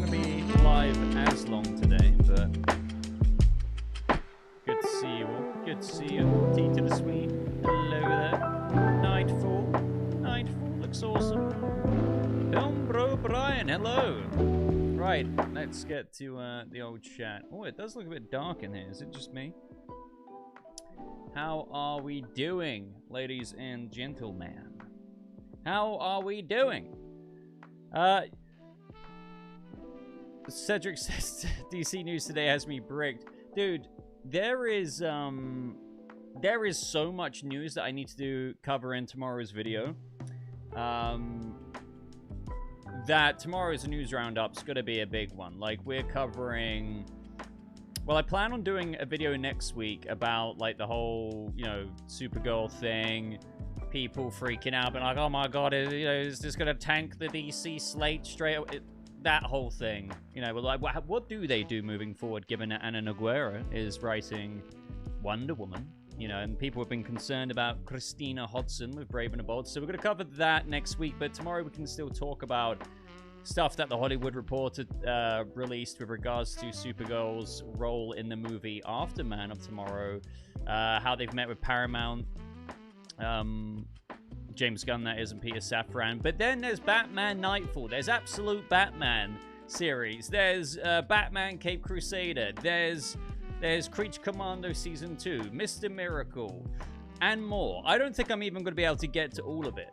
going to be live as long today, but good to see you all. Good to see you. T to the sweet. Hello there. Nightfall. Nightfall looks awesome. Film Bro Brian, hello. Right, let's get to the old chat. Oh, it does look a bit dark in here. Is it just me? How are we doing, ladies and gentlemen? How are we doing? Cedric says DC News today has me bricked. Dude, there is so much news that I need to cover in tomorrow's video. That tomorrow's news roundup's gonna be a big one. Like, we're covering... Well, I plan on doing a video next week about, like, the whole, you know, Supergirl thing. People freaking out, but like, oh my god, is this gonna tank the DC slate straight away? That whole thing, you know, like, what do they do moving forward, given that Anna Nogueira is writing Wonder Woman, you know, and people have been concerned about Christina Hodson with Brave and the Bold, so we're gonna cover that next week, but tomorrow we can still talk about stuff that the Hollywood Reporter released with regards to Supergirl's role in the movie after Man of Tomorrow, how they've met with Paramount, James Gunn, that is, and Peter Safran. But then there's Batman Nightfall. There's Absolute Batman series. There's Batman Cape Crusader. There's Creature Commando Season 2, Mr. Miracle, and more. I don't think I'm even going to be able to get to all of it.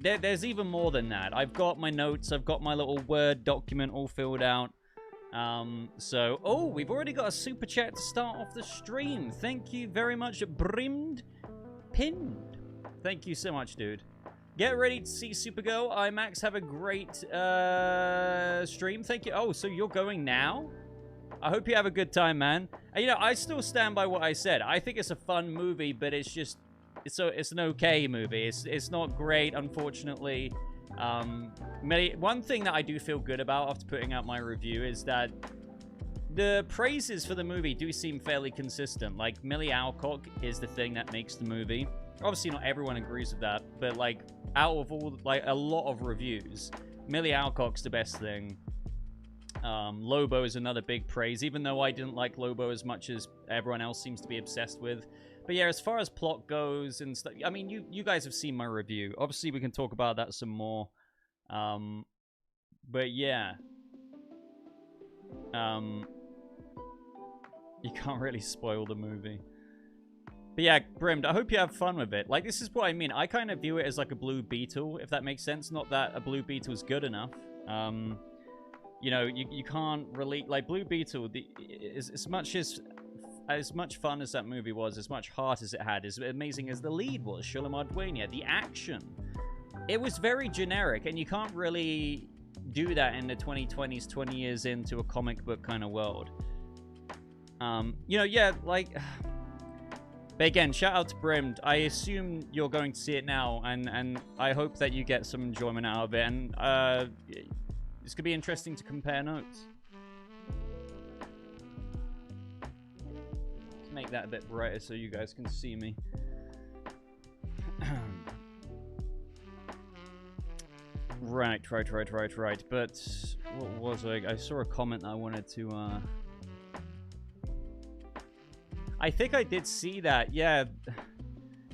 There's even more than that. I've got my notes. I've got my little Word document all filled out. So, oh, we've already got a super chat to start off the stream. Thank you very much, Brimmed Pinned. Thank you so much, dude. Get ready to see Supergirl IMAX. Have a great stream. Thank you. Oh, so you're going now? I hope you have a good time, man. And, you know, I still stand by what I said. I think it's a fun movie, but it's just... It's an okay movie. It's not great, unfortunately. One thing that I do feel good about after putting out my review is that the praises for the movie do seem fairly consistent. Like, Millie Alcock is the thing that makes the movie. Obviously, not everyone agrees with that, but, like, out of all, like, a lot of reviews, Millie Alcock's the best thing. Lobo is another big praise, even though I didn't like Lobo as much as everyone else seems to be obsessed with. But yeah, as far as plot goes and stuff, I mean, you guys have seen my review. Obviously, we can talk about that some more. But yeah. You can't really spoil the movie. But yeah, Brimmed, I hope you have fun with it. Like, this is what I mean. I kind of view it as like a Blue Beetle, if that makes sense. Not that a Blue Beetle is good enough. You know, you can't really... Like, Blue Beetle, as much fun as that movie was, as much heart as it had, as amazing as the lead was, Shalimar Duania, the action, it was very generic, and you can't really do that in the 2020s, 20 years into a comic book kind of world. You know, yeah, like... But again, shout out to Brimmed. I assume you're going to see it now, and I hope that you get some enjoyment out of it, and it's going to be interesting to compare notes. Make that a bit brighter so you guys can see me. Right. But what was I saw a comment that I wanted to I think I did see that. Yeah,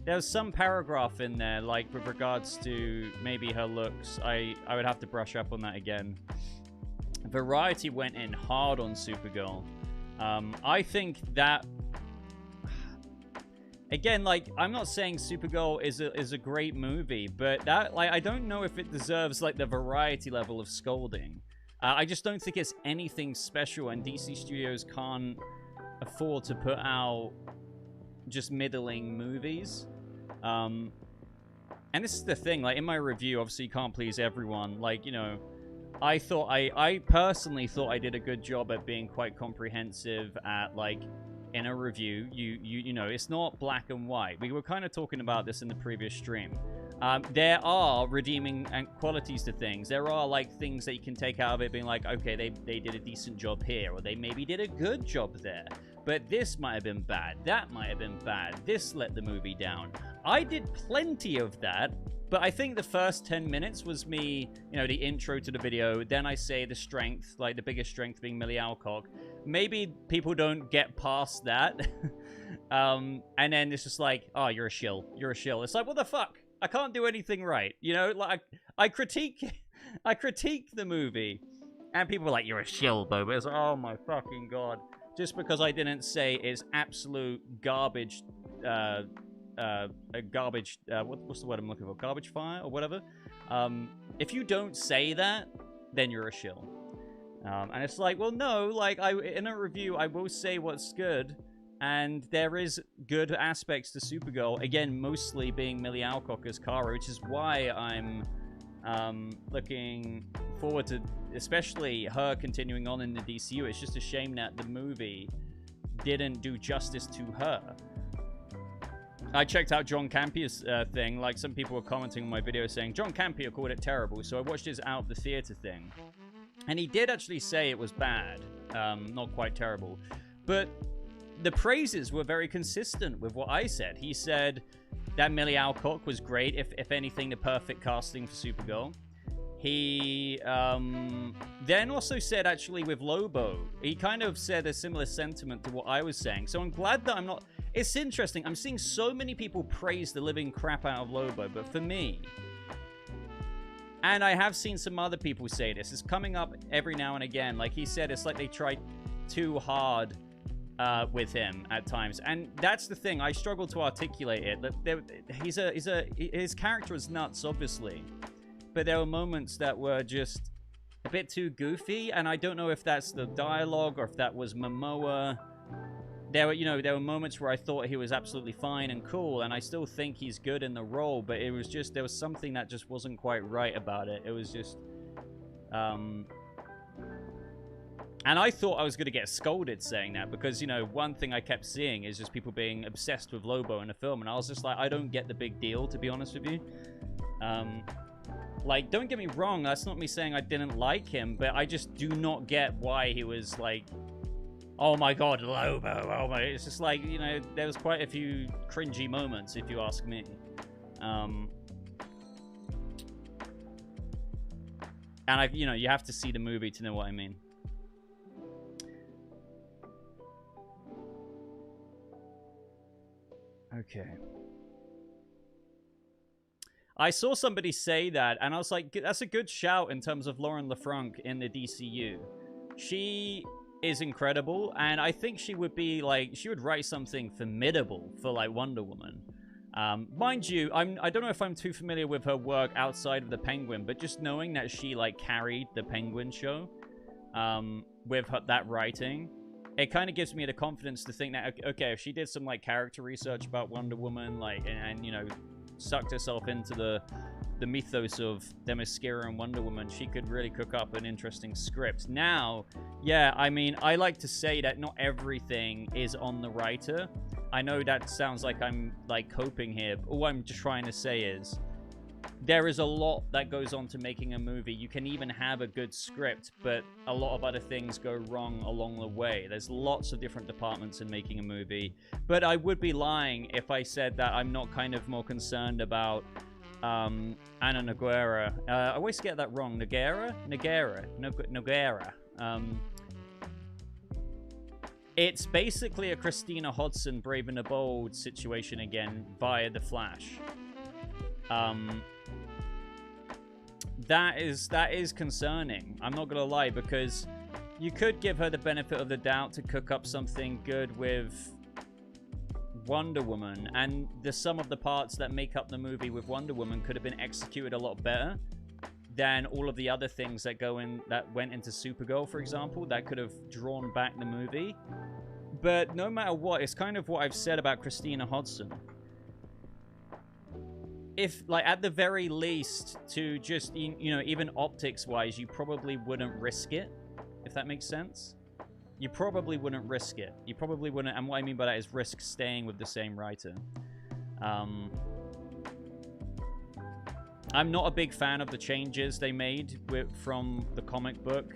there was some paragraph in there, like, with regards to maybe her looks. I would have to brush up on that again. Variety went in hard on Supergirl. I think that... Again, like, I'm not saying Supergirl is a great movie, but that, like, I don't know if it deserves, like, the Variety level of scolding. I just don't think it's anything special, and DC Studios can't afford to put out just middling movies. And this is the thing, like, in my review, obviously you can't please everyone. Like, you know, I personally thought I did a good job at being quite comprehensive at, like, in a review, you know, it's not black and white. We were kind of talking about this in the previous stream. There are redeeming qualities to things. There are, like, things that you can take out of it being like, okay, they did a decent job here, or they maybe did a good job there. But this might have been bad. That might have been bad. This let the movie down. I did plenty of that But I think the first 10 minutes was me, you know, the intro to the video. Then I say the strength, like the biggest strength being Millie Alcock. Maybe people don't get past that. And then it's just like, oh, you're a shill. You're a shill. It's like, what the fuck? I can't do anything right. You know, like, I critique the movie. And people are like, you're a shill, Boba. It's like, oh my fucking god. Just because I didn't say it's absolute garbage, what's the word I'm looking for? Garbage fire or whatever. If you don't say that, then you're a shill. And it's like, well, no, like, in a review, I will say what's good. And there is good aspects to Supergirl. Again, mostly being Millie Alcock as Kara, which is why I'm looking forward to, especially her continuing on in the DCU. It's just a shame that the movie didn't do justice to her. I checked out John Campion's thing. Like, some people were commenting on my video saying, John Campion called it terrible, so I watched his Out of the Theater thing. And he did actually say it was bad. Not quite terrible. But the praises were very consistent with what I said. He said that Millie Alcock was great, if anything, the perfect casting for Supergirl. He then also said, actually, with Lobo, he kind of said a similar sentiment to what I was saying. So I'm glad that I'm not... It's interesting. I'm seeing so many people praise the living crap out of Lobo, but for me... And I have seen some other people say this. It's coming up every now and again. Like he said, it's like they tried too hard with him at times. And that's the thing. I struggle to articulate it. His character is nuts, obviously. But there were moments that were just a bit too goofy. And I don't know if that's the dialogue or if that was Momoa. There were moments where I thought he was absolutely fine and cool, and I still think he's good in the role, but it was just, there was something that just wasn't quite right about it. It was just, and I thought I was going to get scolded saying that, because, you know, one thing I kept seeing is just people being obsessed with Lobo in the film, and I was just like, I don't get the big deal, to be honest with you. Like, don't get me wrong, that's not me saying I didn't like him, but I just do not get why he was, like, oh my god, Lobo, oh my... It's just like, you know, there was quite a few cringy moments, if you ask me. And you know, you have to see the movie to know what I mean. Okay. I saw somebody say that, and I was like, that's a good shout in terms of Lauren LaFranc in the DCU. She is incredible, and I think she would be like, she would write something formidable for like Wonder Woman. Mind you, I don't know if I'm too familiar with her work outside of the Penguin, but just knowing that she like carried the Penguin show with that writing, it kind of gives me the confidence to think that, okay, if she did some like character research about Wonder Woman, like, and you know, sucked herself into the mythos of Themyscira and Wonder Woman, she could really cook up an interesting script. Now, yeah, I mean, I like to say that not everything is on the writer. I know that sounds like I'm, like, coping here, but all I'm just trying to say is there is a lot that goes on to making a movie. You can even have a good script, but a lot of other things go wrong along the way. There's lots of different departments in making a movie, but I would be lying if I said that I'm not kind of more concerned about Anna Noguera. I always get that wrong. Noguera. It's basically a Christina Hodson Brave and the Bold situation again via The Flash. That is concerning. I'm not gonna lie, because you could give her the benefit of the doubt to cook up something good with Wonder Woman, and the sum of the parts that make up the movie with Wonder Woman could have been executed a lot better than all of the other things that went into Supergirl, for example, that could have drawn back the movie. But no matter what, it's kind of what I've said about Christina Hodson. If, like, at the very least, to just, you know, even optics-wise, you probably wouldn't risk it, if that makes sense. You probably wouldn't risk it. You probably wouldn't, and what I mean by that is risk staying with the same writer. I'm not a big fan of the changes they made from the comic book.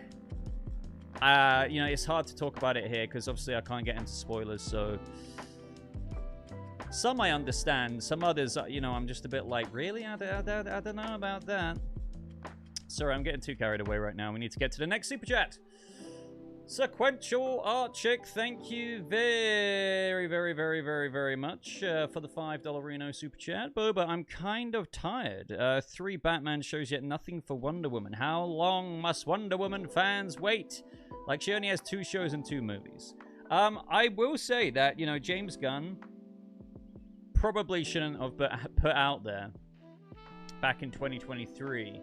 You know, it's hard to talk about it here, because obviously I can't get into spoilers, so Some I understand. Some others, you know, I'm just a bit like, really? I don't know about that. Sorry, I'm getting too carried away right now. We need to get to the next super chat. Sequential Art Chick, thank you very, very, very, very, very much for the $5 Reno super chat. Boba, I'm kind of tired. 3 Batman shows, yet nothing for Wonder Woman. How long must Wonder Woman fans wait? Like, she only has 2 shows and 2 movies. I will say that, you know, James Gunn probably shouldn't have put out there back in 2023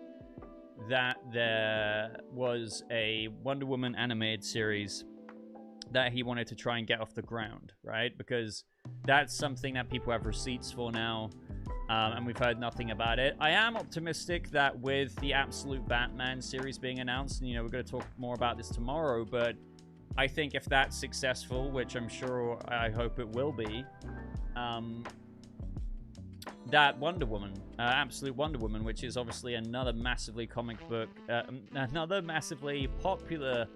that there was a Wonder Woman animated series that he wanted to try and get off the ground, right? Because that's something that people have receipts for now, and we've heard nothing about it. I am optimistic that with the Absolute Batman series being announced, and, you know, we're going to talk more about this tomorrow, but I think if that's successful, which I'm sure, I hope it will be, that Wonder Woman, Absolute Wonder Woman, which is obviously another massively another massively popular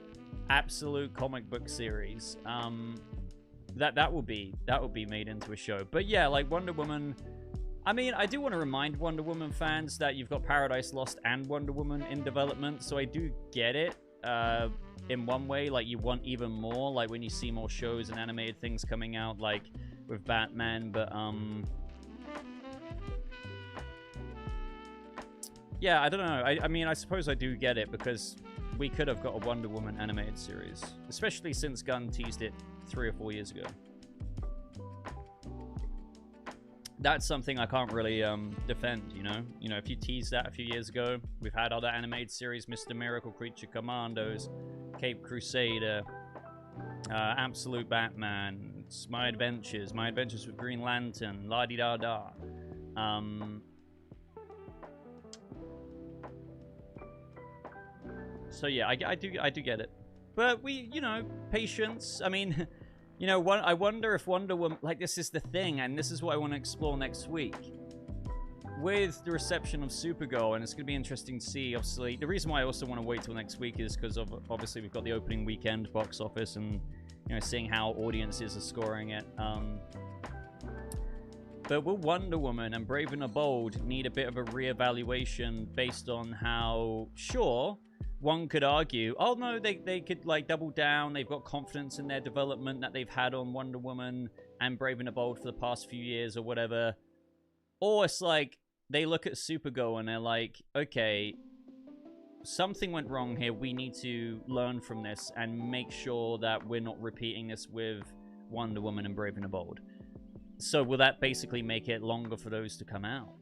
absolute comic book series, that will be made into a show. But yeah, like Wonder Woman, I mean, I do want to remind Wonder Woman fans that you've got Paradise Lost and Wonder Woman in development, so I do get it. In one way, like, you want even more, like when you see more shows and animated things coming out, like with Batman, but yeah, I don't know. I mean, I suppose I do get it, because we could have got a Wonder Woman animated series, especially since Gunn teased it 3 or 4 years ago. That's something I can't really defend, you know? You know, if you teased that a few years ago, we've had other animated series, Mr. Miracle, Creature Commandos, Cape Crusader, Absolute Batman, My Adventures with Green Lantern, La-di-da-da. So yeah, I do get it, but we, you know, patience. I mean, you know, I wonder if Wonder Woman, like, this is the thing, and this is what I want to explore next week with the reception of Supergirl, and it's going to be interesting to see. Obviously, the reason why I also want to wait till next week is because of, obviously, we've got the opening weekend box office, and, you know, seeing how audiences are scoring it. But will Wonder Woman and Brave and the Bold need a bit of a reevaluation based on how, sure, one could argue, oh no, they could, like, double down. They've got confidence in their development that they've had on Wonder Woman and Brave and the Bold for the past few years or whatever. Or it's like, they look at Supergirl and they're like, okay, something went wrong here. We need to learn from this and make sure that we're not repeating this with Wonder Woman and Brave and the Bold. So will that basically make it longer for those to come out?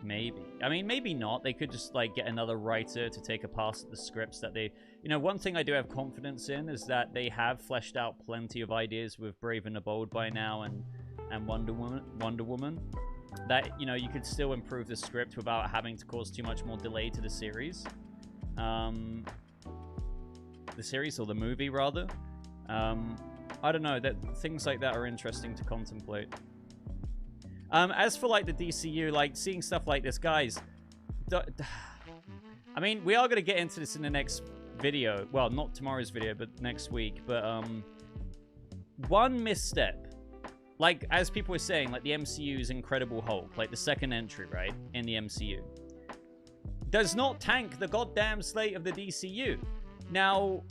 Maybe. I mean, maybe not. They could just, like, get another writer to take a pass at the scripts that they... You know, one thing I do have confidence in is that they have fleshed out plenty of ideas with Brave and the Bold by now, and Wonder Woman. That, you know, you could still improve the script without having to cause too much more delay to the series. The series, or the movie, rather. I don't know. That things like that are interesting to contemplate. As for, like, the DCU, like, seeing stuff like this, guys, I mean, we are going to get into this in the next video. Well, not tomorrow's video, but next week. But one misstep, like, as people were saying, like, the MCU's Incredible Hulk, like, the second entry, right, in the MCU, does not tank the goddamn slate of the DCU. Now,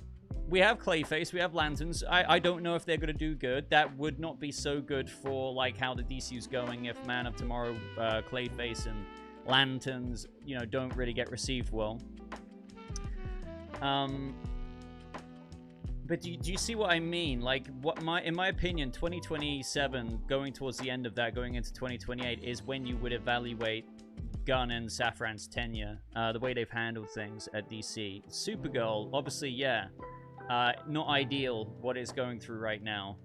we have Clayface, we have Lanterns. I don't know if they're going to do good. That would not be so good for, like, how the DCU's going if Man of Tomorrow, Clayface, and Lanterns, you know, don't really get received well. But do you see what I mean? Like, in my opinion, 2027, going towards the end of that, going into 2028, is when you would evaluate Gunn and Safran's tenure, the way they've handled things at DC. Supergirl, obviously, yeah. Not ideal what it's going through right now.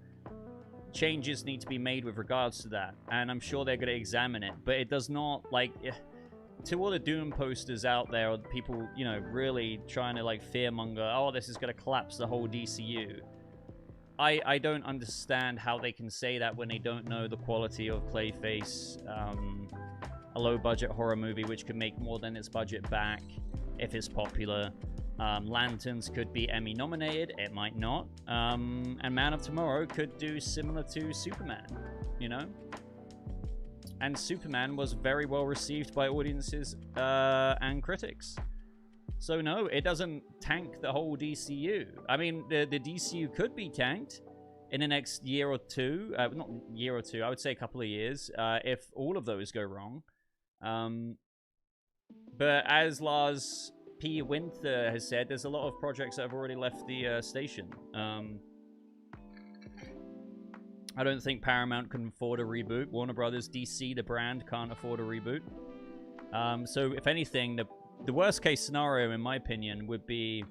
Changes need to be made with regards to that, and I'm sure they're going to examine it, but it does not, like, to all the Doom posters out there, or people, you know, really trying to, like, fearmonger, oh, this is going to collapse the whole DCU. I don't understand how they can say that when they don't know the quality of Clayface, a low-budget horror movie which could make more than its budget back if it's popular. Lanterns could be Emmy nominated, it might not. And Man of Tomorrow could do similar to Superman, you know? and Superman was very well received by audiences and critics. So no, it doesn't tank the whole DCU. I mean, the DCU could be tanked in the next year or two. Not year or two, I would say a couple of years, if all of those go wrong. But as Lars P. Winther has said, there's a lot of projects that have already left the station. I don't think Paramount can afford a reboot. Warner Brothers, DC, the brand, can't afford a reboot. So if anything, the worst case scenario, in my opinion, would be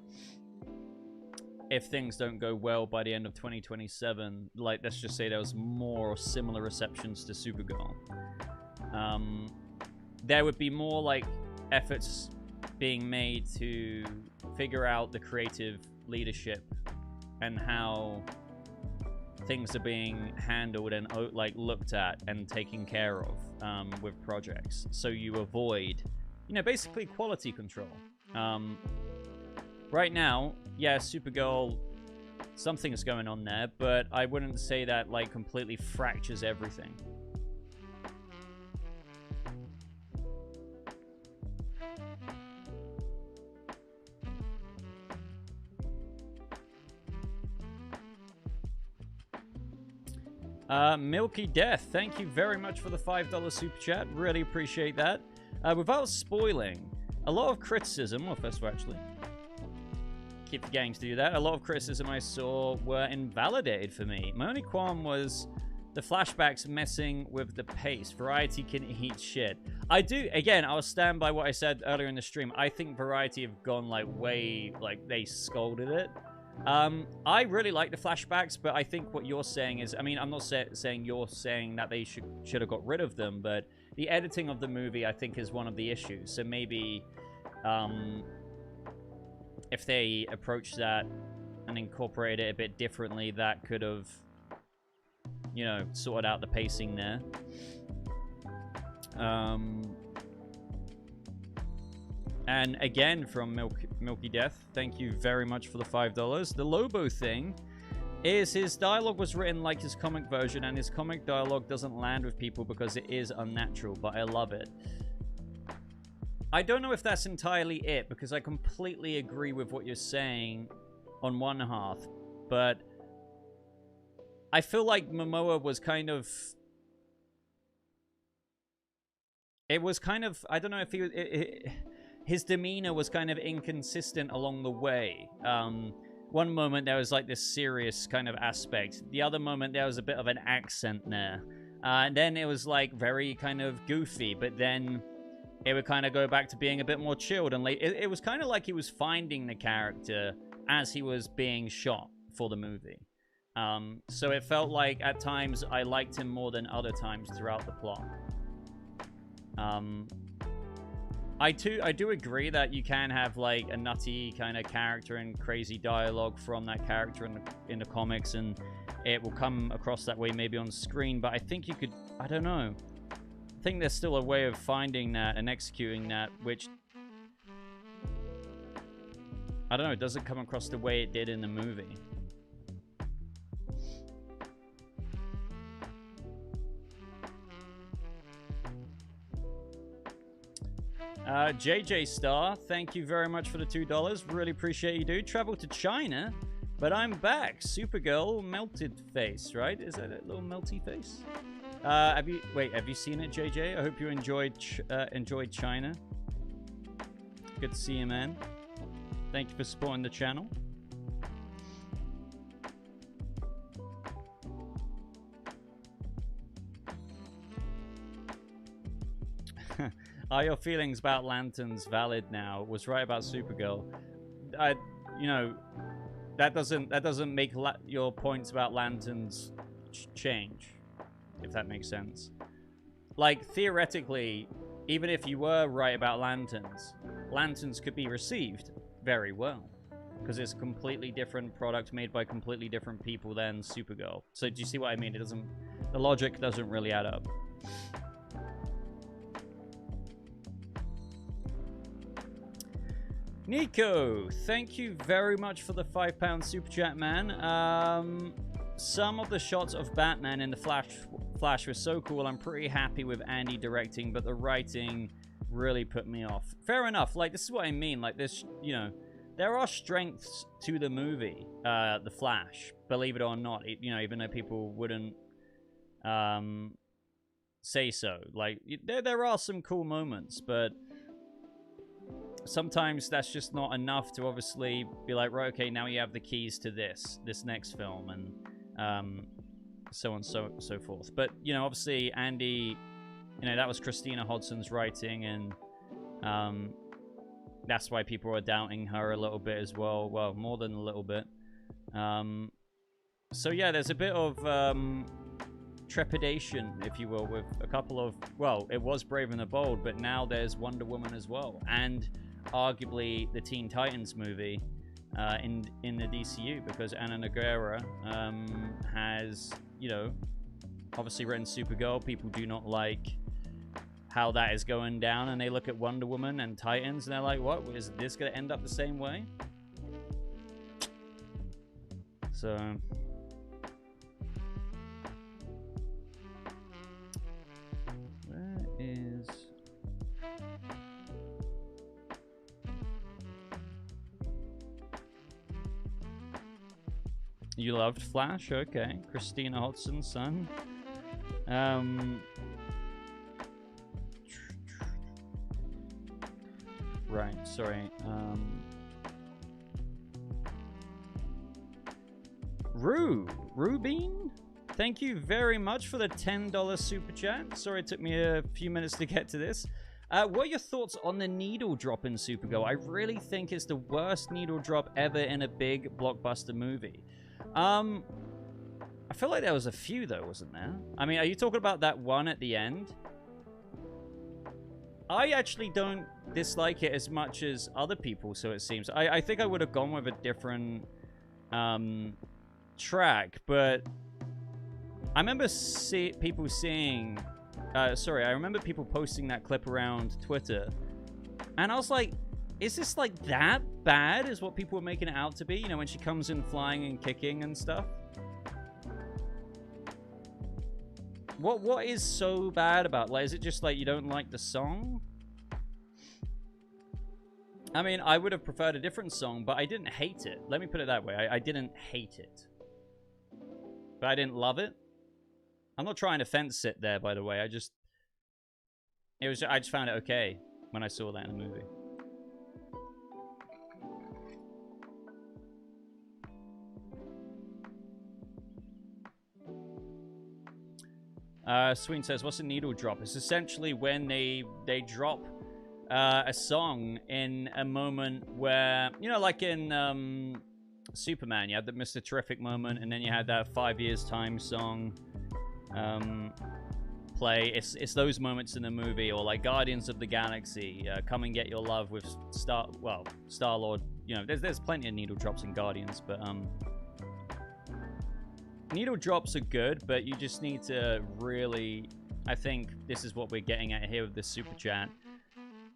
if things don't go well by the end of 2027. Like, let's just say there was more or similar receptions to Supergirl. There would be more, like, efforts being made to figure out the creative leadership and how things are being handled and like looked at and taken care of with projects, so you avoid, you know, basically quality control. Right now, yeah, Supergirl, something's going on there, but I wouldn't say that like completely fractures everything. Milky Death, thank you very much for the $5 super chat. Really appreciate that. Without spoiling, a lot of criticism, well, first of all, actually, keep forgetting to do that. A lot of criticism I saw were invalidated for me. My only qualm was the flashbacks messing with the pace. Variety can eat shit. I do, again, I'll stand by what I said earlier in the stream. I think Variety have gone like way, like they scolded it. I really like the flashbacks, but I think what you're saying is, I mean, I'm not saying you're saying that they should have got rid of them, but the editing of the movie, I think, is one of the issues. So maybe, if they approached that and incorporated it a bit differently, that could have, you know, sorted out the pacing there. And again, from Milky Death, thank you very much for the $5. The Lobo thing is his dialogue was written like his comic version, and his comic dialogue doesn't land with people because it is unnatural, but I love it. I don't know if that's entirely it, because I completely agree with what you're saying on one half, but I feel like Momoa was kind of... It was kind of... I don't know if he was... His demeanor was kind of inconsistent along the way. One moment there was like this serious kind of aspect. The other moment there was a bit of an accent there. And then it was like very kind of goofy, but then it would kind of go back to being a bit more chilled. And it was kind of like he was finding the character as he was being shot for the movie. So it felt like at times I liked him more than other times throughout the plot. I do agree that you can have like a nutty kind of character and crazy dialogue from that character in the comics, and it will come across that way maybe on screen, but I think you could, I don't know. I think there's still a way of finding that and executing that, which, I don't know, it doesn't come across the way it did in the movie. JJ Star, thank you very much for the $2. Really appreciate you, dude. Travel to China, but I'm back. Supergirl melted face, right? Is that a little melty face? Have you seen it, JJ? I hope you enjoyed China. Good to see you, man. Thank you for supporting the channel. Are your feelings about lanterns valid now? Was right about Supergirl. You know, that doesn't make your points about lanterns change, if that makes sense. Like, theoretically, even if you were right about lanterns could be received very well, because it's a completely different product made by completely different people than Supergirl. So do you see what I mean? The logic doesn't really add up. Nico, thank you very much for the £5 super chat, man. Some of the shots of Batman in the Flash was so cool. I'm pretty happy with Andy directing, but the writing really put me off. Fair enough. Like, this is what I mean. Like, this, you know, there are strengths to the movie, The Flash, believe it or not. You know, even though people wouldn't say so. Like, there are some cool moments, but sometimes that's just not enough to obviously be like, right, okay, now you have the keys to this next film, and so on, so forth. But, you know, obviously Andy, you know, that was Christina Hodson's writing, and that's why people are doubting her a little bit as well. Well, more than a little bit. So yeah, there's a bit of trepidation, if you will, with a couple of, well, it was Brave and the Bold, but now there's Wonder Woman as well, and arguably the Teen Titans movie in the DCU, because Anna Nogueira has, you know, obviously written Supergirl. People do not like how that is going down, and they look at Wonder Woman and Titans, and they're like, what, is this going to end up the same way? So where is... You loved Flash? Okay. Christina Hodgson's son. Right, sorry. Rubin? Thank you very much for the $10 super chat. Sorry it took me a few minutes to get to this. What are your thoughts on the needle drop in Supergirl? I really think it's the worst needle drop ever in a big blockbuster movie. I feel like there was a few, though, wasn't there? I mean, are you talking about that one at the end? I actually don't dislike it as much as other people, so it seems. I think I would have gone with a different track, but I remember people seeing... I remember people posting that clip around Twitter, and I was like, is this, like, that bad is what people were making it out to be? You know, when she comes in flying and kicking and stuff? What is so bad about, like, is it just, like, you don't like the song? I mean, I would have preferred a different song, but I didn't hate it. Let me put it that way. I didn't hate it. But I didn't love it. I'm not trying to fence sit there, by the way. I just found it okay when I saw that in a movie. Sween says, what's a needle drop? It's essentially when they drop a song in a moment where, you know, like in Superman, you had the Mr. Terrific moment, and then you had that 5 years time song play. It's those moments in the movie, or like Guardians of the Galaxy, Come and Get Your Love with Star-Lord. You know, there's plenty of needle drops in Guardians, but needle drops are good, but you just need to really, I think this is what we're getting at here with this super chat.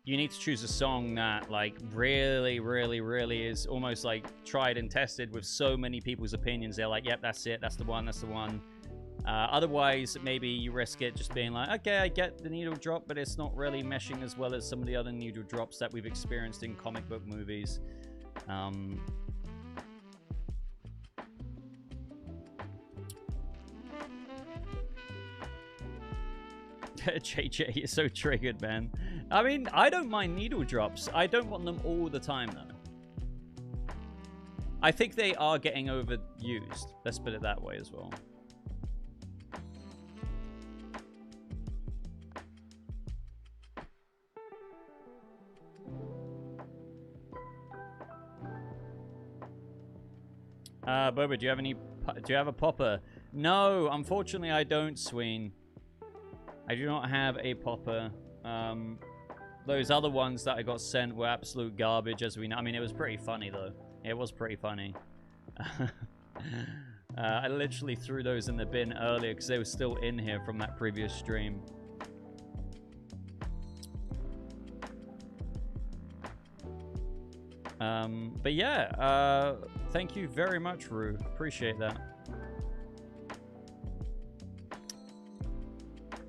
You need to choose a song that, like, really, really, really is almost like tried and tested with so many people's opinions. They're like, yep, that's it, that's the one, that's the one. Otherwise, maybe you risk it just being like, okay, I get the needle drop, but it's not really meshing as well as some of the other needle drops that we've experienced in comic book movies. JJ, you're so triggered, man. I mean, I don't mind needle drops. I don't want them all the time, though. I think they are getting overused. Let's put it that way as well. Boba, do you have a popper? No, unfortunately I don't, Sween. I do not have a popper. Those other ones that I got sent were absolute garbage, as we know. I mean, it was pretty funny, though. It was pretty funny. I literally threw those in the bin earlier because they were still in here from that previous stream. But yeah, thank you very much, Rue. Appreciate that.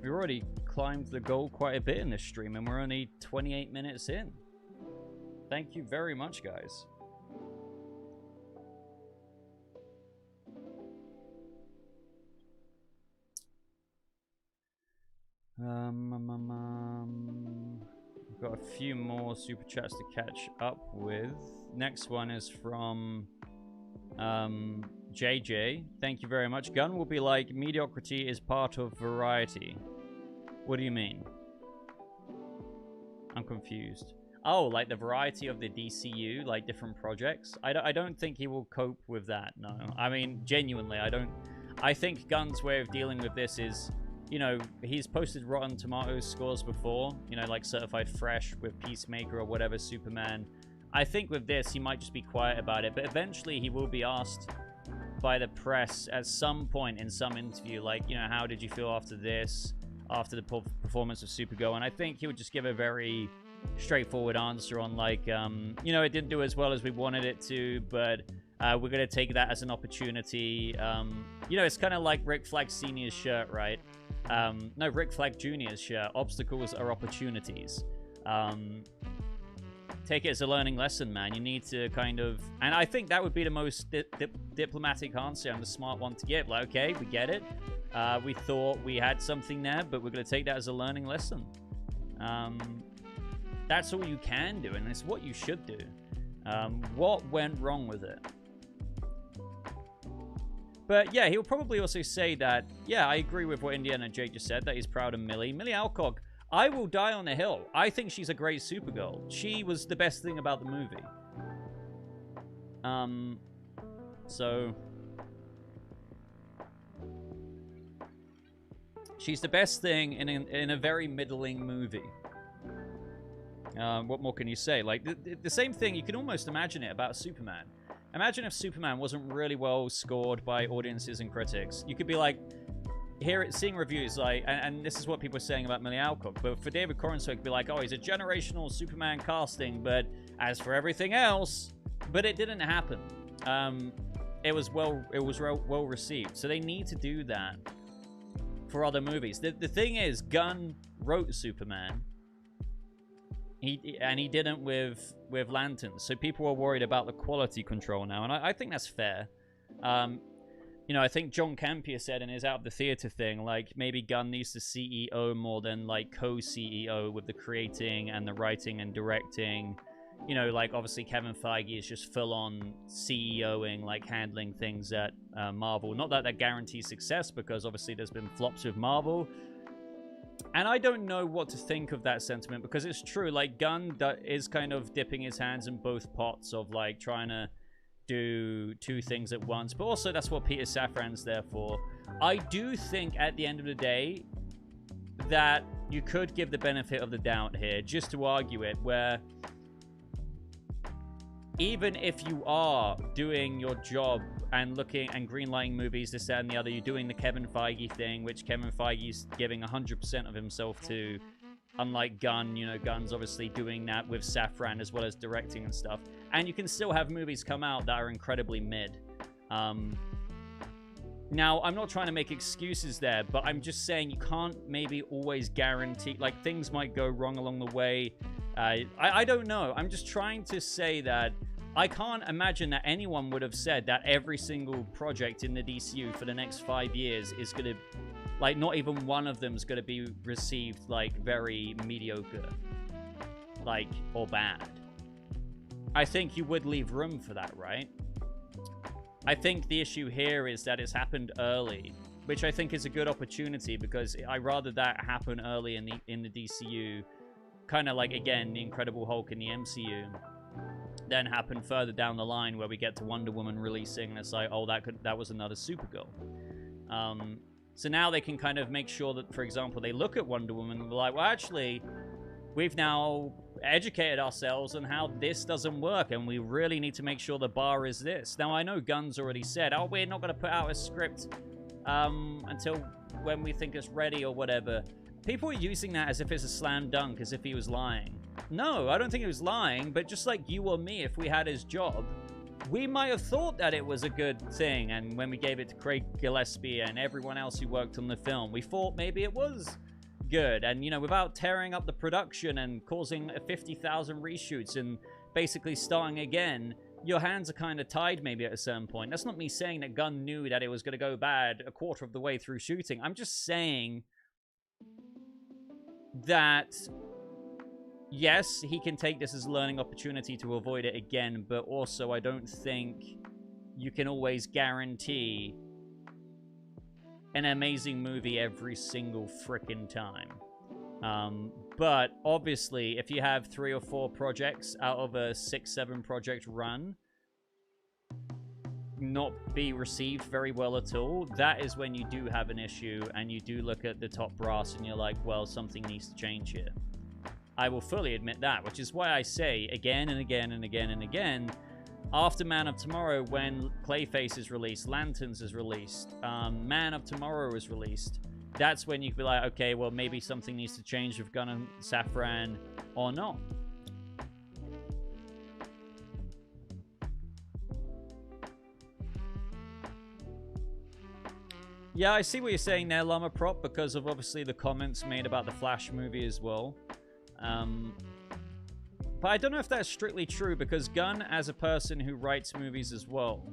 We already climbed the goal quite a bit in this stream, and we're only 28 minutes in. Thank you very much, guys. We've got a few more super chats to catch up with. Next one is from JJ. Thank you very much. Gunn will be like, mediocrity is part of variety. What do you mean? I'm confused. Oh, like the variety of the DCU, like different projects? I don't think he will cope with that, no. I mean, genuinely, I think Gunn's way of dealing with this is, you know, he's posted Rotten Tomatoes scores before, you know, like Certified Fresh with Peacemaker or whatever, Superman. I think with this, he might just be quiet about it, but eventually he will be asked by the press at some point in some interview, like, you know, how did you feel after this, after the performance of Supergirl? And I think he would just give a very straightforward answer on, like, you know, it didn't do as well as we wanted it to, but we're going to take that as an opportunity. You know, it's kind of like Rick Flag Sr.'s shirt, right? No, Rick Flag Jr.'s shirt. Obstacles are opportunities. Take it as a learning lesson, man. You need to kind of... And I think that would be the most diplomatic answer and the smart one to give. Like, okay, we get it. We thought we had something there, but we're going to take that as a learning lesson. That's all you can do, and it's what you should do. What went wrong with it? But yeah, he'll probably also say that, yeah, I agree with what Indiana Jake just said, that he's proud of Millie. Millie Alcock, I will die on a hill. I think she's a great Supergirl. She was the best thing about the movie. So... she's the best thing in a very middling movie. What more can you say? Like, the same thing, you can almost imagine it about Superman. Imagine if Superman wasn't really well scored by audiences and critics. You could be like, seeing reviews, like, and this is what people are saying about Millie Alcock, but for David Corenswet, it could be like, oh, he's a generational Superman casting, but as for everything else, but it didn't happen. It was well received. So they need to do that for other movies. The thing is, Gunn wrote Superman. He didn't with Lanterns, so people are worried about the quality control now, and I think that's fair. You know, I think John Campea said in his Out of the Theater thing, like, maybe Gunn needs to CEO more than, like, co-CEO with the creating and the writing and directing. You know, like, obviously Kevin Feige is just full-on CEOing, like, handling things at Marvel. Not that guarantees success, because obviously there's been flops with Marvel. And I don't know what to think of that sentiment, because it's true, like, Gunn is kind of dipping his hands in both pots of, like, trying to do two things at once, but also that's what Peter Safran's there for. I do think at the end of the day that you could give the benefit of the doubt here, just to argue it, where even if you are doing your job and looking and greenlighting movies, this, that, and the other, you're doing the Kevin Feige thing, which Kevin Feige's giving 100% of himself to, unlike Gunn. You know, Gunn's obviously doing that with Safran as well as directing and stuff. And you can still have movies come out that are incredibly mid. Now, I'm not trying to make excuses there, but I'm just saying you can't maybe always guarantee, like, things might go wrong along the way. I don't know. I'm just trying to say that I can't imagine that anyone would have said that every single project in the DCU for the next 5 years is going to, like, not even one of them is going to be received, like, very mediocre, like, or bad. I think you would leave room for that, right? I think the issue here is that it's happened early, which I think is a good opportunity, because I'd rather that happen early in the DCU, kind of like, again, the Incredible Hulk in the MCU, then happen further down the line where we get to Wonder Woman releasing, and it's like, oh, that was another Supergirl. So now they can kind of make sure that, for example, they look at Wonder Woman and be like, well, actually, we've now educated ourselves on how this doesn't work, and we really need to make sure the bar is this. Now, I know Gunn's already said, oh, we're not going to put out a script until when we think it's ready or whatever. People are using that as if it's a slam dunk, as if he was lying. No, I don't think he was lying, but just like you or me, if we had his job, we might have thought that it was a good thing, and when we gave it to Craig Gillespie and everyone else who worked on the film, we thought maybe it was good. And, you know, without tearing up the production and causing 50,000 reshoots and basically starting again, your hands are kind of tied maybe at a certain point. That's not me saying that Gunn knew that it was going to go bad a quarter of the way through shooting. I'm just saying that, yes, he can take this as a learning opportunity to avoid it again, but also I don't think you can always guarantee an amazing movie every single frickin' time. But obviously, if you have 3 or 4 projects out of a 6-7 project run not be received very well at all, that is when you do have an issue and you do look at the top brass and you're like, well, something needs to change here. I will fully admit that, which is why I say again and again and again and again, after Man of Tomorrow, when Clayface is released, Lanterns is released, Man of Tomorrow is released, that's when you can be like, okay, well, maybe something needs to change with Gunn and Safran or not. Yeah, I see what you're saying there, Llama Prop, because of obviously the comments made about the Flash movie as well. But I don't know if that's strictly true, because Gunn, as a person who writes movies as well,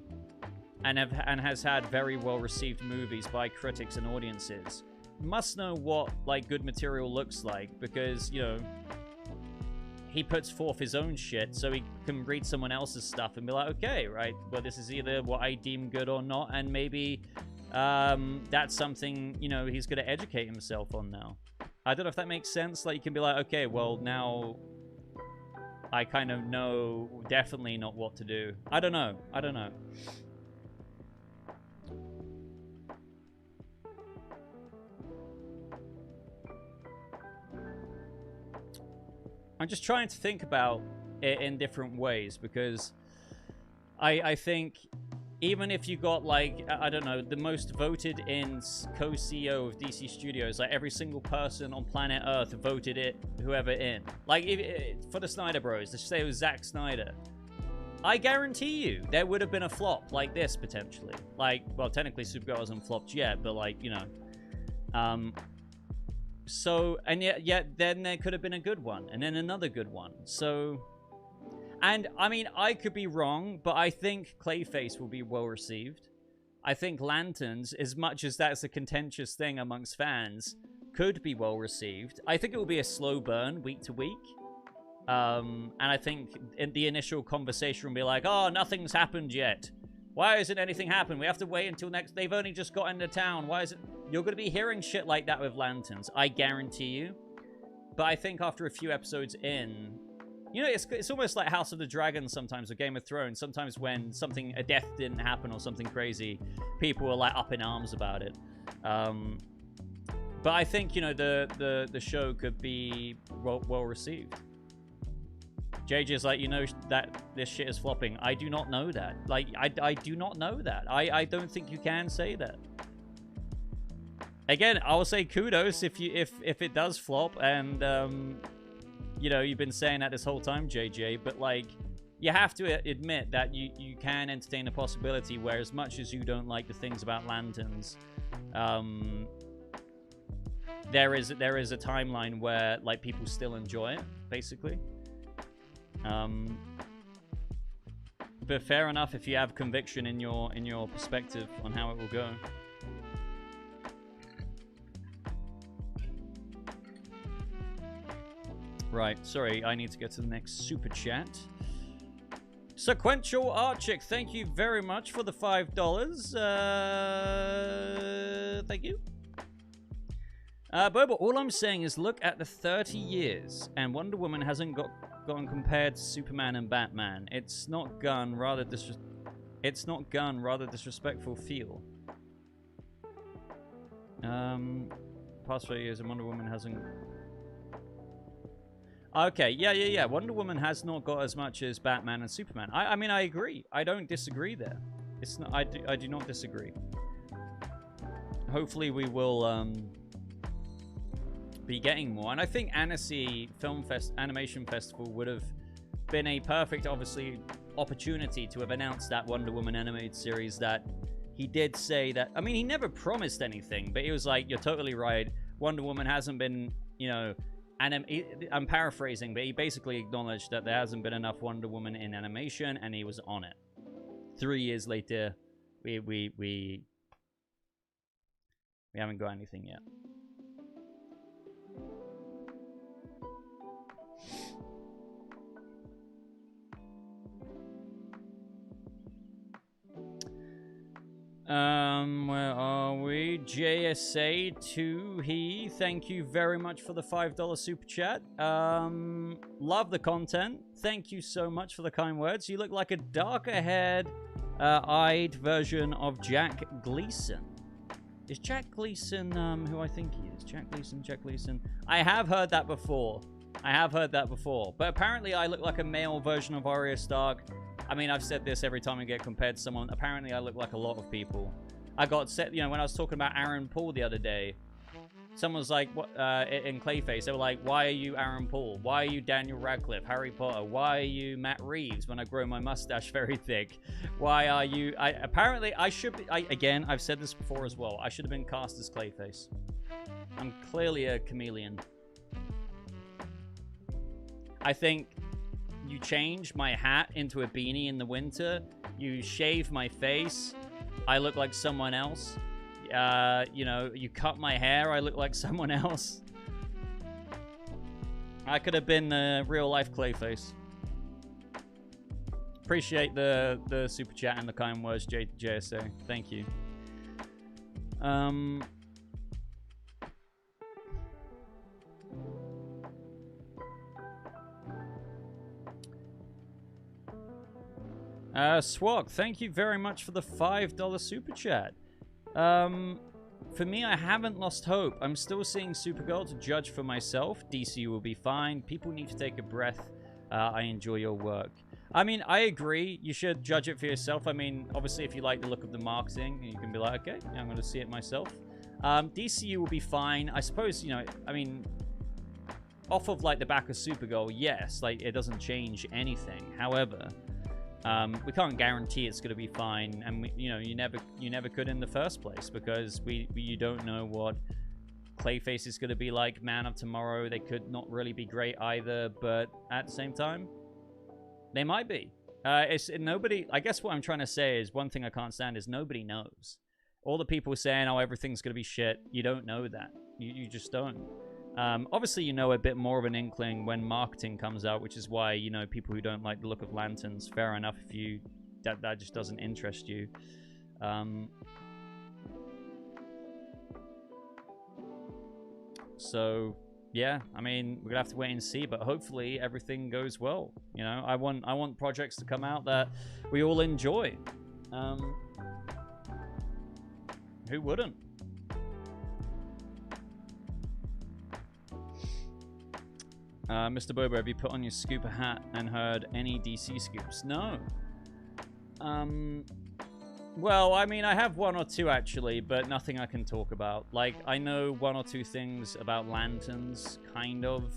and has had very well-received movies by critics and audiences, must know what, like, good material looks like, because, you know, he puts forth his own shit, so he can read someone else's stuff and be like, okay, right, well, this is either what I deem good or not, and maybe that's something, you know, he's going to educate himself on now. I don't know if that makes sense. Like, you can be like, okay, well, now I kind of know definitely not what to do. I don't know. I don't know. I'm just trying to think about it in different ways, because I think even if you got, like, I don't know, the most voted in co-CEO of DC Studios, like every single person on planet Earth voted it, whoever in. Like, for the Snyder Bros, let's say it was Zack Snyder. I guarantee you there would have been a flop like this, potentially. Like, well, technically Supergirl hasn't flopped yet, but, like, you know. So, and yet then there could have been a good one, and then another good one. So, and, I mean, I could be wrong, but I think Clayface will be well-received. I think Lanterns, as much as that's a contentious thing amongst fans, could be well-received. I think it will be a slow burn, week to week. And I think in the initial conversation will be like, oh, nothing's happened yet. Why hasn't anything happened? We have to wait until next... They've only just got into town. Why is it... You're going to be hearing shit like that with Lanterns. I guarantee you. But I think after a few episodes in... You know, it's almost like House of the Dragon sometimes, or Game of Thrones. Sometimes when a death didn't happen or something crazy, people are, like, up in arms about it. But I think, you know, the show could be well received. JJ's like, you know that this shit is flopping. I do not know that. Like, I do not know that. I don't think you can say that. Again, I will say kudos if it does flop, and you know, you've been saying that this whole time, JJ, but, like, you have to admit that you can entertain the possibility where, as much as you don't like the things about Lanterns, there is a timeline where, like, people still enjoy it, basically. But fair enough if you have conviction in your perspective on how it will go. Right, sorry, I need to get to the next super chat. Sequential Archic, thank you very much for the $5. Thank you. Boba, all I'm saying is look at the 30 years, and Wonder Woman hasn't gotten compared to Superman and Batman. It's not Gunn, rather disrespectful feel. Past 30 years and Wonder Woman hasn't... Okay, yeah. Wonder Woman has not got as much as Batman and Superman. I mean, I agree. I don't disagree there. It's not. I do not disagree. Hopefully, we will be getting more. And I think Annecy Animation Festival would have been a perfect, obviously, opportunity to have announced that Wonder Woman animated series that he did say that... I mean, he never promised anything, but he was like, you're totally right. Wonder Woman hasn't been, you know, I'm paraphrasing, but he basically acknowledged that there hasn't been enough Wonder Woman in animation, and he was on it. 3 years later, we haven't got anything yet. Where are we? JSA2 he. Thank you very much for the $5 super chat. Love the content. Thank you so much for the kind words. You look like a darker-haired, eyed version of Jack Gleason. Is Jack Gleason who I think he is? Jack Gleason. I have heard that before. But apparently I look like a male version of Arya Stark. I mean, I've said this every time I get compared to someone. Apparently, I look like a lot of people. I got set, you know, when I was talking about Aaron Paul the other day, someone was like, what, in Clayface, they were like, why are you Aaron Paul? Why are you Daniel Radcliffe, Harry Potter? Why are you Matt Reeves when I grow my mustache very thick? Why are you, apparently, I should be, again, I've said this before as well, I should have been cast as Clayface. I'm clearly a chameleon. I think you change my hat into a beanie in the winter. You shave my face. I look like someone else. You know, you cut my hair. I look like someone else. I could have been a real-life Clayface. Appreciate the super chat and the kind words, JSA. Thank you. Swag, thank you very much for the $5 super chat. For me, I haven't lost hope. I'm still seeing Supergirl to judge for myself. DC will be fine. People need to take a breath. I enjoy your work. I mean, I agree. You should judge it for yourself. I mean, obviously, if you like the look of the marketing, you can be like, okay, yeah, I'm going to see it myself. DCU will be fine. I suppose, you know, I mean, off of, like, the back of Supergirl, yes, like, it doesn't change anything. However, we can't guarantee it's going to be fine, and you know, you never could in the first place, because you don't know what Clayface is going to be like. Man of Tomorrow, they could not really be great either, but at the same time, they might be. Nobody. I guess what I'm trying to say is, one thing I can't stand is nobody knows. All the people saying, "Oh, everything's going to be shit," you don't know that. You just don't. Obviously, you know a bit more of an inkling when marketing comes out, which is why, you know, people who don't like the look of lanterns, fair enough if you that just doesn't interest you. So yeah, I mean, we're gonna have to wait and see, but hopefully everything goes well. You know, I want projects to come out that we all enjoy. Who wouldn't? Mr. Boba, have you put on your scooper hat and heard any DC scoops? No. Well, I mean, I have one or two, actually, but nothing I can talk about. Like, I know one or two things about lanterns, kind of.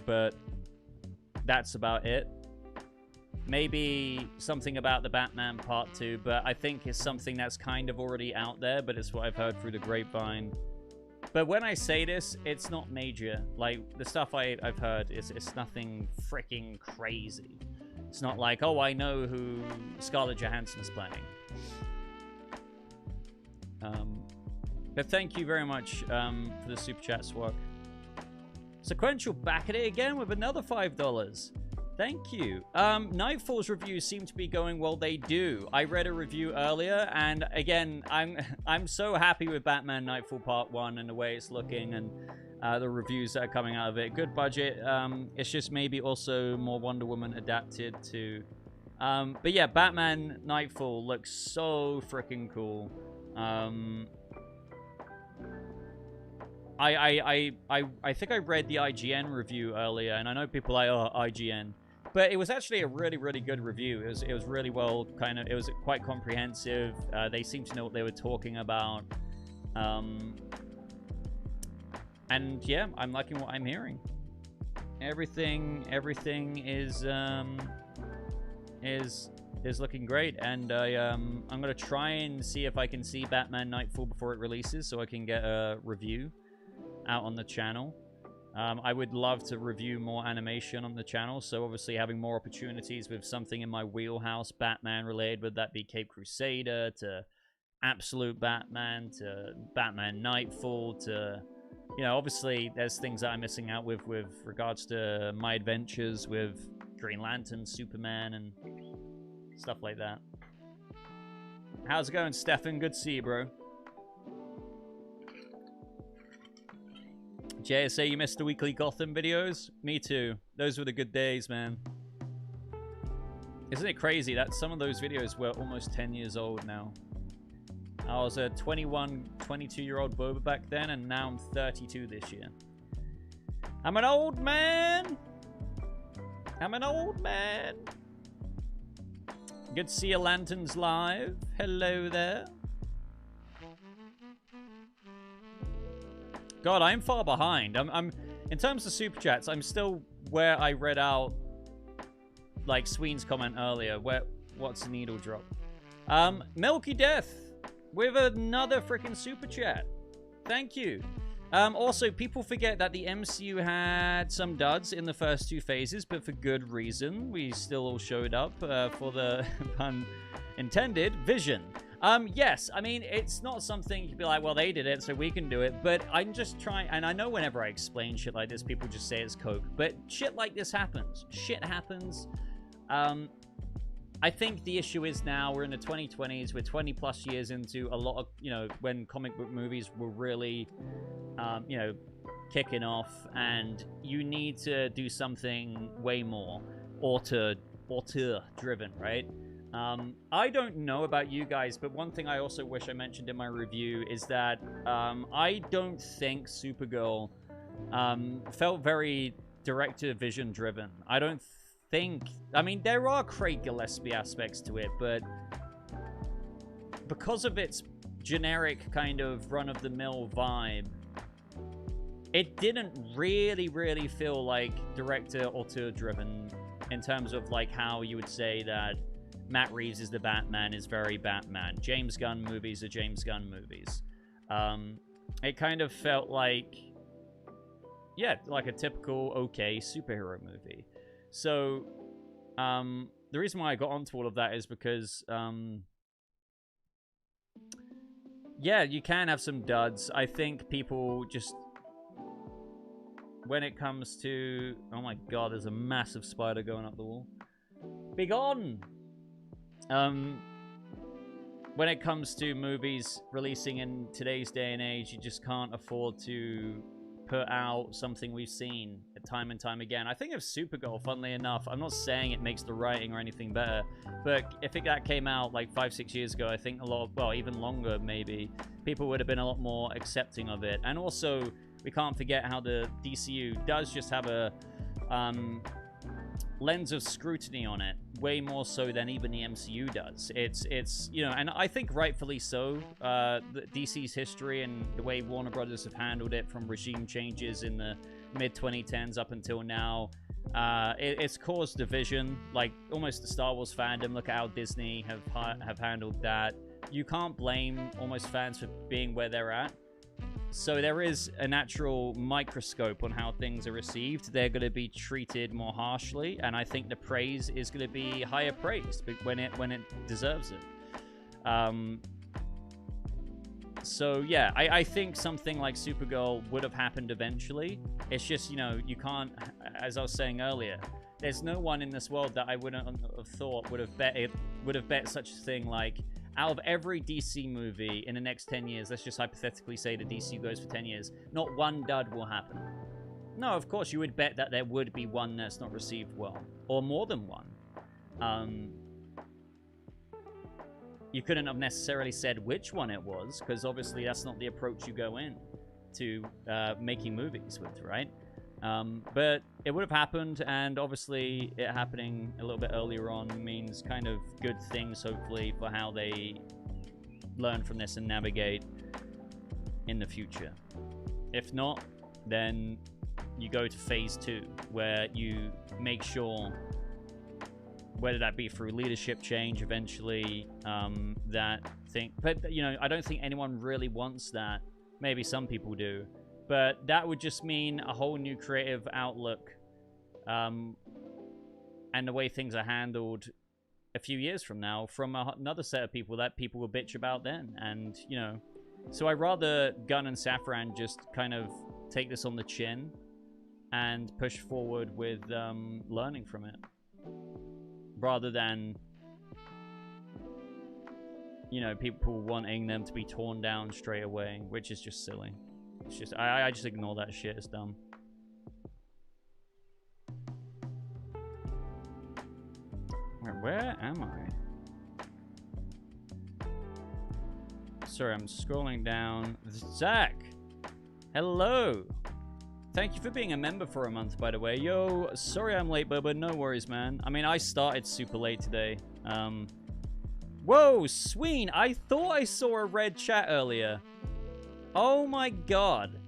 But that's about it. Maybe something about the Batman Part 2, but I think it's something that's kind of already out there, but it's what I've heard through the grapevine. But when I say this, it's not major. Like, the stuff I've heard, it's nothing freaking crazy. It's not like, oh, I know who Scarlett Johansson's playing. But thank you very much for the Super Chat, Swag. Sequential back at it again with another $5. Thank you. Nightfall's reviews seem to be going well. They do. I read a review earlier, and again, I'm so happy with Batman Nightfall Part 1 and the way it's looking, and the reviews that are coming out of it. Good budget. It's just maybe also more Wonder Woman adapted to. But yeah, Batman Nightfall looks so freaking cool. I think I read the IGN review earlier, and I know people are like, oh, IGN. But it was actually a really, really good review. It was really well, it was quite comprehensive. They seemed to know what they were talking about. And yeah, I'm liking what I'm hearing. Everything is is looking great, and I'm gonna try and see if I can see Batman Nightfall before it releases, so I can get a review out on the channel. I would love to review more animation on the channel, so obviously having more opportunities with something in my wheelhouse, Batman related, would that be Cape Crusader, to Absolute Batman, to Batman Nightfall, to, you know, obviously there's things that I'm missing out with regards to my adventures with Green Lantern, Superman, and stuff like that. How's it going, Stefan? Good to see you, bro. JSA, you missed the weekly Gotham videos? Me too. Those were the good days, man. Isn't it crazy that some of those videos were almost 10 years old now? I was a 21, 22-year-old Boba back then, and now I'm 32 this year. I'm an old man! I'm an old man! Good to see your Lanterns live. Hello there. God, I'm far behind. I'm in terms of super chats, I'm still where I read out like Sween's comment earlier. What's the needle drop? Milky Death with another freaking super chat. Thank you. Also, people forget that the MCU had some duds in the first two phases, but for good reason. We still all showed up for the pun intended vision. Yes, I mean, it's not something you'd be like, well, they did it, so we can do it. But I'm just trying, and I know whenever I explain shit like this, people just say it's coke. But shit like this happens. Shit happens. I think the issue is now we're in the 2020s. We're 20 plus years into a lot of, you know, when comic book movies were really, you know, kicking off. And you need to do something way more auteur-driven, right? I don't know about you guys, but one thing I also wish I mentioned in my review is that I don't think Supergirl felt very director vision driven. I don't think... I mean, there are Craig Gillespie aspects to it, but because of its generic kind of run-of-the-mill vibe, it didn't really feel like director auteur driven in terms of like how you would say that Matt Reeves is the Batman is very Batman. James Gunn movies are James Gunn movies. It kind of felt like, yeah, like a typical okay superhero movie. So, the reason why I got onto all of that is because, yeah, you can have some duds. I think people just, when it comes to, oh my god, there's a massive spider going up the wall. Be gone! When it comes to movies releasing in today's day and age, you just can't afford to put out something we've seen time and time again. I think of Supergirl, funnily enough, I'm not saying it makes the writing or anything better, but if that came out like 5-6 years ago, I think a lot, well, even longer maybe, people would have been a lot more accepting of it. And also, we can't forget how the DCU does just have a lens of scrutiny on it, way more so than even the MCU does. It's you know, and I think rightfully so. DC's history and the way Warner Brothers have handled it from regime changes in the mid-2010s up until now, it's caused division, like almost the Star Wars fandom. Look at how Disney have handled that. You can't blame almost fans for being where they're at. So there is a natural microscope on how things are received. They're going to be treated more harshly, and I think the praise is going to be higher praised when it deserves it. So yeah, I think something like Supergirl would have happened eventually. It's just, you know, you can't, as I was saying earlier, there's no one in this world that I wouldn't have thought would have bet such a thing like, out of every DC movie in the next 10 years, let's just hypothetically say the DC goes for 10 years, not one dud will happen. No, of course, you would bet that there would be one that's not received well, or more than one. You couldn't have necessarily said which one it was, because obviously that's not the approach you go in to making movies with, right? But it would have happened, and obviously it happening a little bit earlier on means kind of good things, hopefully, for how they learn from this and navigate in the future. If not, then you go to phase 2, where you make sure whether that be through leadership change eventually, that thing. But, you know, I don't think anyone really wants that. Maybe some people do. But that would just mean a whole new creative outlook, and the way things are handled a few years from now from another set of people that people will bitch about then. And, you know, so I'd rather Gun and Saffron just kind of take this on the chin and push forward with learning from it, rather than, you know, people wanting them to be torn down straight away, which is just silly. It's just, I just ignore that shit. It's dumb. Where am I? Sorry, I'm scrolling down. Zach! Hello! Thank you for being a member for a month, by the way. Yo, sorry I'm late, Boba. No worries, man. I mean, I started super late today. Whoa, Sween! I thought I saw a red chat earlier. Oh my god.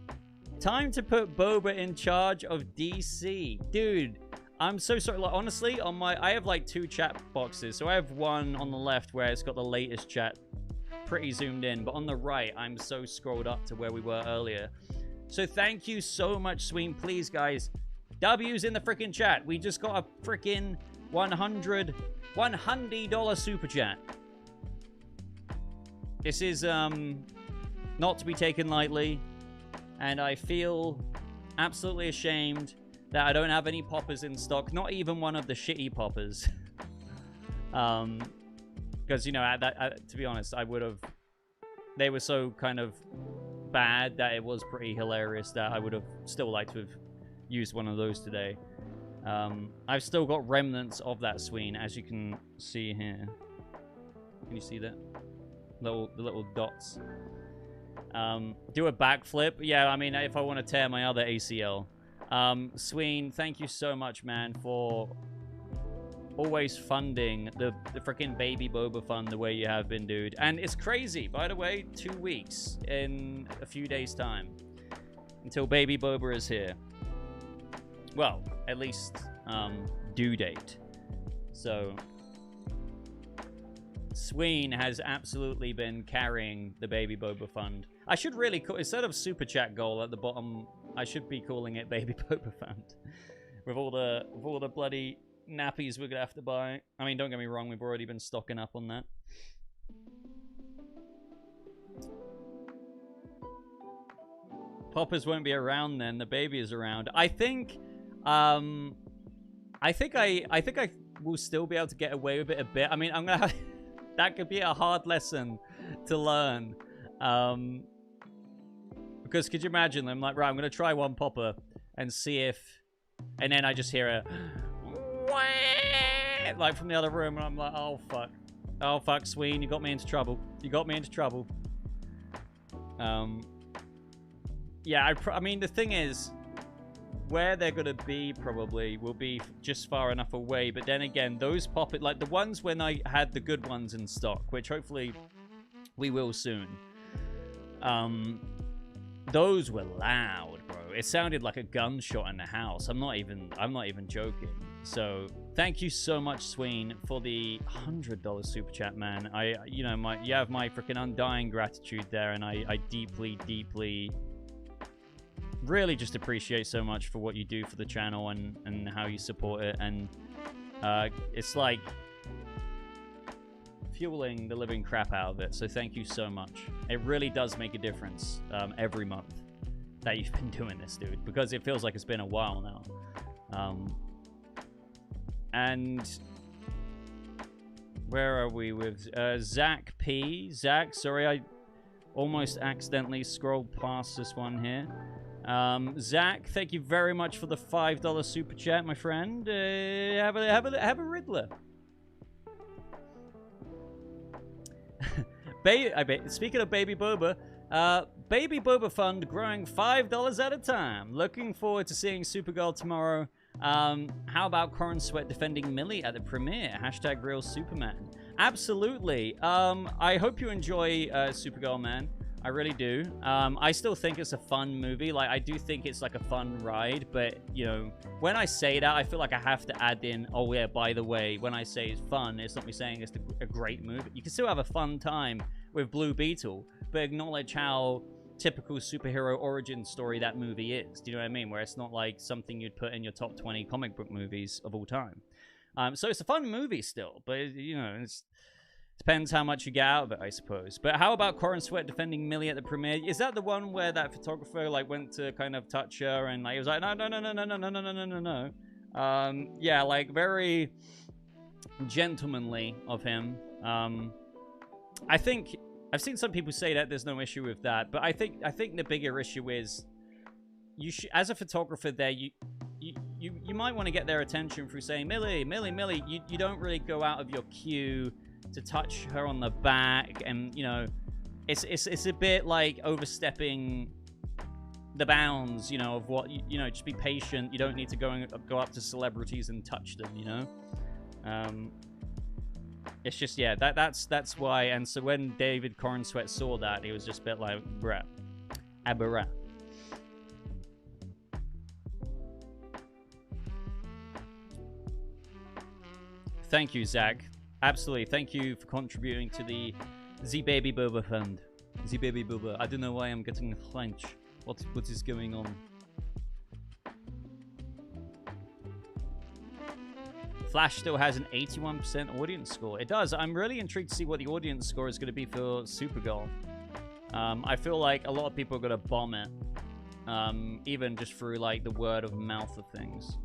Time to put Boba in charge of DC. Dude, I'm so sorry. Like, honestly, on my... I have like 2 chat boxes. So I have one on the left where it's got the latest chat pretty zoomed in. But on the right, I'm so scrolled up to where we were earlier. So thank you so much, Sween. Please, guys. W's in the freaking chat. We just got a freaking $100 super chat. This is, not to be taken lightly, and I feel absolutely ashamed that I don't have any poppers in stock, not even one of the shitty poppers. Because, you know, to be honest, I would have... They were so kind of bad that it was pretty hilarious that I would have still liked to have used one of those today. I've still got remnants of that Sween, as you can see here. Can you see that? The little dots. Do a backflip. Yeah, I mean, if I want to tear my other ACL. Sween, thank you so much, man, for always funding the freaking Baby Boba fund the way you have been, dude. And it's crazy, by the way, 2 weeks in a few days' time until Baby Boba is here. Well, at least due date. So Sween has absolutely been carrying the Baby Boba fund. I should really call, instead of Super Chat goal at the bottom, I should be calling it Baby Boba fund. With all the bloody nappies we're gonna have to buy. I mean, don't get me wrong, we've already been stocking up on that. Poppers won't be around then. The baby is around. I think I will still be able to get away with it a bit. I mean, I'm gonna have that could be a hard lesson to learn. Because could you imagine them like, right, I'm gonna try one popper and see if, and then I just hear a like from the other room, and I'm like, oh fuck, Sween, you got me into trouble. You got me into trouble. Yeah, I mean, the thing is, where they're gonna be probably will be just far enough away. But then again, those poppers, like the ones when I had the good ones in stock, which hopefully we will soon. Those were loud, bro. It sounded like a gunshot in the house. I'm not even joking. So thank you so much, Sween, for the $100 super chat, man. You have my freaking undying gratitude there, and I deeply, deeply, really just appreciate so much for what you do for the channel and how you support it. And it's like fueling the living crap out of it. So thank you so much. It really does make a difference every month that you've been doing this, dude, because it feels like it's been a while now. And where are we with Zach P? Zach, sorry, I almost accidentally scrolled past this one here. Zach, thank you very much for the $5 super chat, my friend. Have a Riddler. Speaking of Baby Boba, Baby Boba Fund growing $5 at a time. Looking forward to seeing Supergirl tomorrow. How about Corin Sweat defending Millie at the premiere? Hashtag real Superman. Absolutely. I hope you enjoy Supergirl, man. I really do. I still think it's a fun movie. Like, I do think it's like a fun ride, but, you know, when I say that, I feel like I have to add in, oh yeah, by the way, when I say it's fun, it's not me saying it's a great movie. You can still have a fun time with Blue Beetle, but acknowledge how typical superhero origin story that movie is. Do you know what I mean? Where it's not like something you'd put in your top 20 comic book movies of all time. So it's a fun movie still, but, you know, it's... Depends how much you get out of it, I suppose. But how about Corin Sweat defending Millie at the premiere? Is that the one where that photographer like went to kind of touch her and like he was like, no, no, no, no, no, no, no, no, no, no, no. Yeah, like very gentlemanly of him. I think I've seen some people say that there's no issue with that, but I think the bigger issue is you as a photographer there, you might want to get their attention through saying, Millie, Millie, Millie. You don't really go out of your cue to touch her on the back, and you know, it's a bit like overstepping the bounds, you know, of what you know. Just be patient. You don't need to go up to celebrities and touch them, you know. It's just, yeah, that's why. And so when David Corin Sweat saw that, he was just a bit like, bruh, bruh. Thank you, Zach. Absolutely. Thank you for contributing to the Baby Boba Fund. Baby Boba. I don't know why I'm getting French. What is going on? Flash still has an 81% audience score. It does. I'm really intrigued to see what the audience score is going to be for Supergirl. I feel like a lot of people are going to bomb it. Even just through like the word of mouth of things.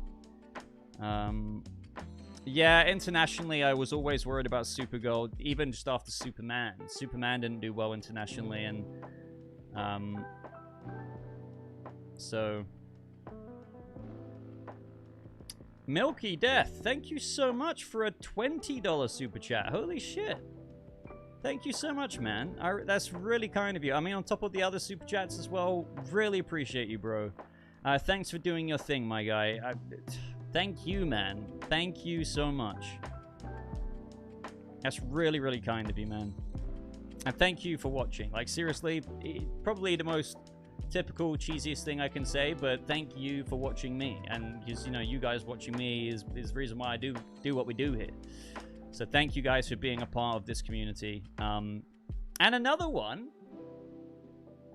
Yeah, internationally, I was always worried about Supergirl, even just after Superman. Superman didn't do well internationally, and so Milky Death, thank you so much for a $20 super chat. Holy shit! Thank you so much, man. That's really kind of you. I mean, on top of the other super chats as well, really appreciate you, bro. Thanks for doing your thing, my guy. Thank you, man. Thank you so much. That's really, really kind of you, man. And thank you for watching. Like, seriously, probably the most typical, cheesiest thing I can say, but thank you for watching me. And because, you know, you guys watching me is the reason why I do what we do here. So thank you guys for being a part of this community. And another one.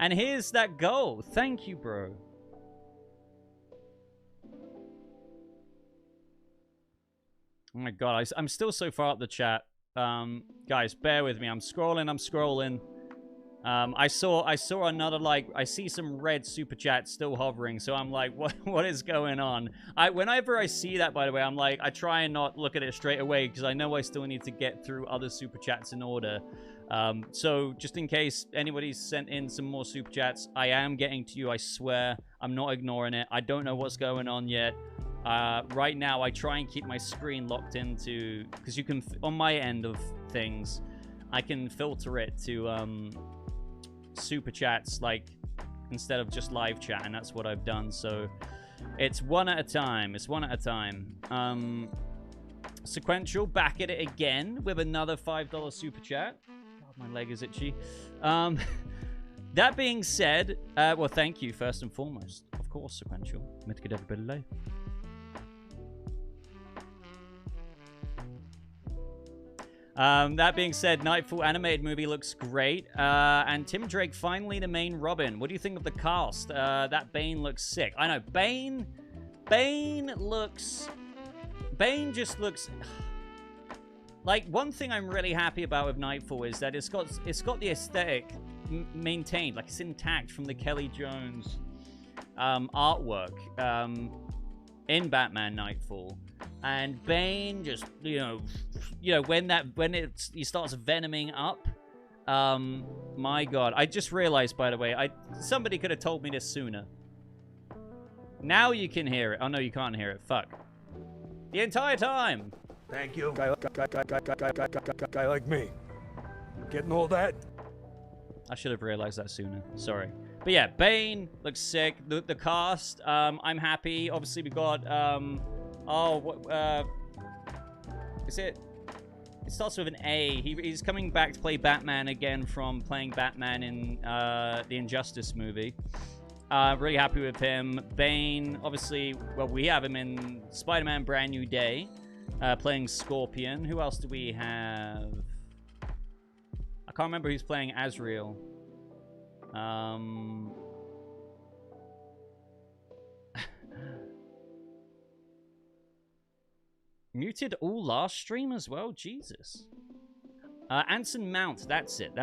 And here's that goal. Thank you, bro. Oh my god, I'm still so far up the chat. Guys, bear with me. I'm scrolling. I saw another, like, I see some red super chats still hovering, so I'm like, what is going on? Whenever I see that, by the way, I'm like, I try and not look at it straight away, because I know I still need to get through other super chats in order. So just in case anybody's sent in some more super chats, I am getting to you, I swear. I'm not ignoring it. I don't know what's going on yet. Right now, I try and keep my screen locked into, because you can, on my end of things, I can filter it to super chats, like, instead of just live chat, and that's what I've done. So it's one at a time. Sequential, back at it again with another $5 super chat. God, my leg is itchy. That being said, well, thank you first and foremost. Of course, Sequential. Meant to get everybody live. That being said, Nightfall animated movie looks great. And Tim Drake finally the main Robin. What do you think of the cast? That Bane looks sick. I know, Bane just looks... Like, one thing I'm really happy about with Nightfall is that it's got the aesthetic maintained. Like, it's intact from the Kelly Jones artwork in Batman Nightfall. And Bane just, you know, when he starts venoming up, my god. I just realized, by the way, somebody could have told me this sooner. Now you can hear it. Oh no, you can't hear it. Fuck. The entire time. Thank you. Guy like me. Getting all that? I should have realized that sooner. Sorry. But yeah, Bane looks sick. The cast, I'm happy. Obviously, we got, is it It starts with an A. He's coming back to play Batman again from playing Batman in the Injustice movie. Really happy with him. Bane, obviously, well, we have him in Spider-Man Brand New Day, playing Scorpion. Who else do we have? I can't remember who's playing Azrael. Muted all last stream as well? Jesus. Anson Mount, that's it.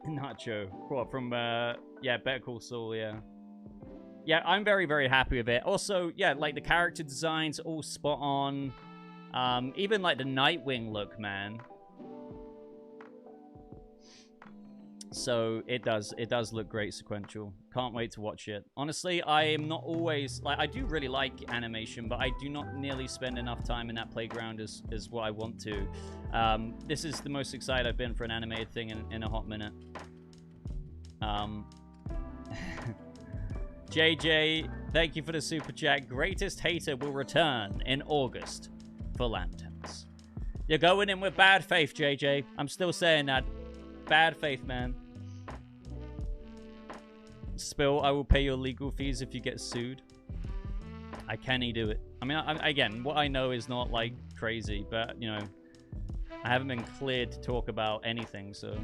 Nacho. What, from, yeah, Better Call Saul, yeah. Yeah, I'm very, very happy with it. Also, yeah, like, the character designs all spot on. Even, like, the Nightwing look, man. So, it does look great sequential. Can't wait to watch it. Honestly, I am not always... Like, I do really like animation, but I do not nearly spend enough time in that playground as what I want to. This is the most excited I've been for an animated thing in a hot minute. JJ, thank you for the super chat. Greatest Hater will return in August for Lanterns. You're going in with bad faith, JJ. I'm still saying that. Bad faith, man. Spill, I will pay your legal fees if you get sued. I can he do it? I mean, again, what I know is not, like, crazy, but, you know, I haven't been cleared to talk about anything, so...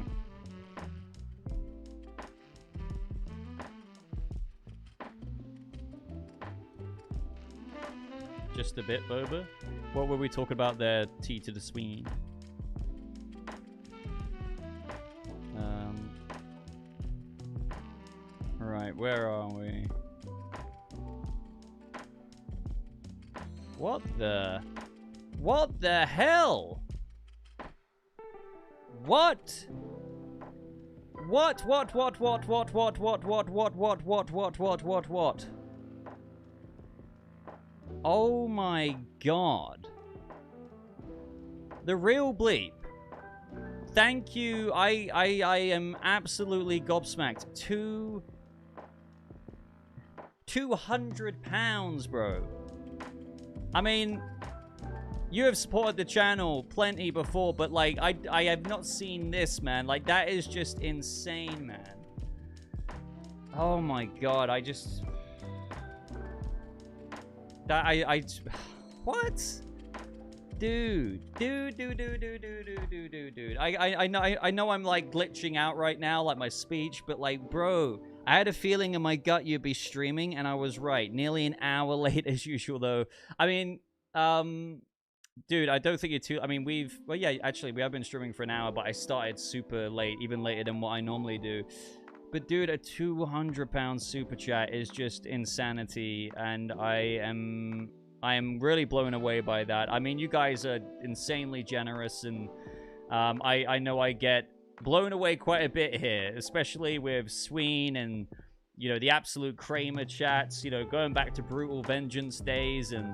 Just a bit, Boba. What were we talking about there, T to the Sween? Right, where are we? What the hell? What? What? Oh my god. The real bleep. Thank you. I am absolutely gobsmacked. £200, bro. I mean, you have supported the channel plenty before, but, like, I have not seen this, man. Like, that is just insane, man. Oh my god, I just... That, what? Dude. I know I'm, like, glitching out right now, like my speech, but, like, bro... I had a feeling in my gut you'd be streaming, and I was right. Nearly an hour late as usual, though. I mean, dude, I don't think you're too... I mean, well, yeah, actually, we have been streaming for an hour, but I started super late, even later than what I normally do. But, dude, a £200 super chat is just insanity, and I am really blown away by that. I mean, you guys are insanely generous, and I know I get... blown away quite a bit here, especially with Sween and, you know, the absolute Kramer chats, you know, going back to Brutal Vengeance days and,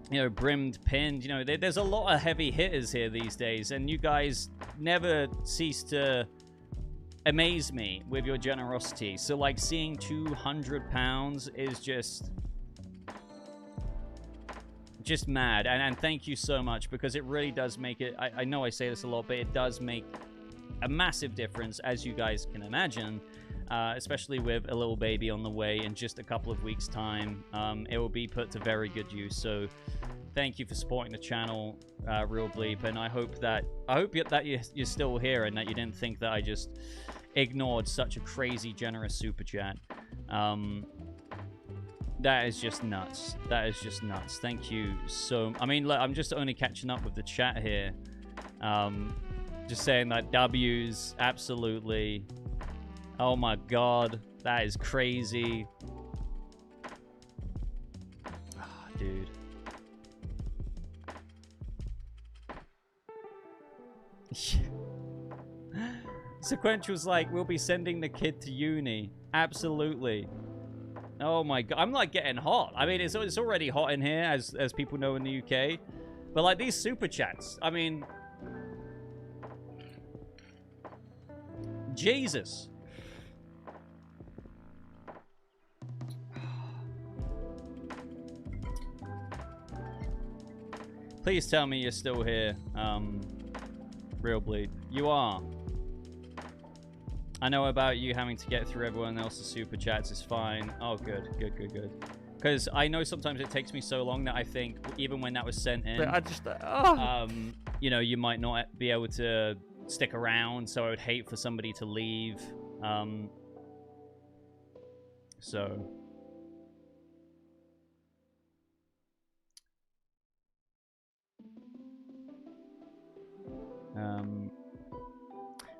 you know, Brimmed Pinned. You know, there's a lot of heavy hitters here these days, and you guys never cease to amaze me with your generosity. So, like, seeing £200 is just mad. And thank you so much, because it really does make it... I know I say this a lot, but it does make a massive difference, as you guys can imagine, especially with a little baby on the way in just a couple of weeks' time. It will be put to very good use. So thank you for supporting the channel, Real Bleep, and I hope that you're still here and that you didn't think that I just ignored such a crazy generous super chat. That is just nuts. That is just nuts. Thank you so... I mean, look, I'm just only catching up with the chat here. Just saying that W's, absolutely. Oh my god, that is crazy. Ah, dude. Sequential's like, we'll be sending the kid to uni. Absolutely. Oh my god, I'm like getting hot. I mean, it's already hot in here, as people know in the UK. But like these super chats, I mean... Jesus. Please tell me you're still here. Real Bleed. You are. I know about you having to get through everyone else's super chats is fine. Oh, good. Good. Because I know sometimes it takes me so long that I think even when that was sent in, I just, you know, you might not be able to stick around, so I would hate for somebody to leave.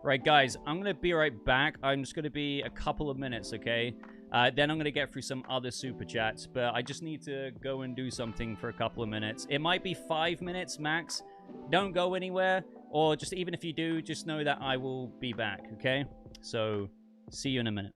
Right, guys, I'm going to be right back. I'm just going to be a couple of minutes, okay? Then I'm going to get through some other super chats, but I just need to go and do something for a couple of minutes. It might be 5 minutes max. Don't go anywhere, or just even if you do, just know that I will be back, okay? So, see you in a minute.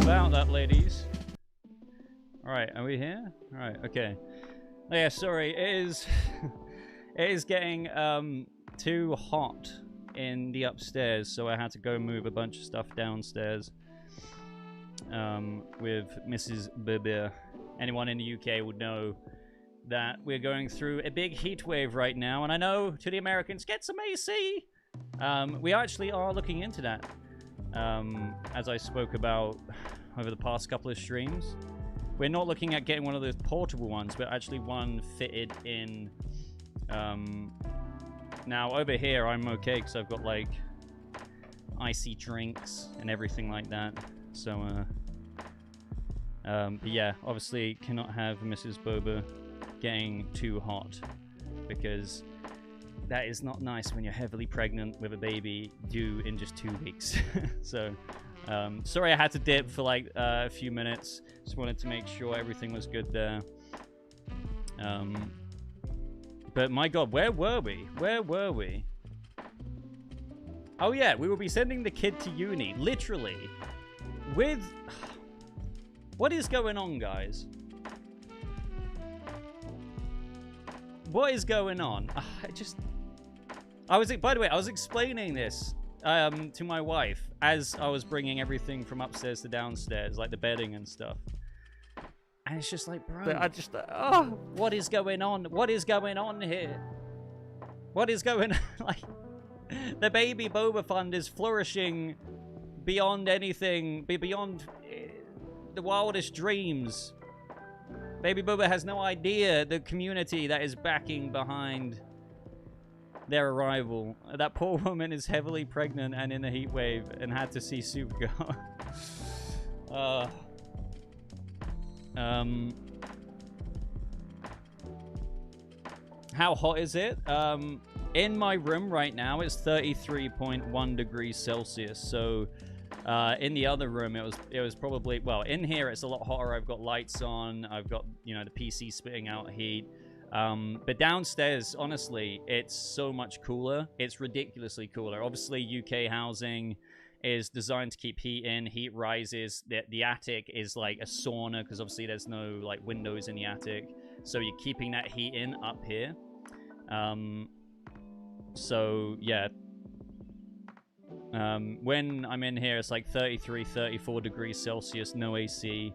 about that, ladies. Alright, are we here? Alright, okay. Oh, yeah, sorry, it is... it is getting, too hot in the upstairs, so I had to go move a bunch of stuff downstairs, with Mrs. Bebe. Anyone in the UK would know that we're going through a big heat wave right now, and I know, to the Americans, get some AC! We actually are looking into that, as I spoke about over the past couple of streams. We're not looking at getting one of those portable ones, but actually one fitted in. Now, over here, I'm okay, because I've got, like, icy drinks and everything like that. So, but yeah, obviously cannot have Mrs. Boba getting too hot, because that is not nice when you're heavily pregnant with a baby due in just 2 weeks. So, sorry I had to dip for, like, a few minutes. Just wanted to make sure everything was good there. But my god, where were we? Where were we? Oh yeah, we will be sending the kid to uni, literally, with... What is going on, guys? What is going on? By the way, I was explaining this to my wife as I was bringing everything from upstairs to downstairs, like the bedding and stuff. And it's just like, bro, what is going on? What is going on here? What is going on? Like, the baby Boba Fund is flourishing beyond anything, beyond the wildest dreams. Baby Boba has no idea the community that is backing behind their arrival. That poor woman is heavily pregnant and in a heat wave and had to see Supergirl. How hot is it? In my room right now, it's 33.1 degrees Celsius. So, in the other room, it was probably, well, in here it's a lot hotter. I've got lights on. I've got, you know, the PC spitting out heat. But downstairs, honestly, it's so much cooler. It's ridiculously cooler. Obviously, UK housing is designed to keep heat in. Heat rises. The attic is like a sauna because obviously there's no like windows in the attic. So you're keeping that heat in up here. So yeah. When I'm in here, it's like 33, 34 degrees Celsius, no AC,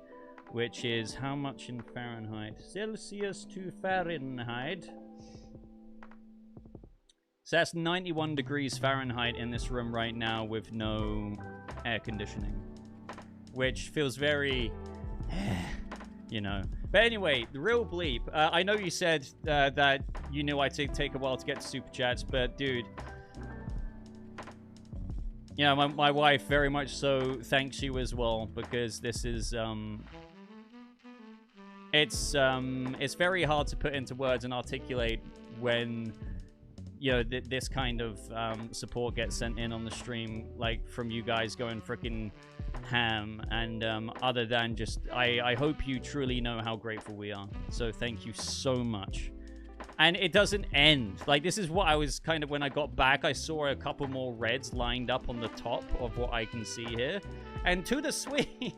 which is how much in Fahrenheit? Celsius to Fahrenheit. So that's 91 degrees Fahrenheit in this room right now with no air conditioning, which feels very, you know. But anyway, the real bleep. I know you said that you knew I'd take a while to get to Super Chats, but dude, you know, my wife very much so thanks you as well, because this is, it's very hard to put into words and articulate when, you know, this kind of support gets sent in on the stream, like from you guys going freaking ham. And other than just, I hope you truly know how grateful we are. So thank you so much. And it doesn't end. Like, this is what I was kind of, when I got back, I saw a couple more reds lined up on the top of what I can see here. And to the sweet.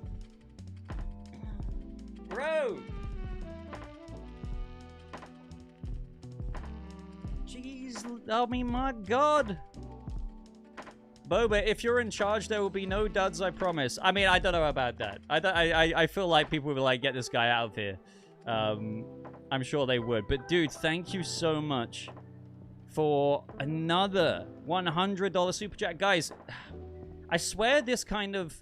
Bro. Jeez, I mean, my God. Boba, if you're in charge, there will be no duds, I promise. I mean, I don't know about that. I feel like people will, like, get this guy out of here. I'm sure they would. But, dude, thank you so much for another $100 Super Chat. Guys, I swear this kind of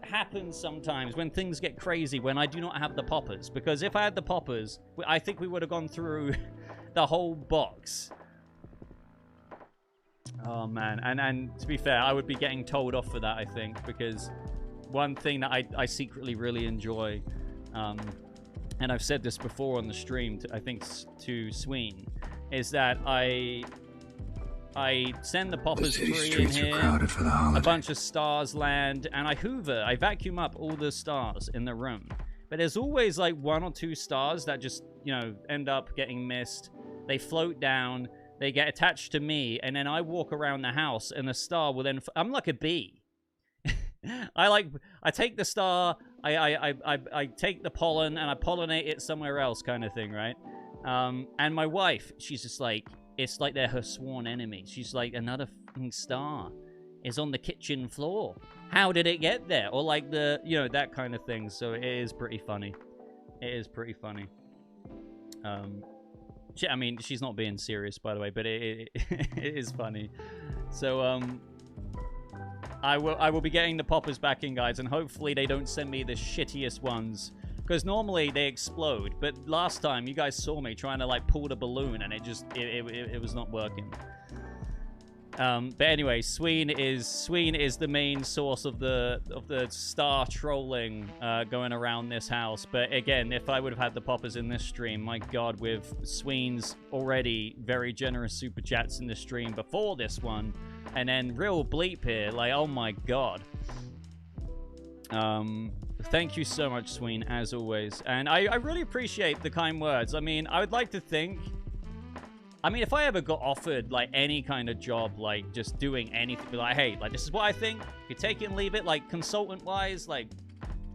happens sometimes when things get crazy, when I do not have the poppers. Because if I had the poppers, I think we would have gone through the whole box. Oh, man. And to be fair, I would be getting told off for that, I think. Because one thing that I secretly really enjoy... and I've said this before on the stream, I think to Sween, is that I send the poppers free in here, a bunch of stars land, and I vacuum up all the stars in the room. But there's always like 1 or 2 stars that just, you know, end up getting missed. They float down, they get attached to me, and then I walk around the house, and the star will then... I'm like a bee. I take the star, I take the pollen and I pollinate it somewhere else, kind of thing, right? And my wife, she's just like, it's like they're her sworn enemy. She's like, another fucking star is on the kitchen floor. How did it get there? Or like the, you know, that kind of thing. So it is pretty funny. It is pretty funny. I mean, she's not being serious, by the way, but it is funny. So, I will be getting the poppers back in, guys, and hopefully they don't send me the shittiest ones. Because normally they explode, but last time you guys saw me trying to like pull the balloon and it was not working. But anyway, Sween is the main source of the star trolling going around this house. But again, if I would have had the poppers in this stream, my god, with Sween's already very generous super chats in the stream before this one, and then real bleep here, like, oh my god. Thank you so much, Sween, as always. And I really appreciate the kind words. I mean, I would like to think... I mean, if I ever got offered, like, any kind of job, like, just doing anything, be like, hey, like, this is what I think. You take it and leave it, like, consultant-wise, like,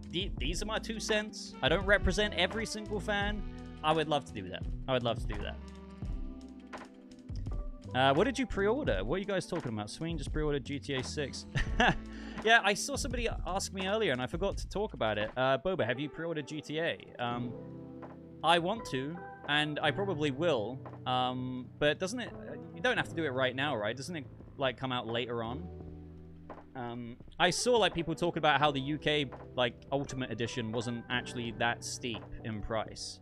these are my 2 cents. I don't represent every single fan. I would love to do that. I would love to do that. What did you pre-order? What are you guys talking about? Sween just pre-ordered GTA 6. Yeah, I saw somebody ask me earlier, and I forgot to talk about it. Boba, have you pre-ordered GTA? I want to, and I probably will. But doesn't it... You don't have to do it right now, right? Doesn't it, like, come out later on? I saw, like, people talk about how the UK, like, Ultimate Edition wasn't actually that steep in price.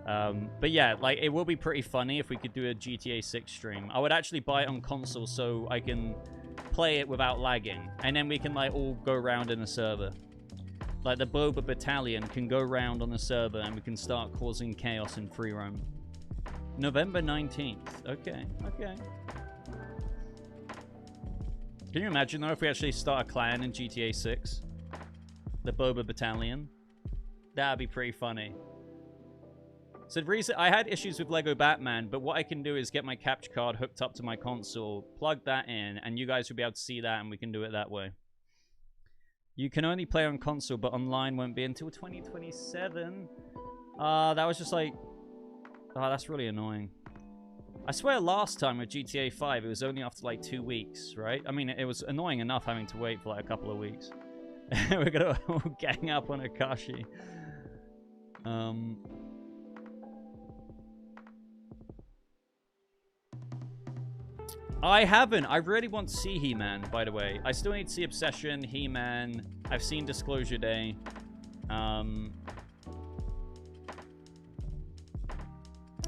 But yeah, like, it will be pretty funny if we could do a GTA 6 stream. I would actually buy it on console so I can play it without lagging. And then we can, like, all go around in a server. Like, the Boba Battalion can go around on a server and we can start causing chaos in free roam. November 19th. Okay, okay. Can you imagine, though, if we actually start a clan in GTA 6? The Boba Battalion? That'd be pretty funny. So I had issues with Lego Batman, but what I can do is get my capture card hooked up to my console, plug that in, and you guys will be able to see that, and we can do it that way. You can only play on console, but online won't be until 2027. That was just like... Oh, that's really annoying. I swear last time with GTA 5, it was only after like 2 weeks, right? I mean, it was annoying enough having to wait for like a couple of weeks. We're gonna all gang up on Akashi. I haven't. I really want to see He-Man, by the way. I still need to see Obsession, He-Man. I've seen Disclosure Day.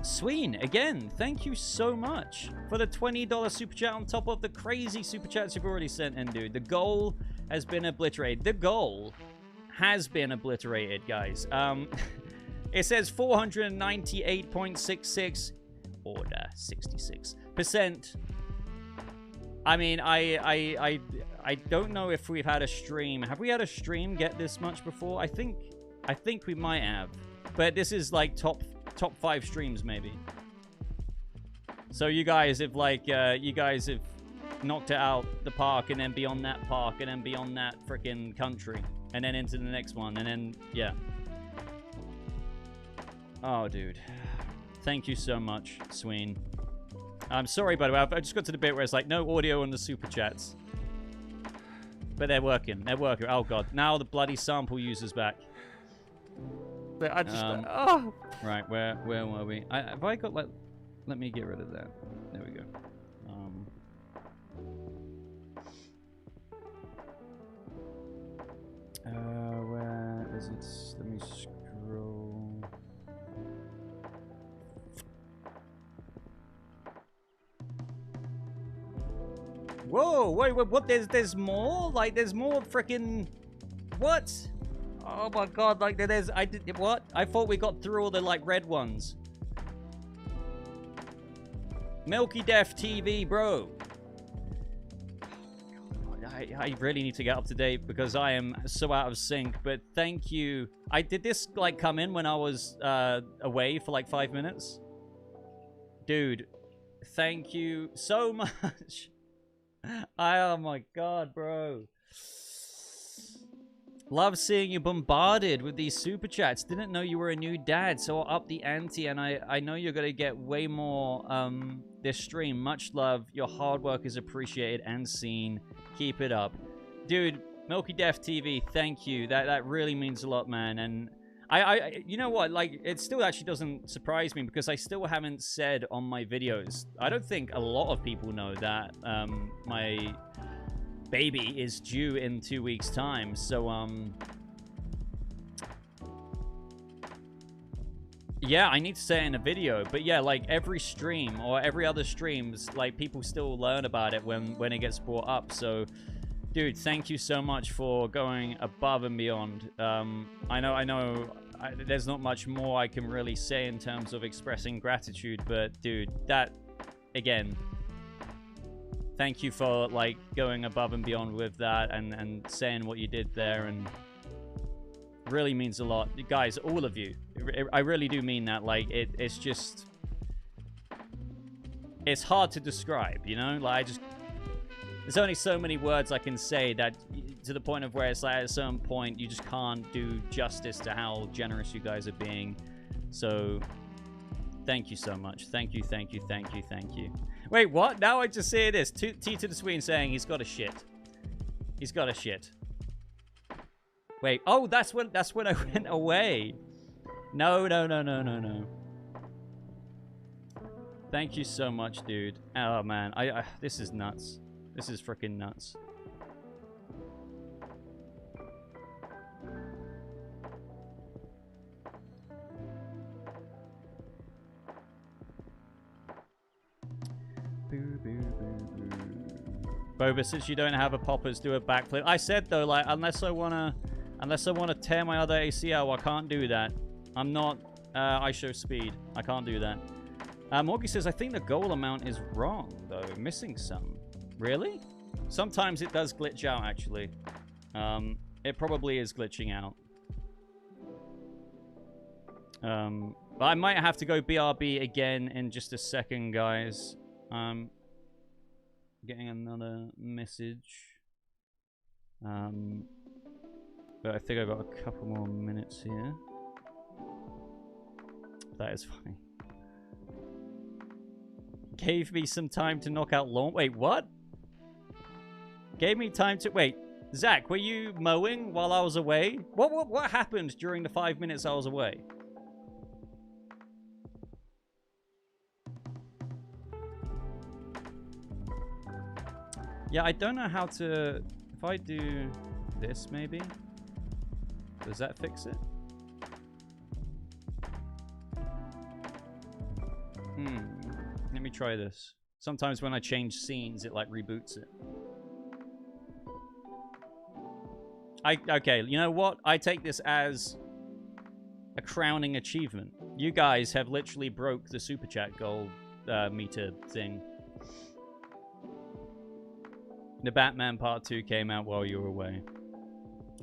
Sween, again, thank you so much for the $20 super chat on top of the crazy super chats you've already sent in, dude. The goal has been obliterated. The goal has been obliterated, guys. It says 498.66 order 66%. I mean, I don't know if we've had a stream. Have we had a stream get this much before? I think we might have. But this is like top 5 streams maybe. So you guys have like knocked it out the park, and then beyond that park, and then beyond that freaking country, and then into the next one, and then yeah. Oh, dude. Thank you so much, Sween. I'm sorry, by the way, I just got to the bit where it's like, no audio on the super chats. But they're working. They're working. Oh, God. Now the bloody sample user's back. But I just... Right, where were we? Have I got, like... Let me get rid of that. There we go. Where is it? Let me scroll... Whoa, wait, what? There's more? Like, there's more freaking... What? Oh my god, like, there's... What? I thought we got through all the, like, red ones. Milky Death TV, bro. I really need to get up to date because I am so out of sync, but thank you. Did this, like, come in when I was away for, like, 5 minutes? Dude, thank you so much. Oh my god, bro. Love seeing you bombarded with these super chats. Didn't know you were a new dad, so I'll up the ante, and I know you're going to get way more this stream. Much love. Your hard work is appreciated and seen. Keep it up. Dude, Milky Death TV, thank you. That really means a lot, man. And I you know what? Like, it still actually doesn't surprise me because I still haven't said on my videos. I don't think a lot of people know that my baby is due in 2 weeks' time. So, yeah, I need to say it in a video. But yeah, like every stream or every other streams, like people still learn about it when it gets brought up. So, dude, thank you so much for going above and beyond. I know, there's not much more I can really say in terms of expressing gratitude, but dude, that, again, thank you for, like, going above and beyond with that and saying what you did there, and really means a lot. You guys, all of you, I really do mean that. Like, it's just, it's hard to describe, you know? Like, there's only so many words I can say that, to the point of where it's like at a certain point you just can't do justice to how generous you guys are being. So thank you so much. Thank you, thank you, thank you, thank you. Wait, what? Now I just say this. T to the Swede saying he's got a shit. He's got a shit. Wait. Oh, that's when I went away. No. Thank you so much, dude. Oh man, this is nuts. This is freaking nuts. Boba, since you don't have a poppers, do a backflip. I said though, like, unless I wanna tear my other ACL, I can't do that. I'm not I show speed. I can't do that. Morgie says, I think the goal amount is wrong though, missing some. Really? Sometimes it does glitch out, actually. It probably is glitching out. But I might have to go BRB again in just a second, guys. Getting another message. But I think I've got a couple more minutes here. That is funny. Gave me some time to knock out lawn. Wait, what? Gave me time to... Wait, Zach, were you mowing while I was away? What happened during the 5 minutes I was away? Yeah, I don't know how to... If I do this, maybe? Does that fix it? Let me try this. Sometimes when I change scenes, it, like, reboots it. Okay, you know what? I take this as a crowning achievement. You guys have literally broke the Super Chat goal meter thing. The Batman Part 2 came out while you were away.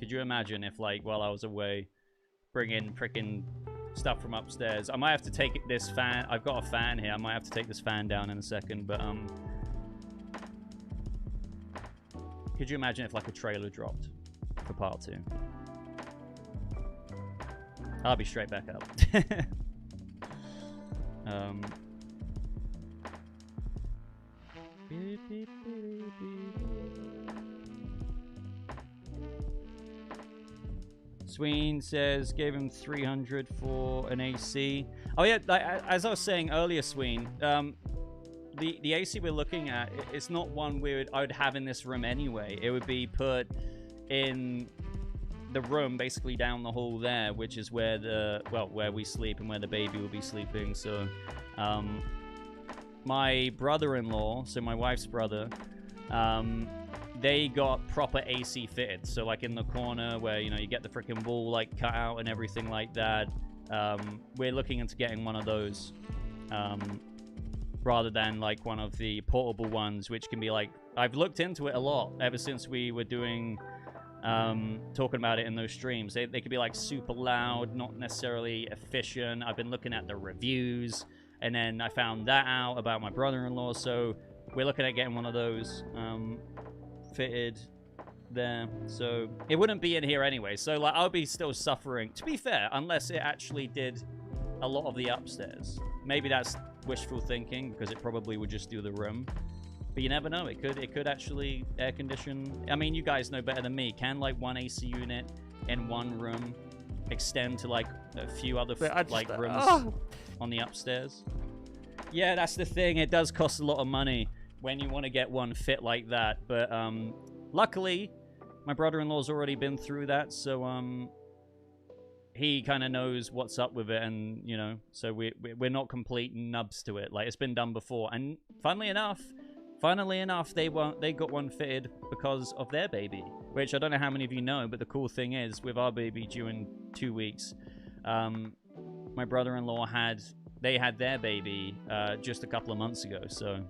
Could you imagine if, like, while I was away, bring in frickin' stuff from upstairs? I might have to take this fan. I've got a fan here. I might have to take this fan down in a second, but, could you imagine if, like, a trailer dropped for Part 2? I'll be straight back up. Sween says, gave him 300 for an AC. Oh yeah, as I was saying earlier, Sween, the AC we're looking at, it's not one I would have in this room anyway. It would be put in the room basically down the hall there, which is where where we sleep and where the baby will be sleeping. So my brother-in-law, so my wife's brother, they got proper AC fitted. So like in the corner where, you know, you get the freaking wall like cut out and everything like that. We're looking into getting one of those rather than like one of the portable ones, which can be like, I've looked into it a lot ever since we were doing talking about it in those streams. They could be like super loud, not necessarily efficient. I've been looking at the reviews, and then I found that out about my brother-in-law, so we're looking at getting one of those fitted. there. So it wouldn't be in here anyway. So like I'll be still suffering. To be fair, unless it actually did a lot of the upstairs. Maybe that's wishful thinking because it probably would just do the room. But you never know. It could actually air condition. I mean, you guys know better than me. Can like one AC unit in one room extend to like a few other rooms on the upstairs? Yeah, that's the thing. It does cost a lot of money when you want to get one fit like that. But luckily, my brother-in-law's already been through that, so he kind of knows what's up with it, and you know, so we're not complete nubs to it. Like it's been done before, and funnily enough, they got one fitted because of their baby, which I don't know how many of you know, but the cool thing is, with our baby due in 2 weeks, my brother-in-law had their baby just a couple of months ago, so.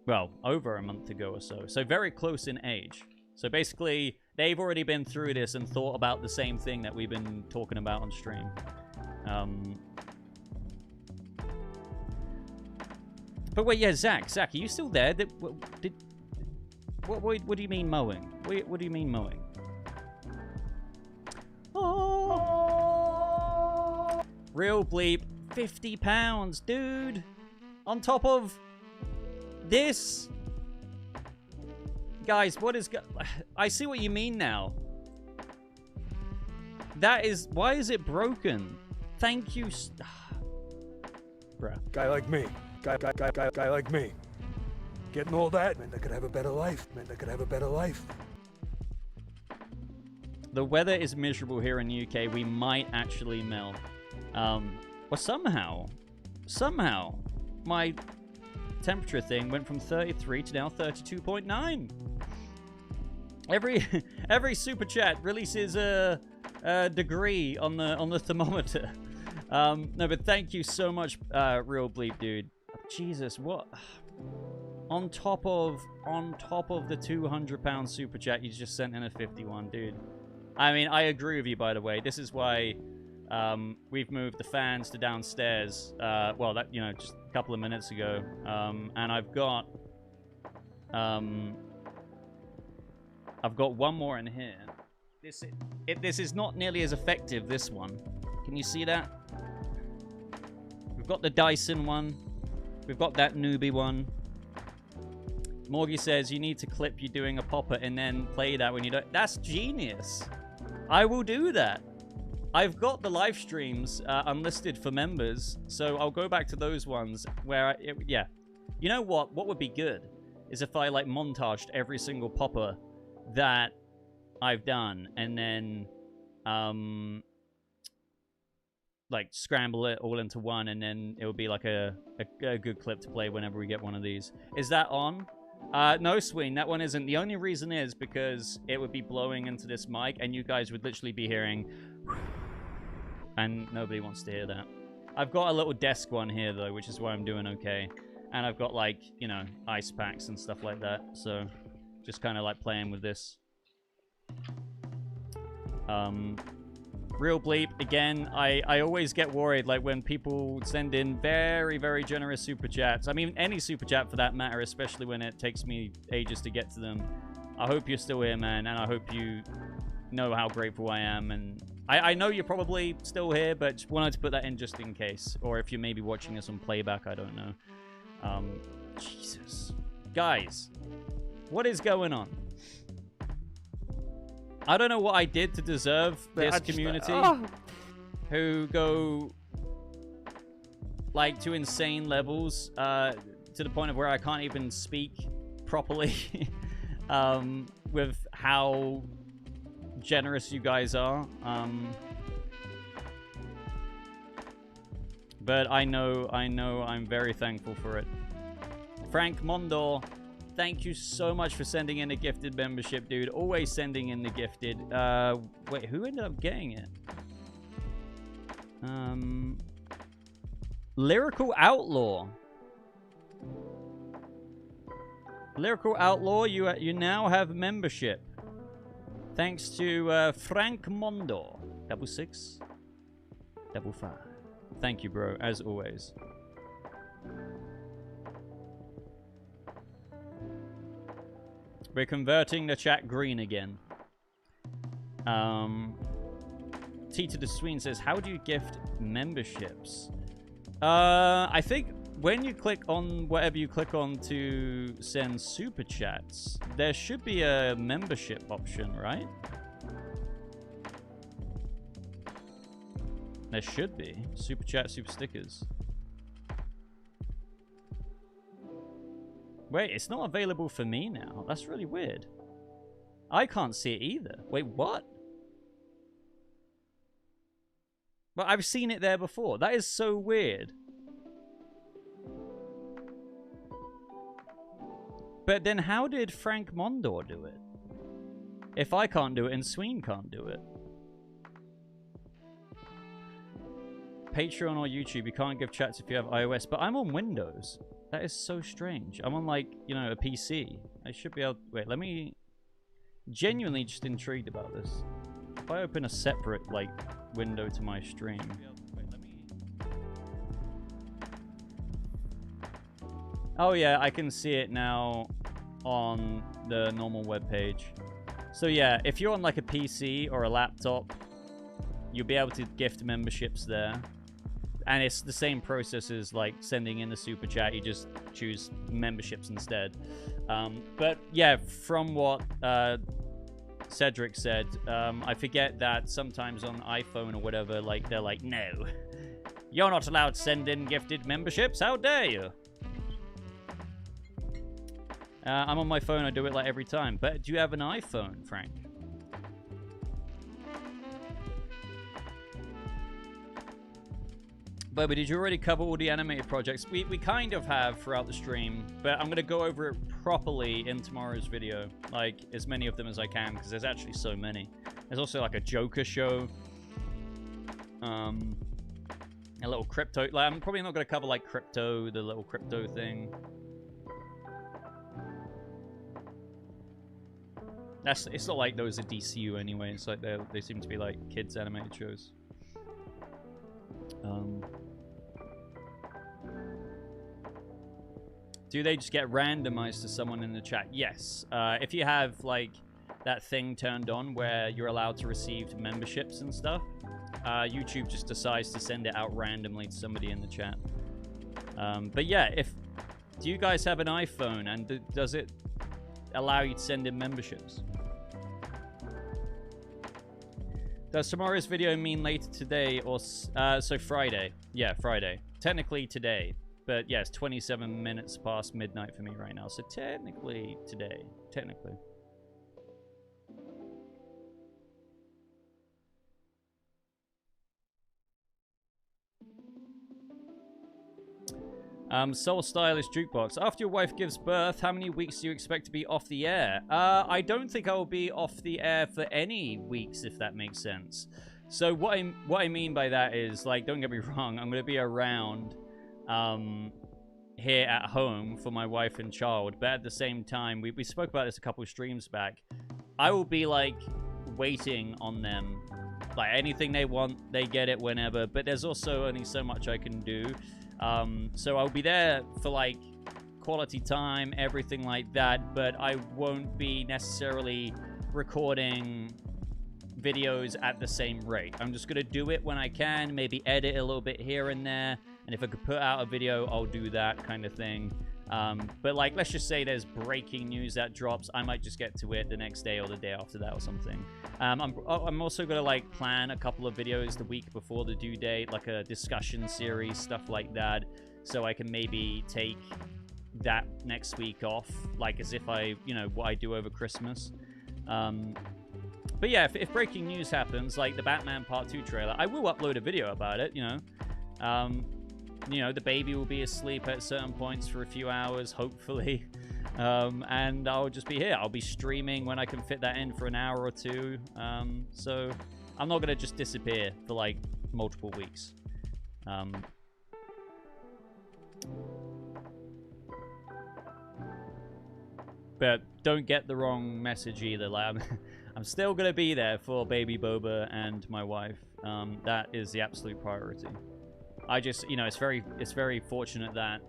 Well, over a month ago or so. So very close in age. So basically, they've already been through this and thought about the same thing that we've been talking about on stream. But wait, yeah, Zach, are you still there? What do you mean mowing? What do you mean mowing? Oh. Real bleep, £50, dude. On top of this. Guys, what is... I see what you mean now. That is... Why is it broken? Thank you... Bruh. Guy like me. Guy like me. Getting all that meant I could have a better life. The weather is miserable here in the UK. We might actually melt. Well, somehow, my temperature thing went from 33 to now 32.9. Every super chat releases a degree on the thermometer. No, but thank you so much, Real Bleep, dude. Jesus, what? On top of the £200 super chat, you just sent in a 51, dude. I mean, I agree with you, by the way. This is why we've moved the fans to downstairs. Well, that, you know, just a couple of minutes ago. And I've got one more in here. This is not nearly as effective, this one. Can you see that? We've got the Dyson one. We've got that newbie one. Morgie says you need to clip you doing a popper and then play that when you don't. That's genius. I will do that. I've got the live streams unlisted for members, so I'll go back to those ones where, yeah. You know what? What would be good is if I, like, montaged every single popper that I've done, and then, like, scramble it all into one, and then it would be, like, a good clip to play whenever we get one of these. Is that on? No, Sween, that one isn't. The only reason is because it would be blowing into this mic, and you guys would literally be hearing... And nobody wants to hear that. I've got a little desk one here, though, which is why I'm doing okay. And I've got, like, you know, ice packs and stuff like that. So, just kind of, like, playing with this. Real Bleep, again, I always get worried, like, when people send in very, very generous super chats. I mean, any super chat for that matter, especially when it takes me ages to get to them. I hope you're still here, man, and I hope you know how grateful I am. And I know you're probably still here, but just wanted to put that in just in case. Or if you're maybe watching this on playback, I don't know. Jesus. Guys, what is going on? I don't know what I did to deserve this community who go, like, to insane levels to the point of where I can't even speak properly with how generous you guys are. But I know I'm very thankful for it. Frank Mondor, thank you so much for sending in a gifted membership, dude. Always sending in the gifted. Wait, who ended up getting it? Lyrical Outlaw. Lyrical Outlaw, you now have membership. Thanks to Frank Mondor. 66 55. Thank you, bro, as always. We're converting the chat green again. T to the Sween says, how do you gift memberships? I think when you click on whatever you click on to send super chats, there should be a membership option, right? There should be. Super chat, super stickers. Wait, it's not available for me now. That's really weird. I can't see it either. Wait, what? But I've seen it there before. That is so weird. But then how did Frank Mondor do it? If I can't do it and Sween can't do it. Patreon or YouTube, you can't give chats if you have iOS, but I'm on Windows. That is so strange. I'm on, like, you know, a PC. I should be able... Wait, let me... Genuinely just intrigued about this. If I open a separate, like, window to my stream... Wait, let me... Oh, yeah, I can see it now on the normal web page. So, yeah, if you're on, like, a PC or a laptop, you'll be able to gift memberships there. And it's the same process as, like, sending in the super chat. You just choose memberships instead. But, yeah, from what Cedric said, I forget that sometimes on iPhone or whatever, like, they're like, no, you're not allowed to send in gifted memberships. How dare you? I'm on my phone. I do it, like, every time. But do you have an iPhone, Frank? But did you already cover all the animated projects? We kind of have throughout the stream, but I'm going to go over it properly in tomorrow's video. Like, as many of them as I can, because there's actually so many. There's also, like, a Joker show. A little crypto... Like, I'm probably not going to cover, like, crypto, the little crypto thing. It's not like those are DCU anyway. It's like they seem to be, like, kids' animated shows. Do they just get randomized to someone in the chat? Yes. If you have, like, that thing turned on where you're allowed to receive memberships and stuff, YouTube just decides to send it out randomly to somebody in the chat. But yeah, do you guys have an iPhone, and does it allow you to send in memberships? Does tomorrow's video mean later today or... so Friday. Yeah, Friday. Technically today. But yeah, it's 27 minutes past midnight for me right now. So technically today. Technically. Soul Stylish Jukebox. After your wife gives birth, how many weeks do you expect to be off the air? I don't think I will be off the air for any weeks, if that makes sense. So what I mean by that is, like, don't get me wrong, I'm going to be around here at home for my wife and child, but at the same time, we spoke about this a couple of streams back. I will be, like, waiting on them. Like, anything they want, they get it whenever, but there's also only so much I can do. So I'll be there for, like, quality time, everything like that, but I won't be necessarily recording videos at the same rate. I'm just going to do it when I can, maybe edit a little bit here and there, and if I could put out a video, I'll do that kind of thing. But, like, let's just say there's breaking news that drops. I might just get to it the next day or the day after that or something. I'm also going to, like, plan a couple of videos the week before the due date, like a discussion series, stuff like that, so I can maybe take that next week off, like, as if I, you know, what I do over Christmas. But yeah, if breaking news happens, like the Batman Part 2 trailer, I will upload a video about it, you know. You know, the baby will be asleep at certain points for a few hours, hopefully. And I'll just be here. I'll be streaming when I can fit that in for an hour or two. So I'm not going to just disappear for, like, multiple weeks. But don't get the wrong message either. Like, I'm still going to be there for baby Boba and my wife. That is the absolute priority. I just, you know, it's very fortunate that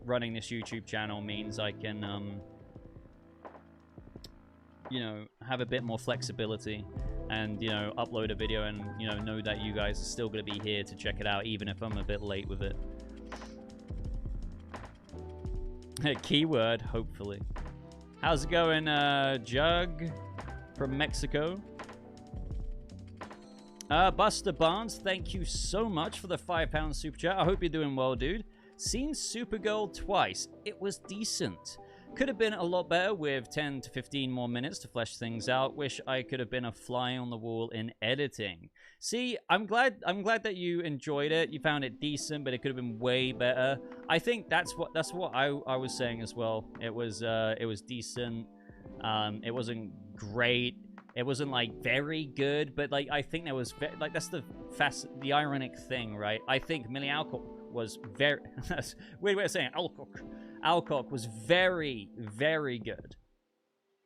running this YouTube channel means I can you know, have a bit more flexibility and, you know, upload a video and, you know that you guys are still going to be here to check it out, even if I'm a bit late with it. Keyword, hopefully. How's it going, Jug from Mexico? Buster Barnes, thank you so much for the £5 super chat. I hope you're doing well, dude. Seen Supergirl twice. It was decent. Could have been a lot better with 10 to 15 more minutes to flesh things out. Wish I could have been a fly on the wall in editing. See, I'm glad that you enjoyed it. You found it decent, but it could have been way better. I think that's what I was saying as well. It was decent. It wasn't great. It wasn't like very good, but like I think there was like that's the ironic thing, right? I think Millie Alcock was very that's a weird way of saying it. Alcock was very, very good.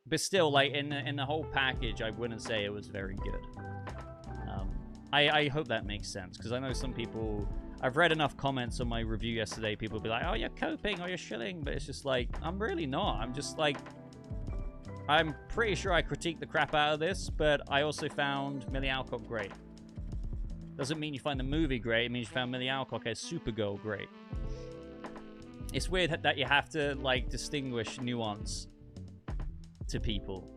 But still, like, in the whole package, I wouldn't say it was very good. I hope that makes sense, because I know some people... I've read enough comments on my review yesterday, people be like, oh, you're coping, or you're shilling, but it's just like, I'm really not. I'm just like... I'm pretty sure I critiqued the crap out of this, but I also found Millie Alcock great. Doesn't mean you find the movie great, it means you found Millie Alcock as Supergirl great. It's weird that you have to, like, distinguish nuance to people.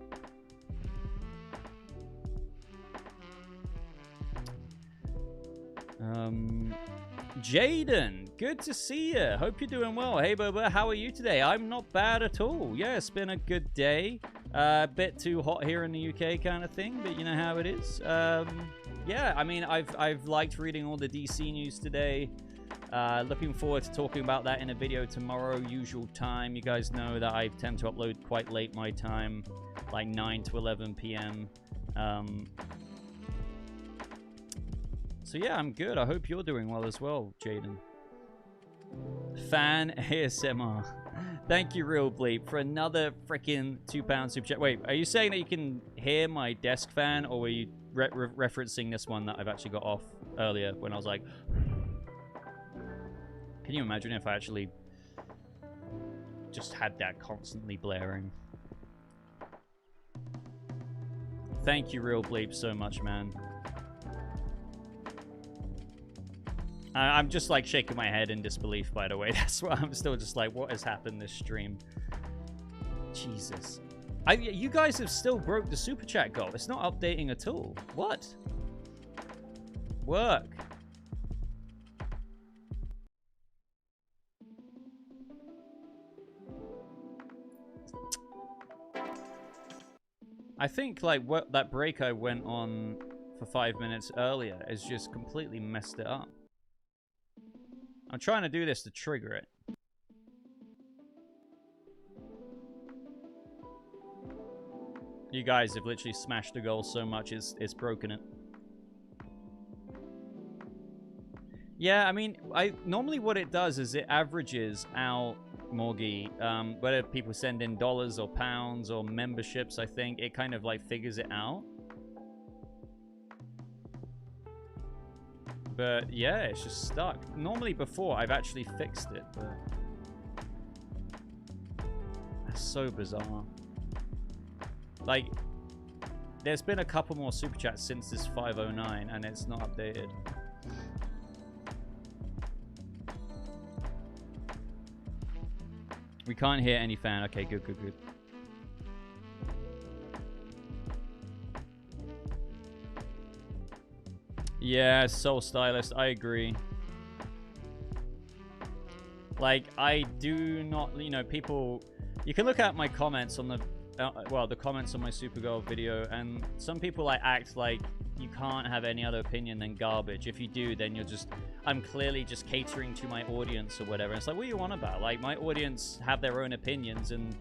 Jaden, good to see you. Hope you're doing well. Hey, Boba, how are you today? I'm not bad at all. Yeah, it's been a good day. A bit too hot here in the UK kind of thing, but you know how it is. Yeah, I mean, I've liked reading all the DC news today. Looking forward to talking about that in a video tomorrow, usual time. You guys know that I tend to upload quite late my time, like 9 to 11 p.m. So yeah, I'm good. I hope you're doing well as well, Jaden. Fan ASMR. Thank you, Real Bleep, for another freaking £2 super chat. Wait, are you saying that you can hear my desk fan, or were you referencing this one that I've actually got off earlier when I was like... Can you imagine if I actually just had that constantly blaring? Thank you, Real Bleep, so much, man. I'm just, like, shaking my head in disbelief, by the way. That's why I'm still just like, what has happened this stream? Jesus. You guys have still broke the Super Chat goal. It's not updating at all. What? Work. I think, like, that break I went on for 5 minutes earlier has just completely messed it up. I'm trying to do this to trigger it. You guys have literally smashed the goal so much, it's broken it. Yeah, I mean, normally what it does is it averages out, Morgie, whether people send in dollars or pounds or memberships, I think. It kind of, like, figures it out. But, yeah, it's just stuck. Normally before, I've actually fixed it, but... That's so bizarre. Like, there's been a couple more Super Chats since this 509, and it's not updated. We can't hear any fan. Okay, good, good, good. Yeah, Soul Stylist, I agree. Like, I do not, you know, people... You can look at my comments on the... well, the comments on my Supergirl video, and some people, like, act like you can't have any other opinion than garbage. If you do, then you're just... I'm clearly just catering to my audience or whatever. And it's like, what are you on about? Like, my audience have their own opinions, and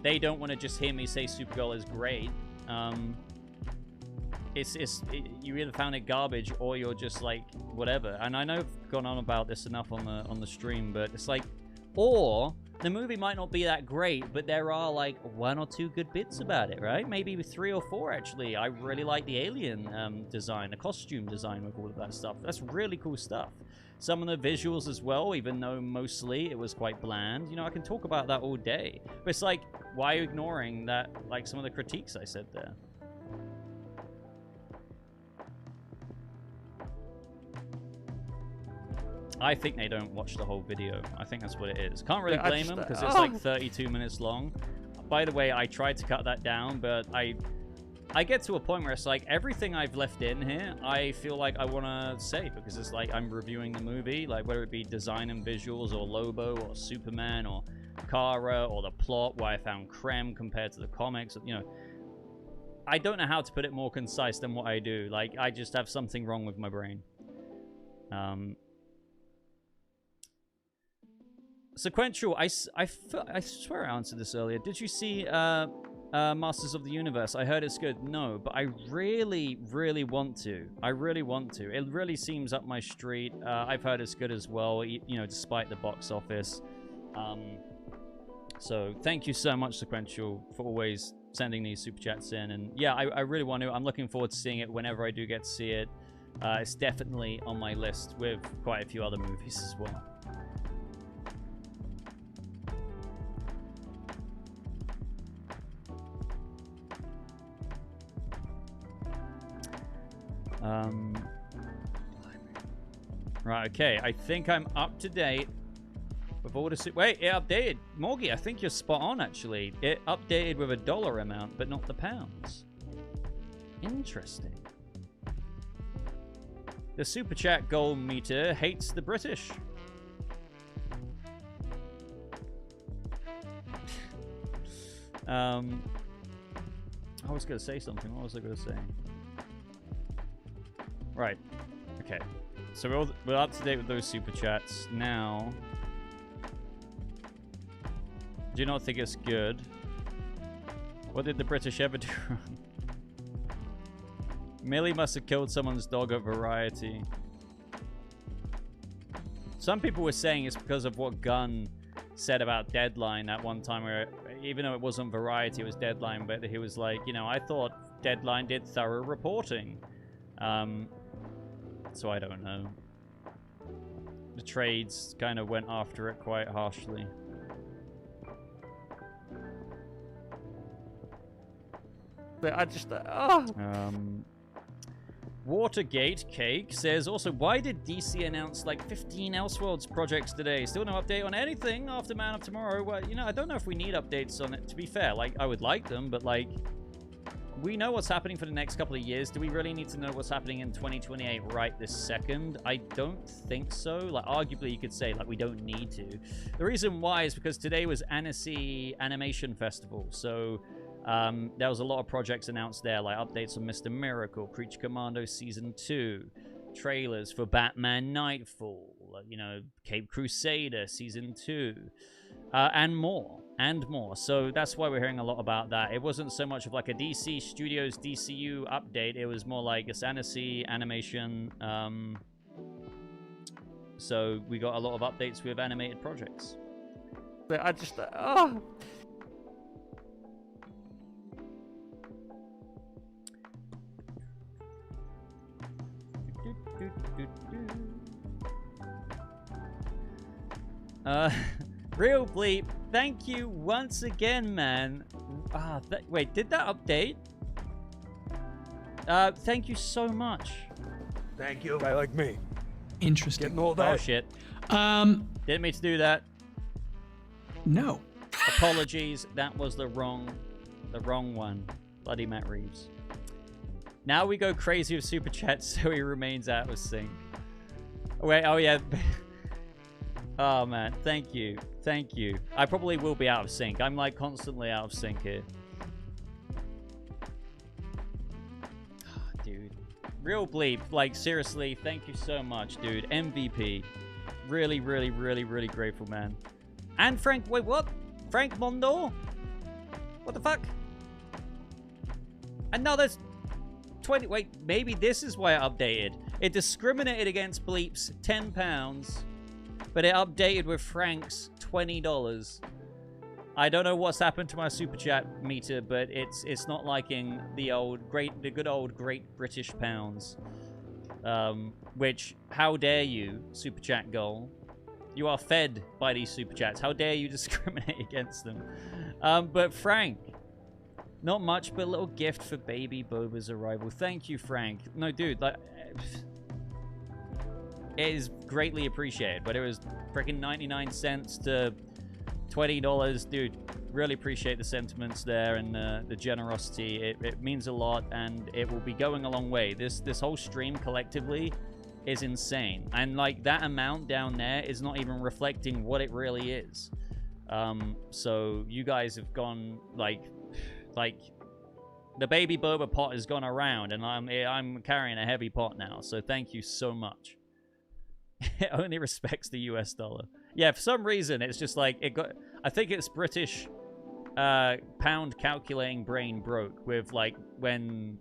they don't want to just hear me say Supergirl is great. You either found it garbage or you're just like whatever. And I know I've gone on about this enough on the stream, but it's like, or the movie might not be that great, but there are like 1 or 2 good bits about it, right? Maybe 3 or 4 actually. I really like the alien design, the costume design with all of that stuff. That's really cool stuff. Some of the visuals as well, even though mostly it was quite bland. You know, I can talk about that all day. But it's like, why are you ignoring that, like some of the critiques I said there? I think they don't watch the whole video. I think that's what it is. Can't really blame them because it's like 32 minutes long. By the way, I tried to cut that down, but I get to a point where it's like everything I've left in here, I feel like I want to say because it's like I'm reviewing the movie, like whether it be design and visuals or Lobo or Superman or Kara or the plot, why I found Krem compared to the comics. You know, I don't know how to put it more concise than what I do. Like I just have something wrong with my brain. Sequential, I swear I answered this earlier. Did you see Masters of the Universe? I heard it's good. No, but I really, really want to. I really want to. It really seems up my street. I've heard it's good as well, you know, despite the box office. So thank you so much, Sequential, for always sending these super chats in. And yeah, I really want to. I'm looking forward to seeing it whenever I do get to see it. It's definitely on my list with quite a few other movies as well. Right, okay. I think I'm up to date with all the... Wait, it updated. Morgie, I think you're spot on, actually. It updated with a dollar amount, but not the pounds. Interesting. The Super Chat goal meter hates the British. I was going to say something. What was I going to say? Right. Okay. So we're up to date with those super chats. Now, do you not think it's good? What did the British ever do wrong? Millie must have killed someone's dog at Variety. Some people were saying it's because of what Gunn said about Deadline that one time where, even though it wasn't Variety, it was Deadline, but he was like, you know, I thought Deadline did thorough reporting. So I don't know. The trades kind of went after it quite harshly. But I just... Watergate Cake says, also, why did DC announce like 15 Elseworlds projects today? Still no update on anything after Man of Tomorrow? Well, you know, I don't know if we need updates on it, to be fair. Like, I would like them, but like... we know what's happening for the next couple of years. Do we really need to know what's happening in 2028 right this second? I don't think so. Like, arguably, you could say, like, we don't need to. The reason why is because today was Annecy Animation Festival. So, there was a lot of projects announced there, like updates on Mr. Miracle, Creature Commando Season 2, trailers for Batman Nightfall, you know, Cape Crusader Season 2, and more. And more. So that's why we're hearing a lot about that. It wasn't so much of like a DC Studios DCU update. It was more like a Annecy animation. So we got a lot of updates with animated projects. But I just... Real Bleep, thank you once again, man. Wait, did that update? Thank you so much. Thank you. Guy like me. Interesting. Getting all that. Oh shit. Didn't mean to do that. No. Apologies, that was the wrong one. Bloody Matt Reeves. Now we go crazy with super chats so he remains out of sync. Wait, oh yeah. Oh man, thank you. Thank you. I probably will be out of sync. I'm like constantly out of sync here. Oh, dude. Real Bleep, like seriously, thank you so much, dude. MVP. Really, really, really, really grateful, man. And Frank, wait, what? Frank Mondor? What the fuck? And now there's 20, wait, maybe this is why it updated. It discriminated against Bleeps, £10. but it updated with Frank's $20. I don't know what's happened to my super chat meter, but it's not liking the good old Great British pounds. Which, how dare you, super chat goal? You are fed by these super chats. How dare you discriminate against them? But Frank, not much, but a little gift for baby Boba's arrival. Thank you, Frank. No, dude, like, it is greatly appreciated. But it was freaking 99 cents to $20, dude. Really appreciate the sentiments there and the generosity. It means a lot, and it will be going a long way. This whole stream collectively is insane, and like that amount down there is not even reflecting what it really is. So you guys have gone like the baby Boba pot has gone around, and I'm carrying a heavy pot now. So thank you so much. It only respects the US dollar. Yeah, for some reason it's just like it got. I think it's British pound calculating brain broke with like when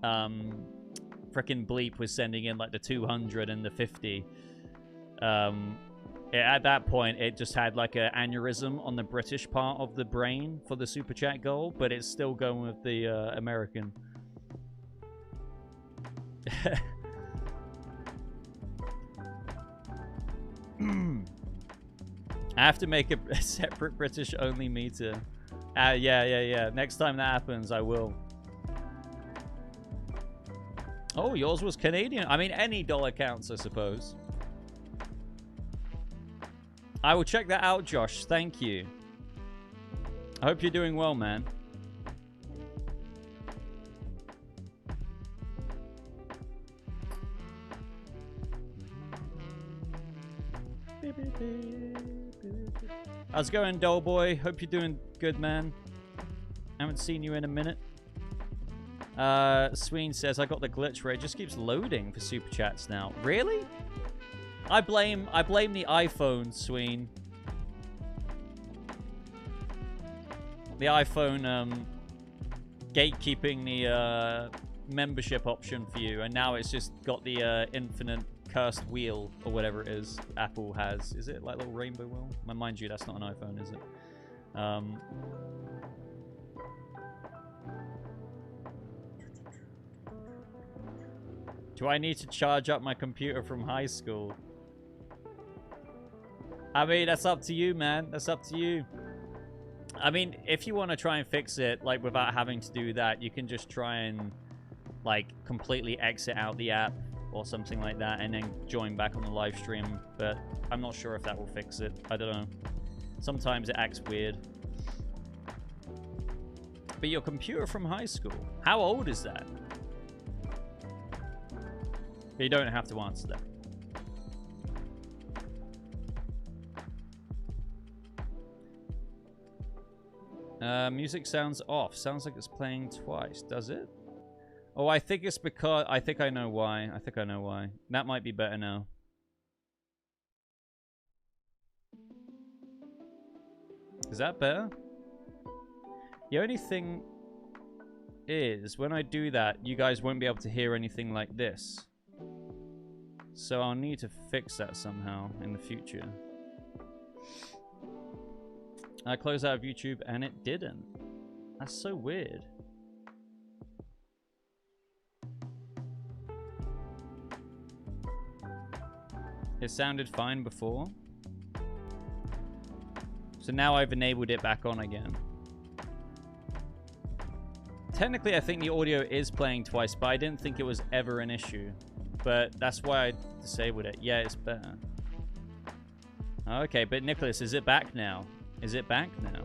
frickin' Bleep was sending in like the 200 and the 50. At that point it just had like an aneurysm on the British part of the brain for the super chat goal, but it's still going with the American. I have to make a separate British only meter. Yeah. Next time that happens, I will. Oh, yours was Canadian. I mean, any dollar counts, I suppose. I will check that out, Josh. Thank you. I hope you're doing well, man. How's it going, Doughboy? Hope you're doing good, man. Haven't seen you in a minute. Sween says, I got the glitch where it just keeps loading for super chats now. Really? I blame the iPhone, Sween. The iPhone gatekeeping the membership option for you, and now it's just got the infinite cursed wheel or whatever it is Apple has. Is it like a little rainbow wheel? Mind you, that's not an iPhone, is it? Do I need to charge up my computer from high school? I mean, that's up to you, man. That's up to you. I mean, if you want to try and fix it, like, without having to do that, you can just try and, like, completely exit out the app or something like that and then join back on the live stream. But I'm not sure if that will fix it. I don't know. Sometimes it acts weird. But your computer from high school, how old is that? You don't have to answer that. Music sounds off. Sounds like it's playing twice. Does it? Oh, I think it's because... I think I know why. That might be better now. Is that better? The only thing is, when I do that, you guys won't be able to hear anything like this. So I'll need to fix that somehow in the future. I closed out of YouTube and it didn't. That's so weird. It sounded fine before. So now I've enabled it back on again. Technically, I think the audio is playing twice, but I didn't think it was ever an issue. But that's why I disabled it. Yeah, it's better. Okay, but Nicholas, is it back now? Is it back now?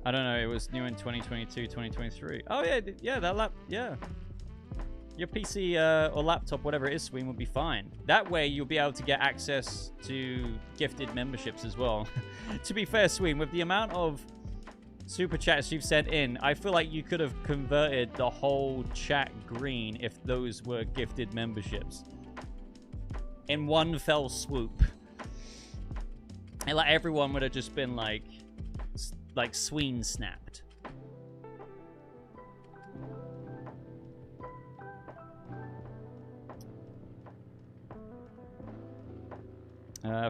I don't know. It was new in 2022, 2023. Oh yeah, yeah. Your PC or laptop, whatever it is, Sween, will be fine. That way, you'll be able to get access to gifted memberships as well. To be fair, Sween, with the amount of super chats you've sent in, I feel like you could have converted the whole chat green if those were gifted memberships. In one fell swoop. And like everyone would have just been like like sween snapped.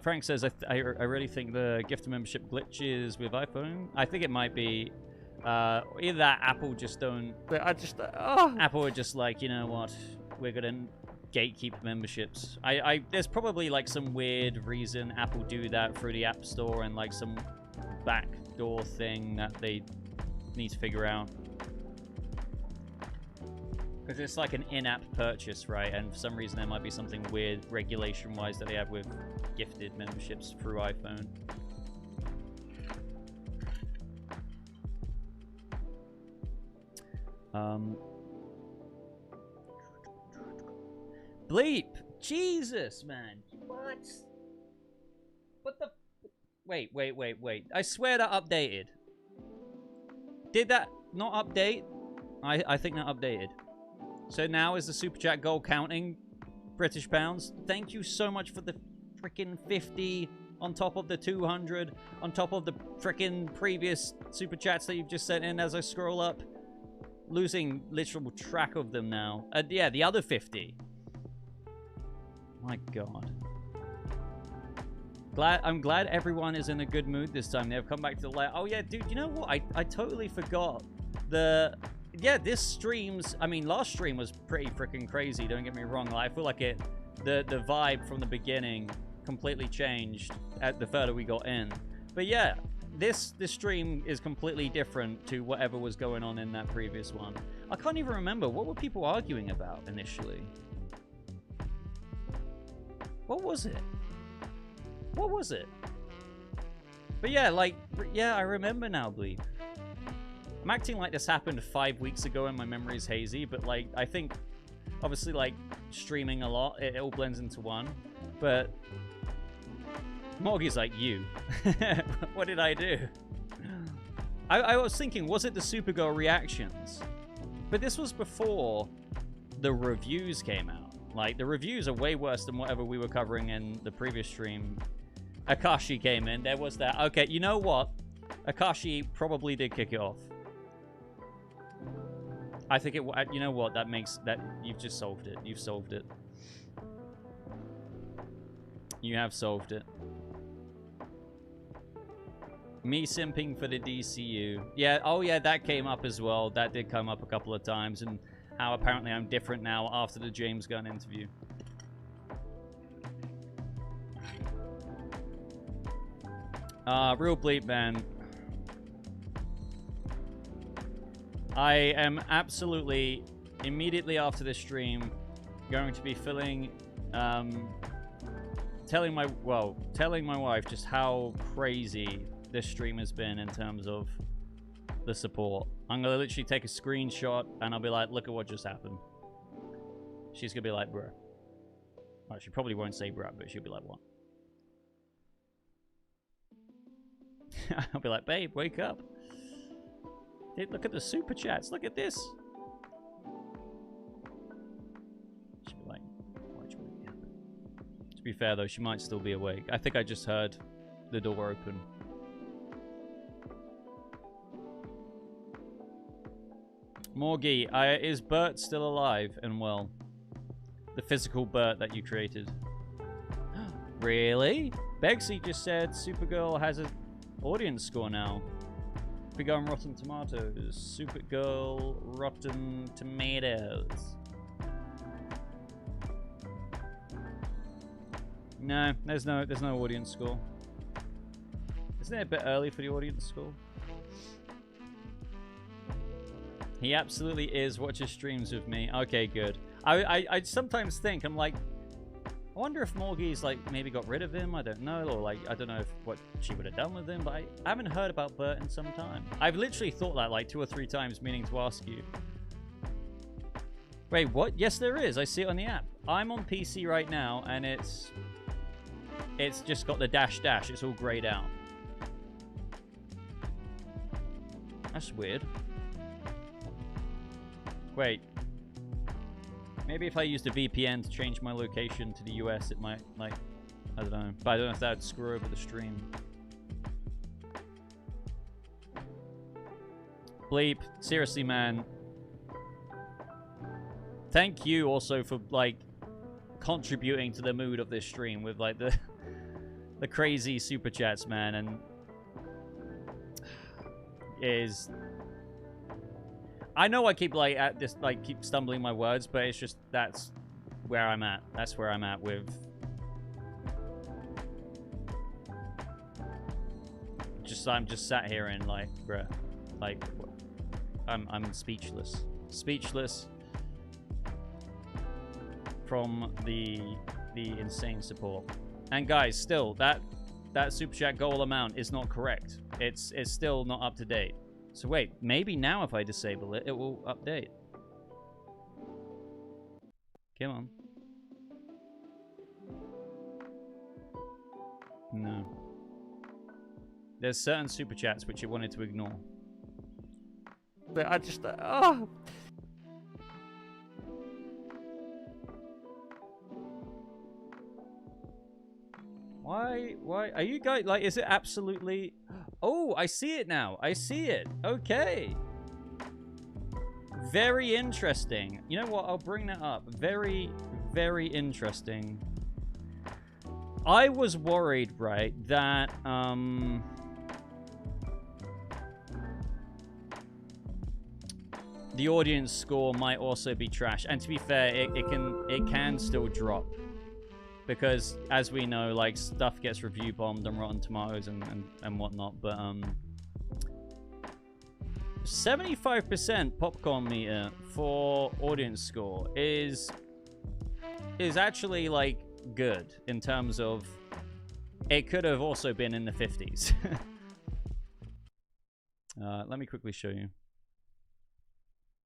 Frank says, I really think the gift membership glitches with iPhone. I think it might be either that Apple just don't... Apple are just like, you know what, we're going to gatekeep memberships. There's probably like some weird reason Apple do that through the App Store and like some backdoor thing that they need to figure out. Because it's like an in-app purchase, right? And for some reason there might be something weird regulation-wise that they have with gifted memberships through iPhone. Bleep! Jesus, man. What the... Wait. I swear that updated. Did that not update? I think that updated. So now is the Super Chat goal counting British pounds? Thank you so much for the freaking 50 on top of the 200, on top of the freaking previous Super Chats that you've just sent in as I scroll up. Losing literal track of them now. Yeah, the other 50. My God. I'm glad everyone is in a good mood this time. They've come back to the light. Oh yeah, dude, you know what? I totally forgot. Yeah, this stream's... I mean, last stream was pretty freaking crazy, don't get me wrong. Like, I feel like the vibe from the beginning completely changed the further we got in. But yeah, this stream is completely different to whatever was going on in that previous one. I can't even remember. What were people arguing about initially? What was it? What was it? But yeah, like... Yeah, I remember now, Bleep. I'm acting like this happened 5 weeks ago and my memory is hazy, but like, I think, obviously, like, streaming a lot, it all blends into one. But Morgie's like, you. What did I do? I was thinking, was it the Supergirl reactions? But this was before the reviews came out. Like, the reviews are way worse than whatever we were covering in the previous stream. Akashi came in, there was that. Okay, you know what? Akashi probably did kick it off. I think it... You know what? That makes... that you've just solved it. You've solved it. You have solved it. Me simping for the DCU. Yeah, oh yeah, that came up as well. That did come up a couple of times. And how apparently I'm different now after the James Gunn interview. Real bleep, man. I am absolutely, immediately after this stream, going to be telling my wife just how crazy this stream has been in terms of the support. I'm going to literally take a screenshot and I'll be like, look at what just happened. She's going to be like, bruh. Well, she probably won't say bruh, but she'll be like, what? I'll be like, babe, wake up. Dude, look at the super chats. Look at this. She'll be like, watch what happened. To be fair, though, she might still be awake. I think I just heard the door open. Morgie, is Bert still alive and well? The physical Bert that you created. Really? Begsy just said Supergirl has an audience score now. We go on Rotten Tomatoes. Supergirl, Rotten Tomatoes. No, there's no audience score. Isn't it a bit early for the audience score? He absolutely is. Watches streams with me. Okay, good. I sometimes think, I'm like, I wonder if Morgie's like maybe got rid of him. I don't know, or like I don't know what she would have done with him. But I haven't heard about Bert in some time. I've literally thought that like 2 or 3 times, meaning to ask you. Wait, what? Yes, there is. I see it on the app. I'm on PC right now, and it's just got the dash. It's all grayed out. That's weird. Wait. Maybe if I used a VPN to change my location to the US, it might, like, I don't know. But I don't know if that would screw over the stream. Bleep, seriously, man. Thank you also for, like, contributing to the mood of this stream with, like, the crazy super chats, man, and I know I keep, like, at this, like, keep stumbling my words, but it's just, that's where I'm at. That's where I'm at with... I'm just sat here and, like, bruh, like, I'm speechless. Speechless from the insane support. And guys, still, that super chat goal amount is not correct. It's still not up to date. So wait, maybe now if I disable it, it will update. Come on. No. There's certain super chats which it wanted to ignore. But I just... Oh. Why? Are you guys, like, is it absolutely... Oh, I see it now. I see it. Okay. Very interesting. You know what? I'll bring that up. Very, very interesting. I was worried, right, that, the audience score might also be trash. And to be fair, it can still drop. Because, as we know, like, stuff gets review bombed on Rotten Tomatoes and whatnot, but, 75% popcorn meter for audience score is actually, like, good in terms of it could have also been in the 50s. Let me quickly show you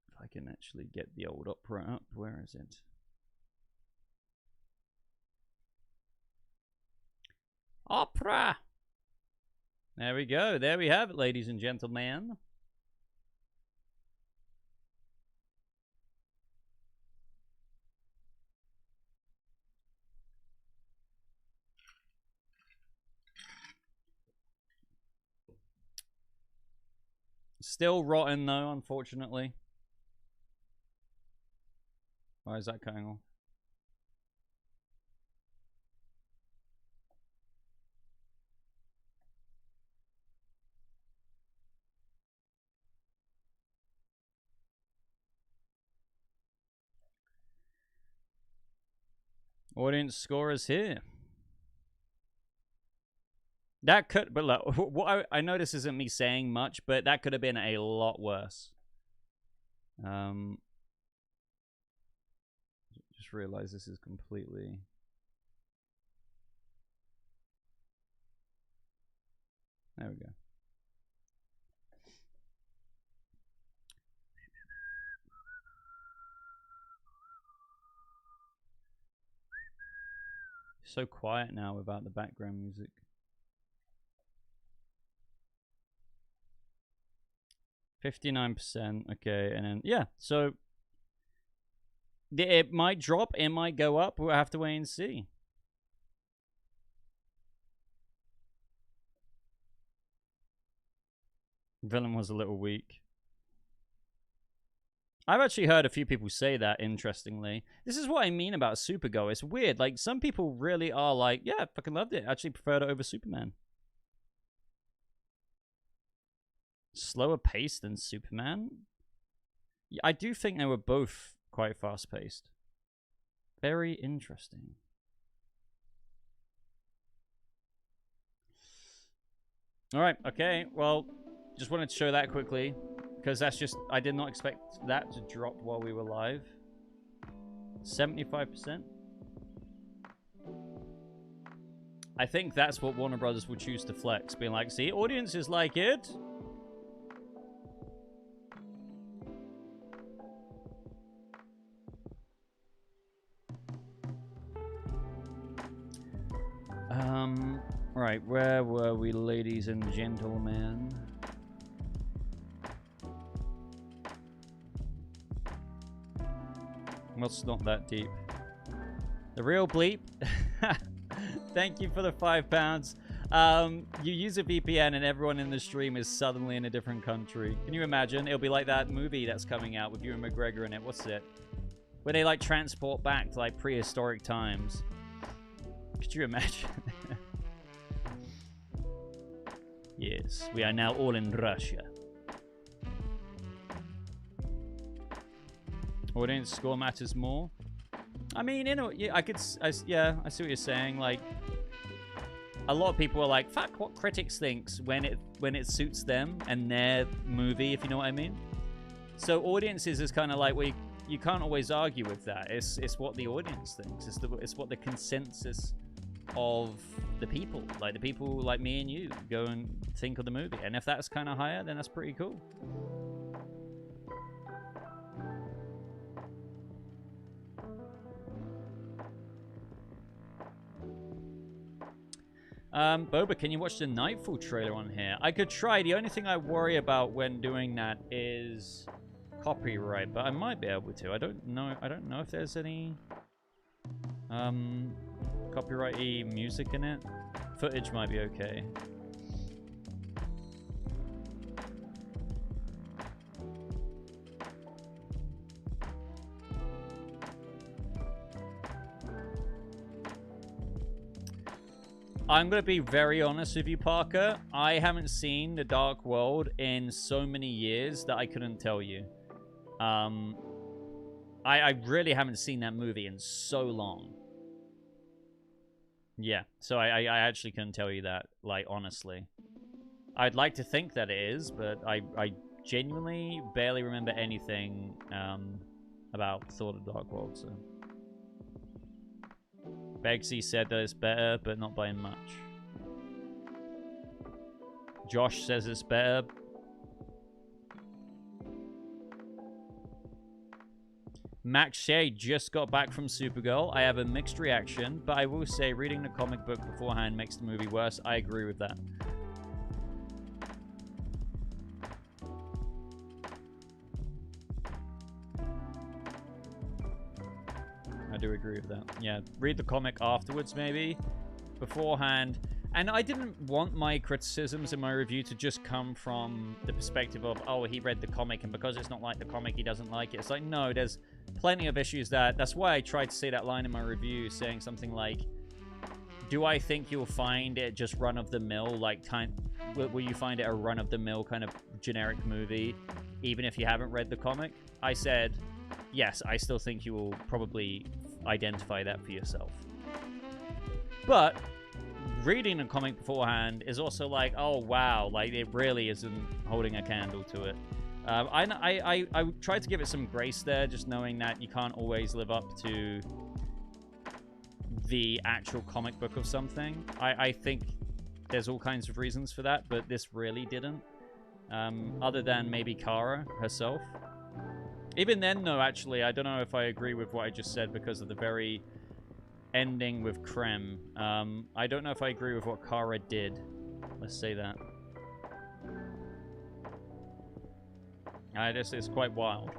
if I can actually get the old opera up. Where is it? Opera. There we go. There we have it, ladies and gentlemen. Still rotten though, unfortunately. Why is that cutting off? Audience score is here. That could, but look, what I know this isn't me saying much, but that could have been a lot worse. Just realize this is completely... There we go. So quiet now without the background music. %59%, okay, and then yeah, so it might drop, it might go up. We'll have to wait and see. Villain was a little weak. I've actually heard a few people say that, interestingly. This is what I mean about Supergirl. It's weird. Like, some people really are like, yeah, I fucking loved it. I actually preferred it over Superman. Slower paced than Superman? Yeah, I do think they were both quite fast paced. Very interesting. Alright, okay. Well, just wanted to show that quickly. Because that's just, I did not expect that to drop while we were live. 75%. I think that's what Warner Brothers would choose to flex. Being like, see, audiences like it. Right, where were we, ladies and gentlemen? Well, it's not that deep. The real bleep. Thank you for the £5. You use a VPN and everyone in the stream is suddenly in a different country. Can you imagine? It'll be like that movie that's coming out with Ewan McGregor in it. What's it? Where they like transport back to like prehistoric times. Could you imagine? Yes, we are now all in Russia. Audience score matters more. I mean, you know, yeah, I see what you're saying. Like, a lot of people are like, "Fuck what critics thinks" when it suits them and their movie, if you know what I mean. So audiences is kind of like, well, you can't always argue with that. It's what the audience thinks. It's what the consensus of the people, like the people like me and you, go and think of the movie. And if that's kind of higher, then that's pretty cool. Boba, can you watch the Nightfall trailer on here? I could try. The only thing I worry about when doing that is copyright, but I might be able to. I don't know if there's any copyrighty music in it. Footage might be okay. I'm going to be very honest with you, Parker. I haven't seen The Dark World in so many years that I couldn't tell you. I really haven't seen that movie in so long. Yeah, so I actually couldn't tell you that, like, honestly. I'd like to think that it is, but I genuinely barely remember anything about Thor: The Dark World, so... Begsy said that it's better, but not by much. Josh says it's better. Max Shea just got back from Supergirl. I have a mixed reaction, but I will say reading the comic book beforehand makes the movie worse. I agree with that. I do agree with that. Yeah, read the comic afterwards, maybe. Beforehand. And I didn't want my criticisms in my review to just come from the perspective of, oh, he read the comic, and because it's not like the comic, he doesn't like it. It's like, no, there's plenty of issues that's why I tried to say that line in my review, saying something like, do I think you'll find it just run-of-the-mill, like, will you find it a run-of-the-mill kind of generic movie, even if you haven't read the comic? I said, yes, I still think you will probably identify that for yourself. But reading the comic beforehand is also like, oh wow, like it really isn't holding a candle to it. I tried to give it some grace there, just knowing that you can't always live up to the actual comic book of something. I think there's all kinds of reasons for that, but this really didn't. Other than maybe Kara herself. Even then, though, actually, I don't know if I agree with what I just said because of the very ending with Krem. I don't know if I agree with what Kara did. Let's say that. This is quite wild.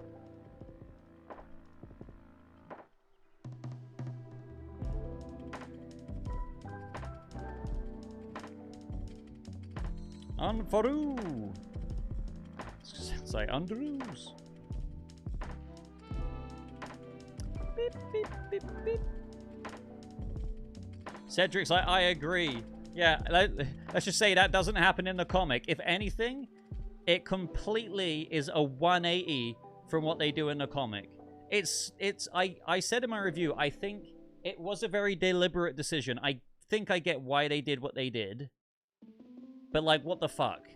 Unfaru! It's like Underoos. Beep, beep, beep, beep. Cedric's like, I agree. Yeah, let's just say that doesn't happen in the comic. If anything, it completely is a 180 from what they do in the comic. I said in my review, I think it was a very deliberate decision. I think I get why they did what they did. But, like, what the fuck?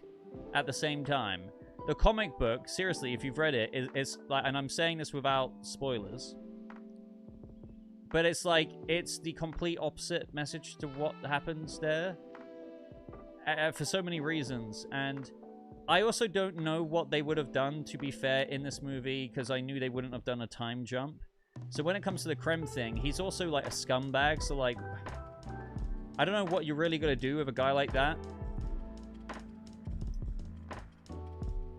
At the same time. The comic book, seriously, if you've read it, is like, and I'm saying this without spoilers, but it's like, it's the complete opposite message to what happens there. For so many reasons. And I also don't know what they would have done, to be fair, in this movie, because I knew they wouldn't have done a time jump. So when it comes to the Krem thing, he's also like a scumbag, so like, I don't know what you're really going to do with a guy like that.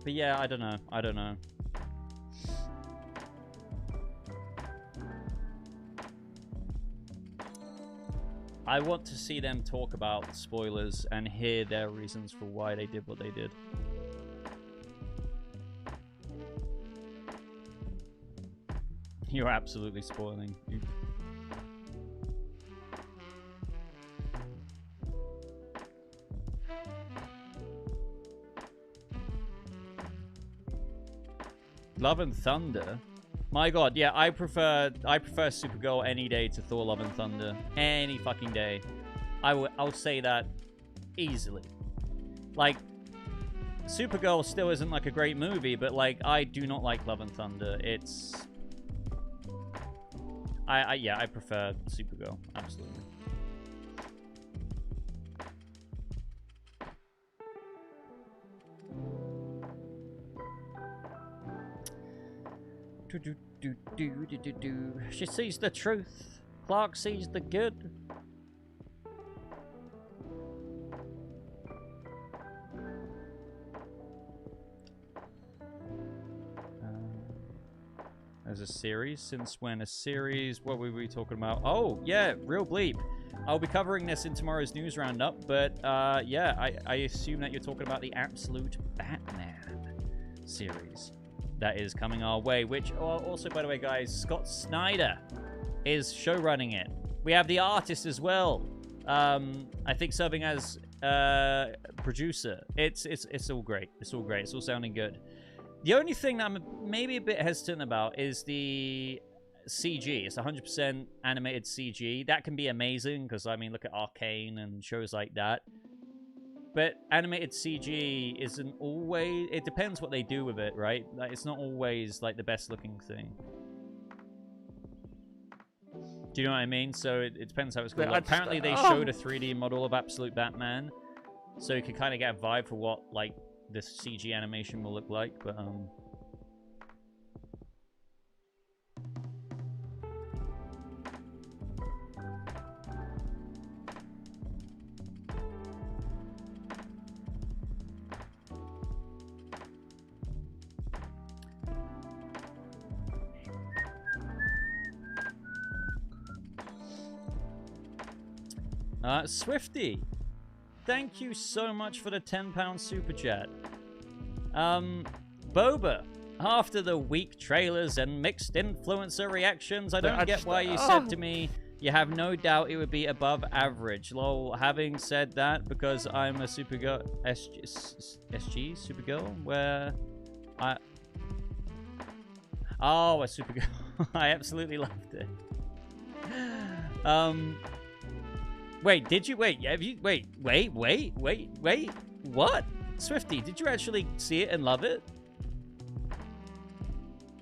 But yeah, I don't know. I don't know. I want to see them talk about spoilers and hear their reasons for why they did what they did. You're absolutely spoiling. Love and Thunder. My God, yeah, I prefer Supergirl any day to Thor: Love and Thunder. Any fucking day. I'll say that easily. Like, Supergirl still isn't like a great movie, but like I do not like Love and Thunder. It's yeah, I prefer Supergirl, absolutely. She sees the truth. Clark sees the good. As a series? Since when? A series? What were we talking about? Oh, yeah, Real Bleep. I'll be covering this in tomorrow's news roundup, but yeah, I assume that you're talking about the Absolute Batman series that is coming our way, which also, by the way, guys, Scott Snyder is showrunning it. We have the artist as well. I think serving as producer. It's all great. It's all great. It's all sounding good. The only thing that I'm maybe a bit hesitant about is the CG. It's 100% animated CG. That can be amazing because, I mean, look at Arcane and shows like that. But animated CG isn't always... It depends what they do with it, right? Like, it's not always, like, the best-looking thing. Do you know what I mean? So it depends how it's called. Like, apparently, they showed a 3D model of Absolute Batman. So you can kind of get a vibe for what, like, this CG animation will look like. But, Swifty, thank you so much for the £10 super chat. Boba, after the weak trailers and mixed influencer reactions, I don't get why you said to me you have no doubt it would be above average. Lol, having said that, because I'm a Supergirl, SG Supergirl, where a Supergirl. I absolutely loved it. Wait, did you? Wait, have you? Wait. What? Swifty, did you actually see it and love it?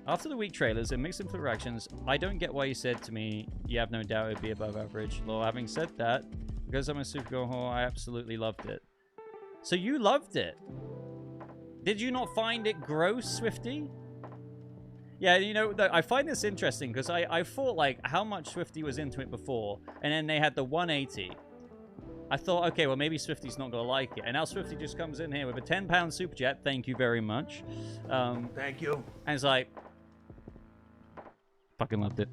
After the weak trailers and mixed interactions, I don't get why you said to me, you have no doubt it'd be above average. Well, having said that, because I'm a Supergirl whore, I absolutely loved it. So you loved it. Did you not find it gross, Swifty? Yeah, you know, I find this interesting because I thought, like, how much Swifty was into it before, and then they had the 180. I thought, okay, well, maybe Swifty's not going to like it. And now Swifty just comes in here with a £10 super chat. Thank you very much. Thank you. And it's like, fucking loved it.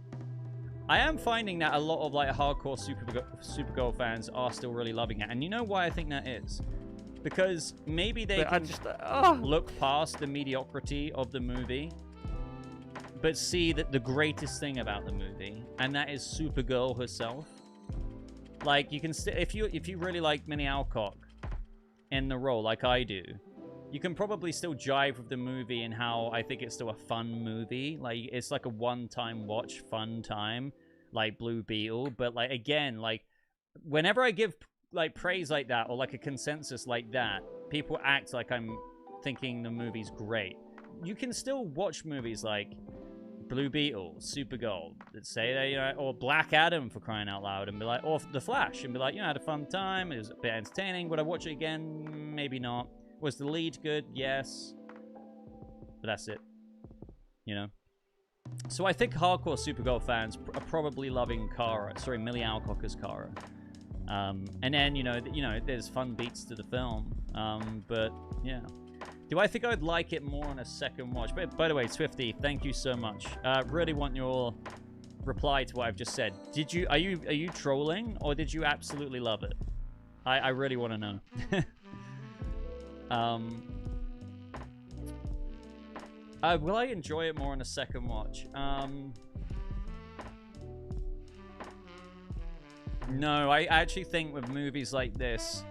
I am finding that a lot of, like, hardcore Supergirl fans are still really loving it. And you know why I think that is? Because maybe they can look past the mediocrity of the movie, but see that the greatest thing about the movie, and that is Supergirl herself. Like, you can if you really like Minnie Alcock in the role, like I do, you can probably still jive with the movie and how I think it's still a fun movie. Like, it's like a one-time watch, fun time, like Blue Beetle. But, like, again, like, whenever I give, like, praise like that or, like, a consensus like that, people act like I'm thinking the movie's great. You can still watch movies like Blue Beetle, Supergirl, let's say, they, or Black Adam, for crying out loud, and be like, or The Flash, and be like, you know, I had a fun time, it was a bit entertaining. Would I watch it again? Maybe not. Was the lead good? Yes. But that's it. You know? So I think hardcore Supergirl fans are probably loving Millie Alcock as Kara. And then, you know, there's fun beats to the film. But, yeah. Do I think I would like it more on a second watch? But by the way, Swifty, thank you so much. Really want your reply to what I've just said. Are you trolling, or did you absolutely love it? I really want to know. Will I enjoy it more on a second watch? No, I actually think with movies like this,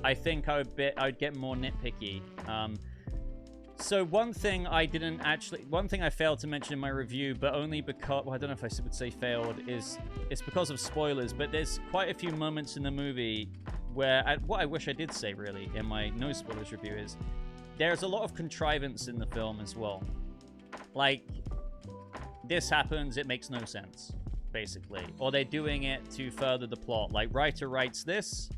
I think I'd get more nitpicky. So one thing I failed to mention in my review, but only because, well, I don't know if I would say failed, is it's because of spoilers, but there's quite a few moments in the movie where, what I wish I did say really in my no spoilers review is, there's a lot of contrivance in the film as well. Like, this happens, it makes no sense, basically. Or they're doing it to further the plot. Like, writer writes this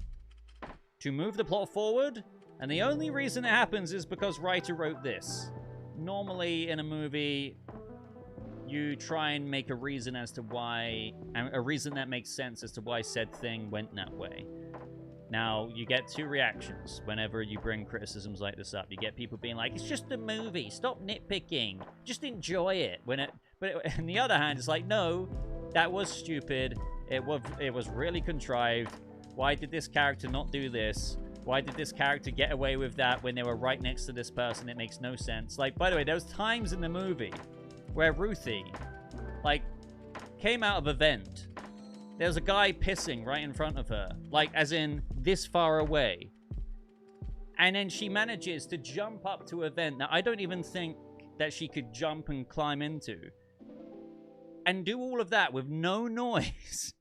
to move the plot forward, and the only reason it happens is because writer wrote this. Normally, in a movie, you try and make a reason as to why, a reason that makes sense as to why said thing went that way. Now, you get two reactions whenever you bring criticisms like this up. You get people being like, it's just a movie, stop nitpicking, just enjoy it. But on the other hand, it's like, no, that was stupid, it was really contrived. Why did this character not do this? Why did this character get away with that when they were right next to this person? It makes no sense. Like, by the way, there was times in the movie where Ruthie, like, came out of a vent. There's a guy pissing right in front of her. Like, as in, this far away. And then she manages to jump up to a vent that I don't even think that she could jump and climb into. And do all of that with no noise.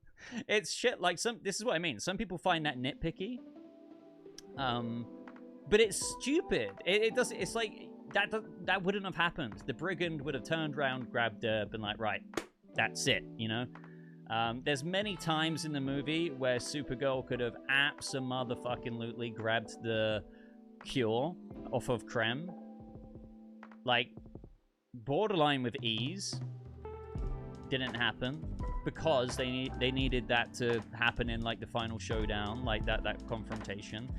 It's shit. Like, this is what I mean. Some people find that nitpicky. But it's stupid. It doesn't. It's like that wouldn't have happened. The brigand would have turned around, grabbed her, been like, right, that's it. You know. There's many times in the movie where Supergirl could have abso-motherfucking-lutely grabbed the cure off of Krem, like borderline with ease. Didn't happen because they needed that to happen in like the final showdown, like that confrontation.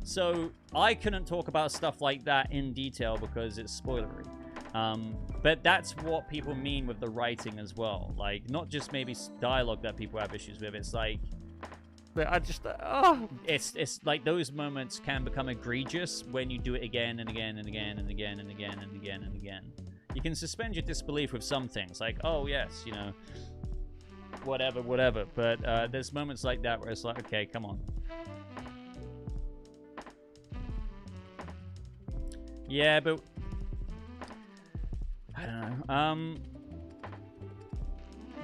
So I couldn't talk about stuff like that in detail because it's spoilery. But that's what people mean with the writing as well. Like, not just maybe dialogue that people have issues with. It's like, But I just, it's like those moments can become egregious when you do it again and again and again and again and again and again and again. You can suspend your disbelief with some things, like, oh yes, you know, whatever. But there's moments like that where it's like, okay, come on. Yeah, but I don't know.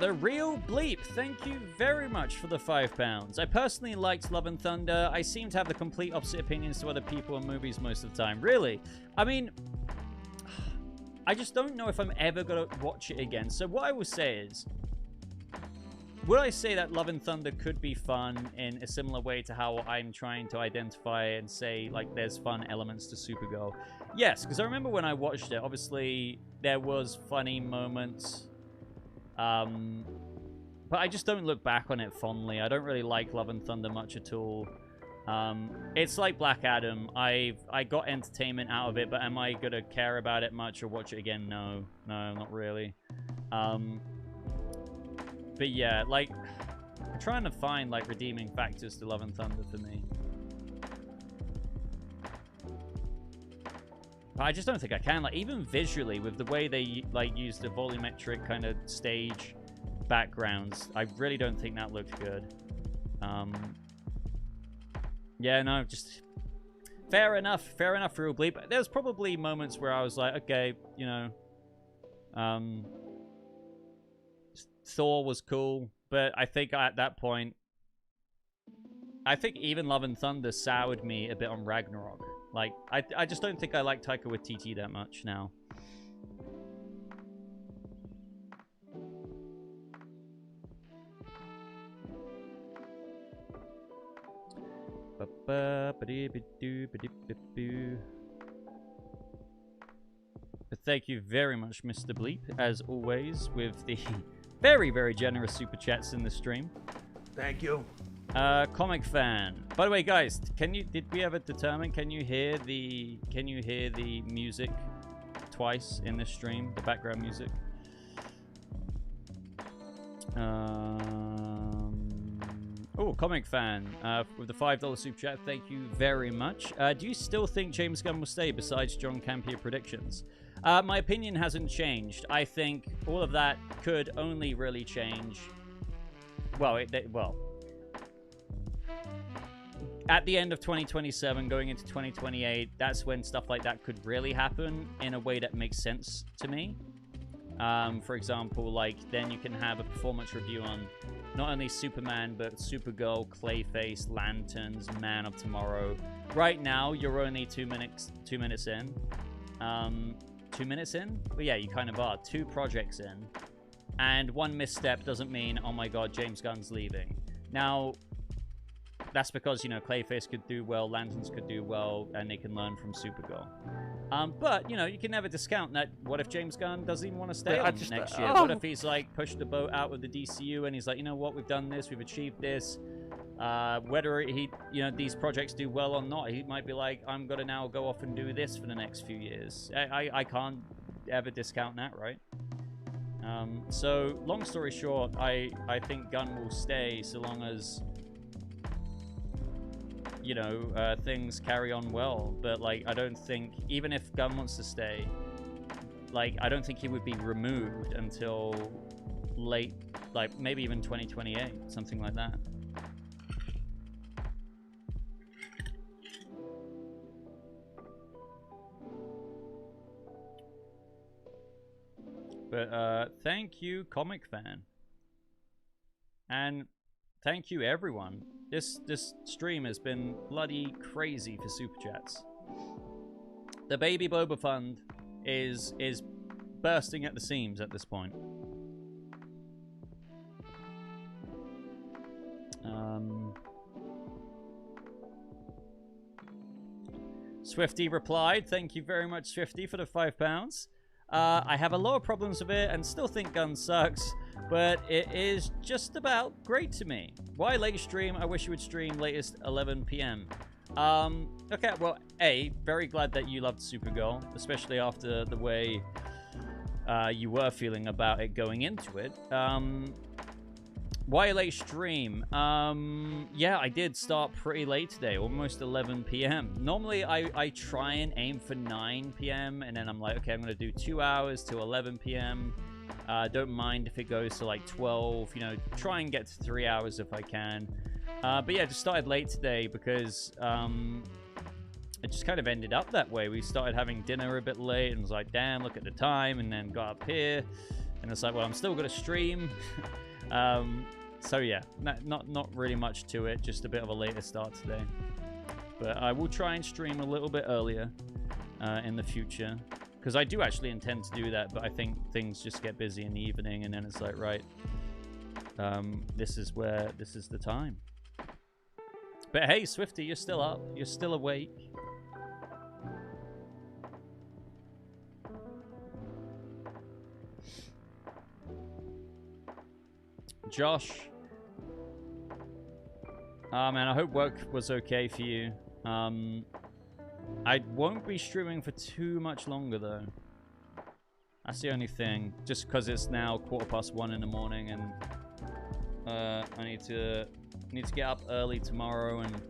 The Real Bleep, thank you very much for the £5. I personally liked Love and Thunder. I seem to have the complete opposite opinions to other people in movies most of the time. Really? I mean, I just don't know if I'm ever going to watch it again. So what I will say is, would I say that Love and Thunder could be fun in a similar way to how I'm trying to identify and say, like, there's fun elements to Supergirl? Yes, because I remember when I watched it, obviously, there was funny moments. But I just don't look back on it fondly. I don't really like Love and Thunder much at all. It's like Black Adam. I got entertainment out of it, but am I going to care about it much or watch it again? No, not really. But yeah, like, I'm trying to find, like, redeeming factors to Love and Thunder for me. But I just don't think I can. Like, even visually, with the way they, like, use the volumetric kind of stage backgrounds, I really don't think that looked good. Yeah, no, just fair enough, Real Bleep. There's probably moments where I was like, okay, you know, Thor was cool, but I think at that point, I think even Love and Thunder soured me a bit on Ragnarok. Like, I just don't think I like Taika Waititi that much now. But thank you very much, Mr. Bleep, as always, with the very, very generous super chats in the stream. Thank you. Comic fan. By the way, guys, did we ever determine, can you hear the music twice in this stream, the background music? Oh, comic fan with the $5 super chat. Thank you very much. Do you still think James Gunn will stay besides John Campea predictions? My opinion hasn't changed. I think all of that could only really change. Well, at the end of 2027, going into 2028, that's when stuff like that could really happen in a way that makes sense to me. For example, like, then you can have a performance review on not only Superman, but Supergirl, Clayface, Lanterns, Man of Tomorrow. Right now, you're only 2 minutes in. 2 minutes in? Well, yeah, you kind of are. 2 projects in. And one misstep doesn't mean, oh my god, James Gunn's leaving. Now, that's because, you know, Clayface could do well, Lanterns could do well, and they can learn from Supergirl. But, you know, you can never discount that. What if James Gunn doesn't even want to stay on next year? What if he's, like, pushed the boat out with the DCU and he's like, you know what, we've done this, we've achieved this. Whether he, you know, these projects do well or not, he might be like, I'm going to now go off and do this for the next few years. I can't ever discount that, right? So, long story short, I think Gunn will stay so long as, you know, things carry on well. But, like, I don't think, even if Gunn wants to stay, like, I don't think he would be removed until late, like, maybe even 2028, something like that. But, thank you, comic fan. And thank you, everyone. This stream has been bloody crazy for Super Chats. The Baby Boba Fund is bursting at the seams at this point. Swifty replied, thank you very much, Swifty, for the £5. I have a lot of problems with it and still think Gunn sucks, but it is just about great to me. Why late stream? I wish you would stream latest 11 p.m. Okay, well, very glad that you loved Supergirl, especially after the way you were feeling about it going into it. Why late stream? Yeah, I did start pretty late today, almost 11 p.m. Normally, I try and aim for 9 p.m. and then I'm like, okay, I'm going to do 2 hours to 11 p.m. Don't mind if it goes to like 12, you know, try and get to 3 hours if I can. But yeah, just started late today because it just kind of ended up that way. We started having dinner a bit late and was like, damn, look at the time, and then got up here and it's like, well, I'm still going to stream. So yeah, not really much to it, just a bit of a later start today. But I will try and stream a little bit earlier in the future, because I do actually intend to do that, but I think things just get busy in the evening, and then it's like, right, this is the time. But hey, Swifty, you're still up, you're still awake. Josh, man, I hope work was okay for you. I won't be streaming for too much longer though. That's the only thing, just because it's now 1:15 in the morning, and I need to get up early tomorrow. And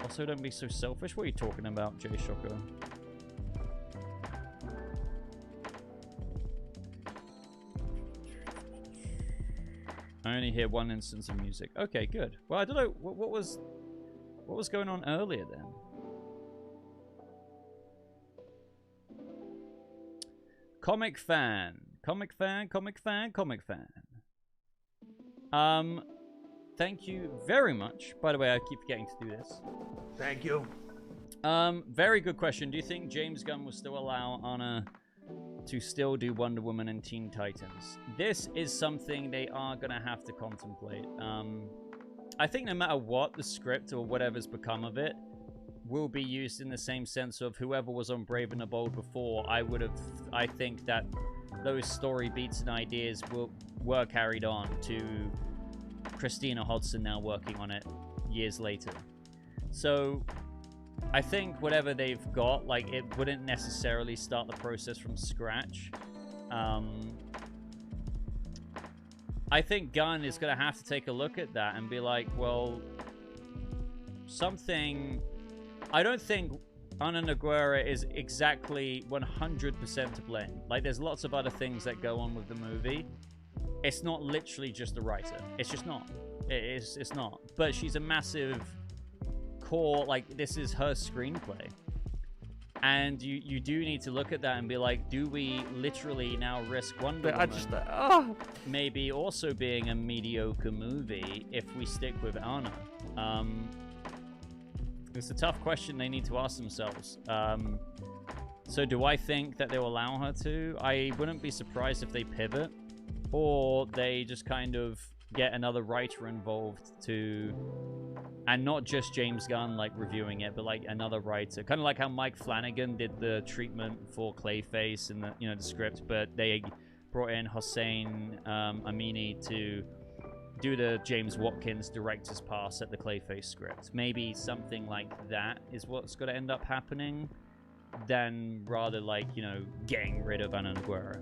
also, don't be so selfish. What are you talking about, Jay Shocker? I only hear one instance of music. Okay, good. Well, I don't know what was going on earlier then. Comic fan. Thank you very much. By the way, I keep forgetting to do this. Thank you. Very good question. Do you think James Gunn will still allow Anna to still do Wonder Woman and Teen Titans? This is something they are going to have to contemplate. I think no matter what, the script or whatever's become of it will be used in the same sense of whoever was on Brave and the Bold before. I think that those story beats and ideas were carried on to Christina Hodson now working on it years later. So I think whatever they've got, like, it wouldn't necessarily start the process from scratch. I think Gunn is going to have to take a look at that and be like, well, something... I don't think Ana Nogueira is exactly 100% to blame. Like, there's lots of other things that go on with the movie. It's not literally just the writer. It's just not. It's not. But she's a massive core, like, this is her screenplay. And you do need to look at that and be like, do we literally now risk Wonder Woman maybe also being a mediocre movie if we stick with Anna? It's a tough question they need to ask themselves. So do I think that they'll allow her to? I wouldn't be surprised if they pivot, or they just kind of get another writer involved to... And not just James Gunn, like, reviewing it, but, like, another writer. Kind of like how Mike Flanagan did the treatment for Clayface and the, you know, the script, but they brought in Hossein Amini to do the James Watkins director's pass at the Clayface script. Maybe something like that is what's going to end up happening, than rather, like, you know, getting rid of Ana Nogueira.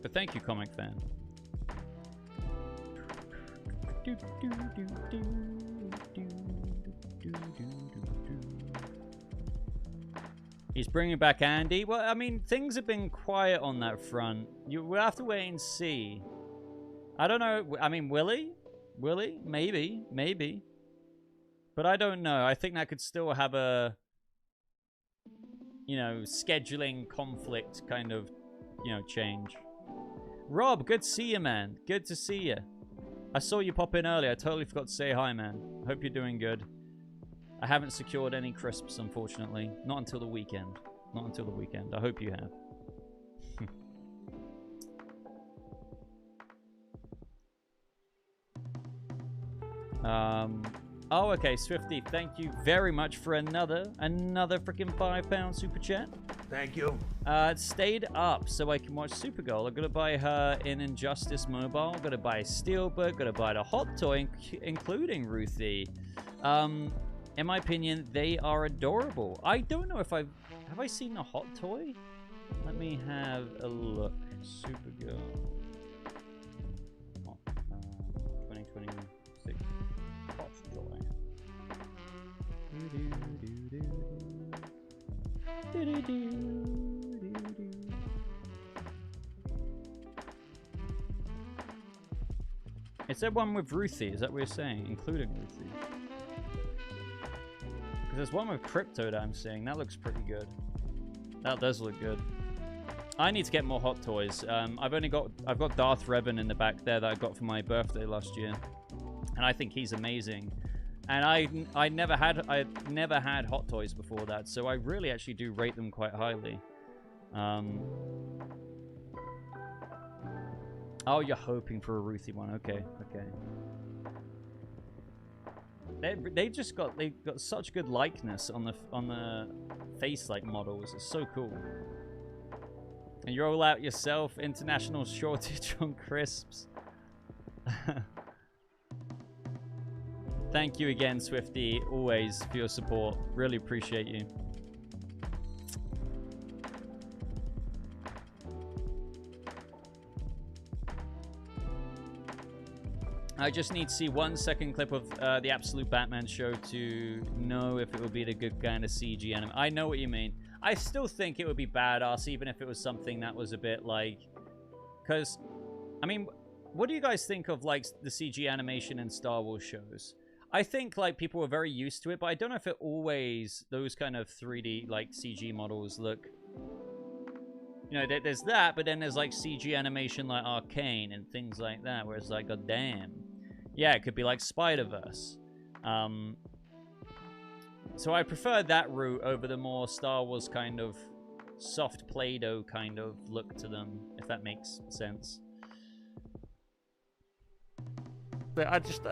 But thank you, comic fan. He's bringing back Andy. Well, I mean, things have been quiet on that front. We'll have to wait and see. I don't know. I mean, will he? Will he? Maybe. Maybe. But I don't know. I think that could still have a, you know, scheduling conflict kind of, you know, change. Rob, good to see you, man. Good to see you. I saw you pop in earlier. I totally forgot to say hi, man. Hope you're doing good. I haven't secured any crisps, unfortunately. Not until the weekend. Not until the weekend. I hope you have. Oh, okay, Swifty. Thank you very much for another freaking £5 super chat. Thank you. Stayed up so I can watch Supergirl. I'm gonna buy her in Injustice Mobile. I'm gonna buy Steelbook. Gonna buy the Hot Toy, including Ruthie. In my opinion, they are adorable. I don't know if have I seen the Hot Toy? Let me have a look. Supergirl. 2026 Hot Toy. It's that one with Ruthie, is that what you're saying? Including Ruthie. Because there's one with Crypto that I'm seeing. That looks pretty good. That does look good. I need to get more Hot Toys. I've got Darth Revan in the back there that I got for my birthday last year. And I think he's amazing. And I never had Hot Toys before that, so I really actually do rate them quite highly. Oh, you're hoping for a Ruthie one. Okay, okay. They've got such good likeness on the face like models. It's so cool. And you roll out yourself. International shortage on crisps. Thank you again, Swifty, always for your support. Really appreciate you. I just need to see 1 second clip of the Absolute Batman show to know if it would be the good kind of CG anime. I know what you mean. I still think it would be badass, even if it was something that was a bit like... Because, I mean, what do you guys think of, like, the CG animation in Star Wars shows? I think, like, people were very used to it, but I don't know if it always... Those kind of 3D, like, CG models look... You know, there's that, but then there's, like, CG animation like Arcane and things like that, where it's like, god damn. Yeah, it could be like Spider-Verse. So I prefer that route over the more Star Wars kind of soft Play-Doh kind of look to them, if that makes sense. But I just...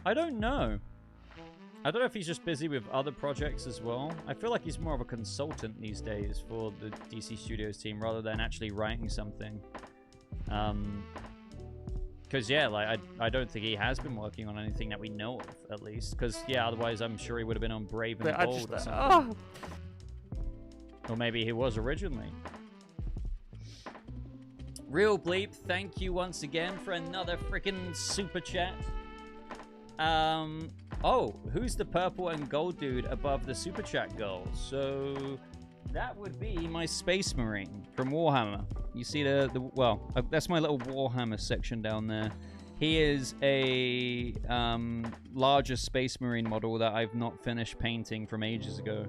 I don't know. I don't know if he's just busy with other projects as well. I feel like he's more of a consultant these days for the DC Studios team rather than actually writing something. Because, yeah, like, I don't think he has been working on anything that we know of, at least. Because, yeah, otherwise I'm sure he would have been on Brave and Bold or something. Or maybe he was originally. Real Bleep, thank you once again for another freaking super chat. Oh, who's the purple and gold dude above the super chat goal? So that would be my Space Marine from Warhammer. You see well, that's my little Warhammer section down there. He is a larger Space Marine model that I've not finished painting from ages ago.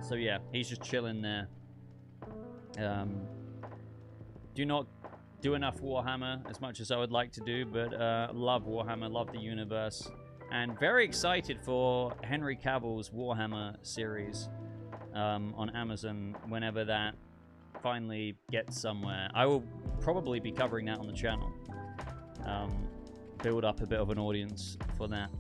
So yeah, he's just chilling there. Do not do enough Warhammer as much as I would like to do, but love Warhammer, love the universe, and very excited for Henry Cavill's Warhammer series on Amazon whenever that finally gets somewhere. I will probably be covering that on the channel. Build up a bit of an audience for that.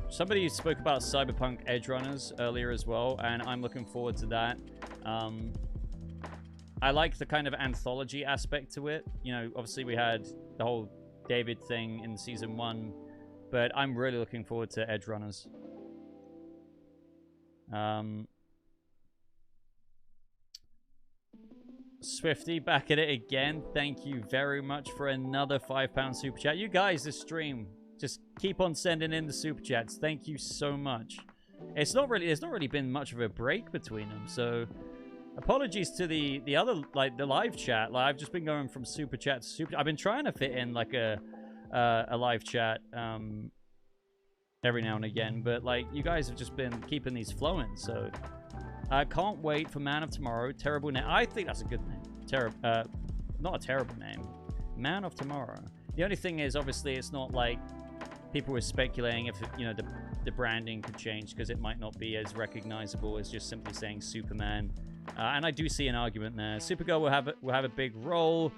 Somebody spoke about Cyberpunk Edge Runners earlier as well, and I'm looking forward to that. I like the kind of anthology aspect to it. You know, obviously we had the whole David thing in Season 1, but I'm really looking forward to Edge Runners. Swifty, back at it again. Thank you very much for another £5 super chat. You guys, this stream, just keep on sending in the super chats. Thank you so much. There's not really been much of a break between them, so apologies to the other, like, the live chat. Like, I've just been going from super chat to super. I've been trying to fit in like a live chat every now and again, but like, you guys have just been keeping these flowing. So I can't wait for Man of Tomorrow. Terrible name. I think that's a good name. Not a terrible name. Man of Tomorrow. The only thing is, obviously, it's not like people were speculating if, you know, the branding could change, because it might not be as recognizable as just simply saying Superman. And I do see an argument there. Supergirl will have a big role.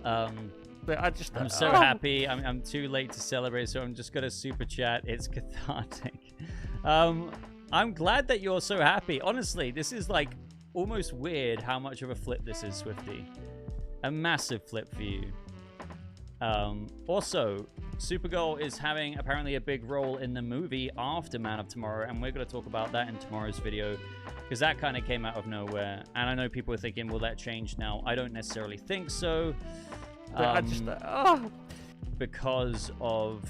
But I'm so happy. I'm too late to celebrate, so I'm just gonna super chat. It's cathartic. I'm glad that you're so happy. Honestly, this is like almost weird how much of a flip this is, Swifty. A massive flip for you. Also, Supergirl is having apparently a big role in the movie after Man of Tomorrow, and we're going to talk about that in tomorrow's video, because that kind of came out of nowhere. And I know people are thinking, will that change now? I don't necessarily think so. Because of,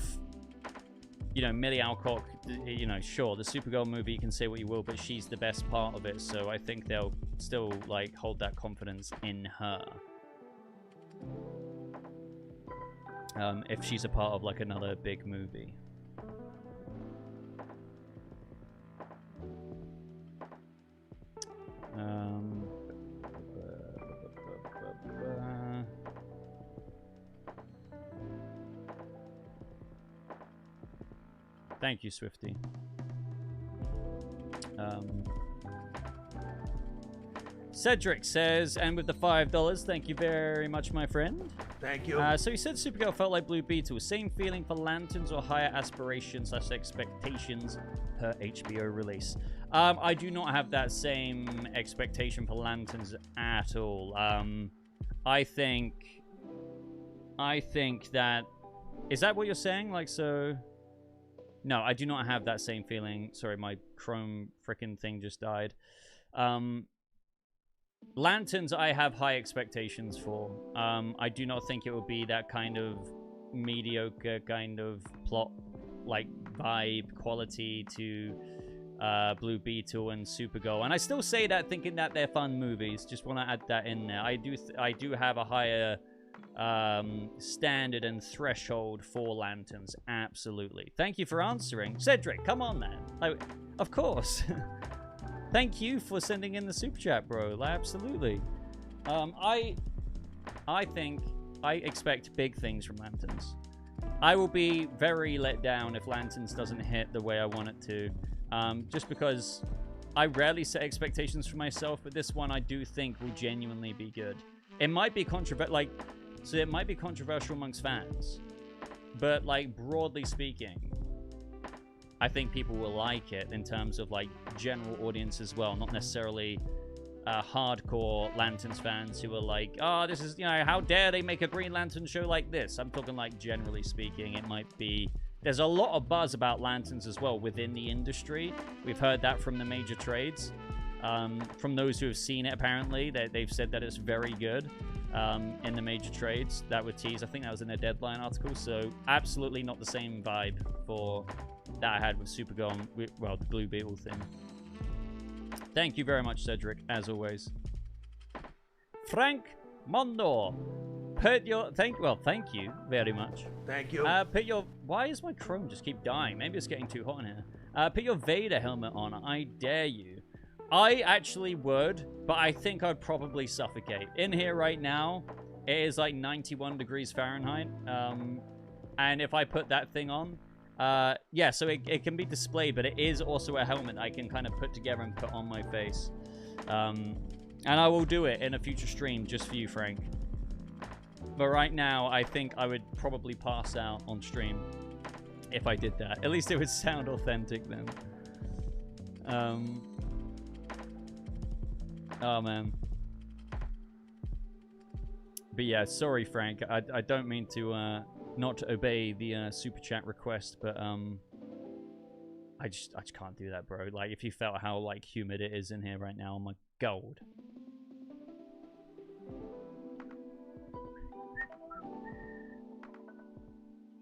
you know, Millie Alcock. You know, sure, the Supergirl movie, you can say what you will, but she's the best part of it, so I think they'll still, like, hold that confidence in her. If she's a part of, like, another big movie. Thank you, Swifty. Cedric says, and with the $5, thank you very much, my friend. Thank you. So he said Supergirl felt like Blue Beetle. Same feeling for Lanterns, or higher aspirations / expectations per HBO release? I do not have that same expectation for Lanterns at all. I think that... Is that what you're saying? Like, so... No, I do not have that same feeling. Sorry, my Chrome frickin' thing just died. Lanterns, I have high expectations for. I do not think it will be that kind of mediocre kind of plot, like, vibe, quality to Blue Beetle and Supergirl. And I still say that thinking that they're fun movies. Just want to add that in there. I do have a higher standard and threshold for Lanterns. Absolutely. Thank you for answering. Cedric, come on, man. Like, of course. Thank you for sending in the super chat, bro. Like, absolutely. I think I expect big things from Lanterns. I will be very let down if Lanterns doesn't hit the way I want it to. Just because I rarely set expectations for myself, but this one I do think will genuinely be good. it might be so it might be controversial amongst fans, but like broadly speaking, I think people will like it in terms of like general audience as well, not necessarily hardcore Lanterns fans who are like, oh, this is, you know, how dare they make a Green Lantern show like this. I'm talking like generally speaking, it might be, there's a lot of buzz about Lanterns as well within the industry. We've heard that from the major trades, from those who have seen it. Apparently they've said that it's very good in the major trades that were teased. I think that was in a Deadline article. So absolutely not the same vibe for that I had with Supergirl and, well, the Blue Beetle thing. Thank you very much, Cedric, as always. Frank Mondo, thank you very much. Thank you. Why is my Chrome just keep dying? Maybe it's getting too hot in here. Put your Vader helmet on. I dare you. I actually would, but I think I'd probably suffocate. In here right now, it is like 91 degrees Fahrenheit. And if I put that thing on, yeah, so it can be displayed, but it is also a helmet I can kind of put together and put on my face. And I will do it in a future stream just for you, Frank. But right now, I think I would probably pass out on stream if I did that. At least it would sound authentic then. Oh, man. But yeah, sorry, Frank. I don't mean to not obey the super chat request, but I just can't do that, bro. Like, if you felt how like humid it is in here right now, oh my god.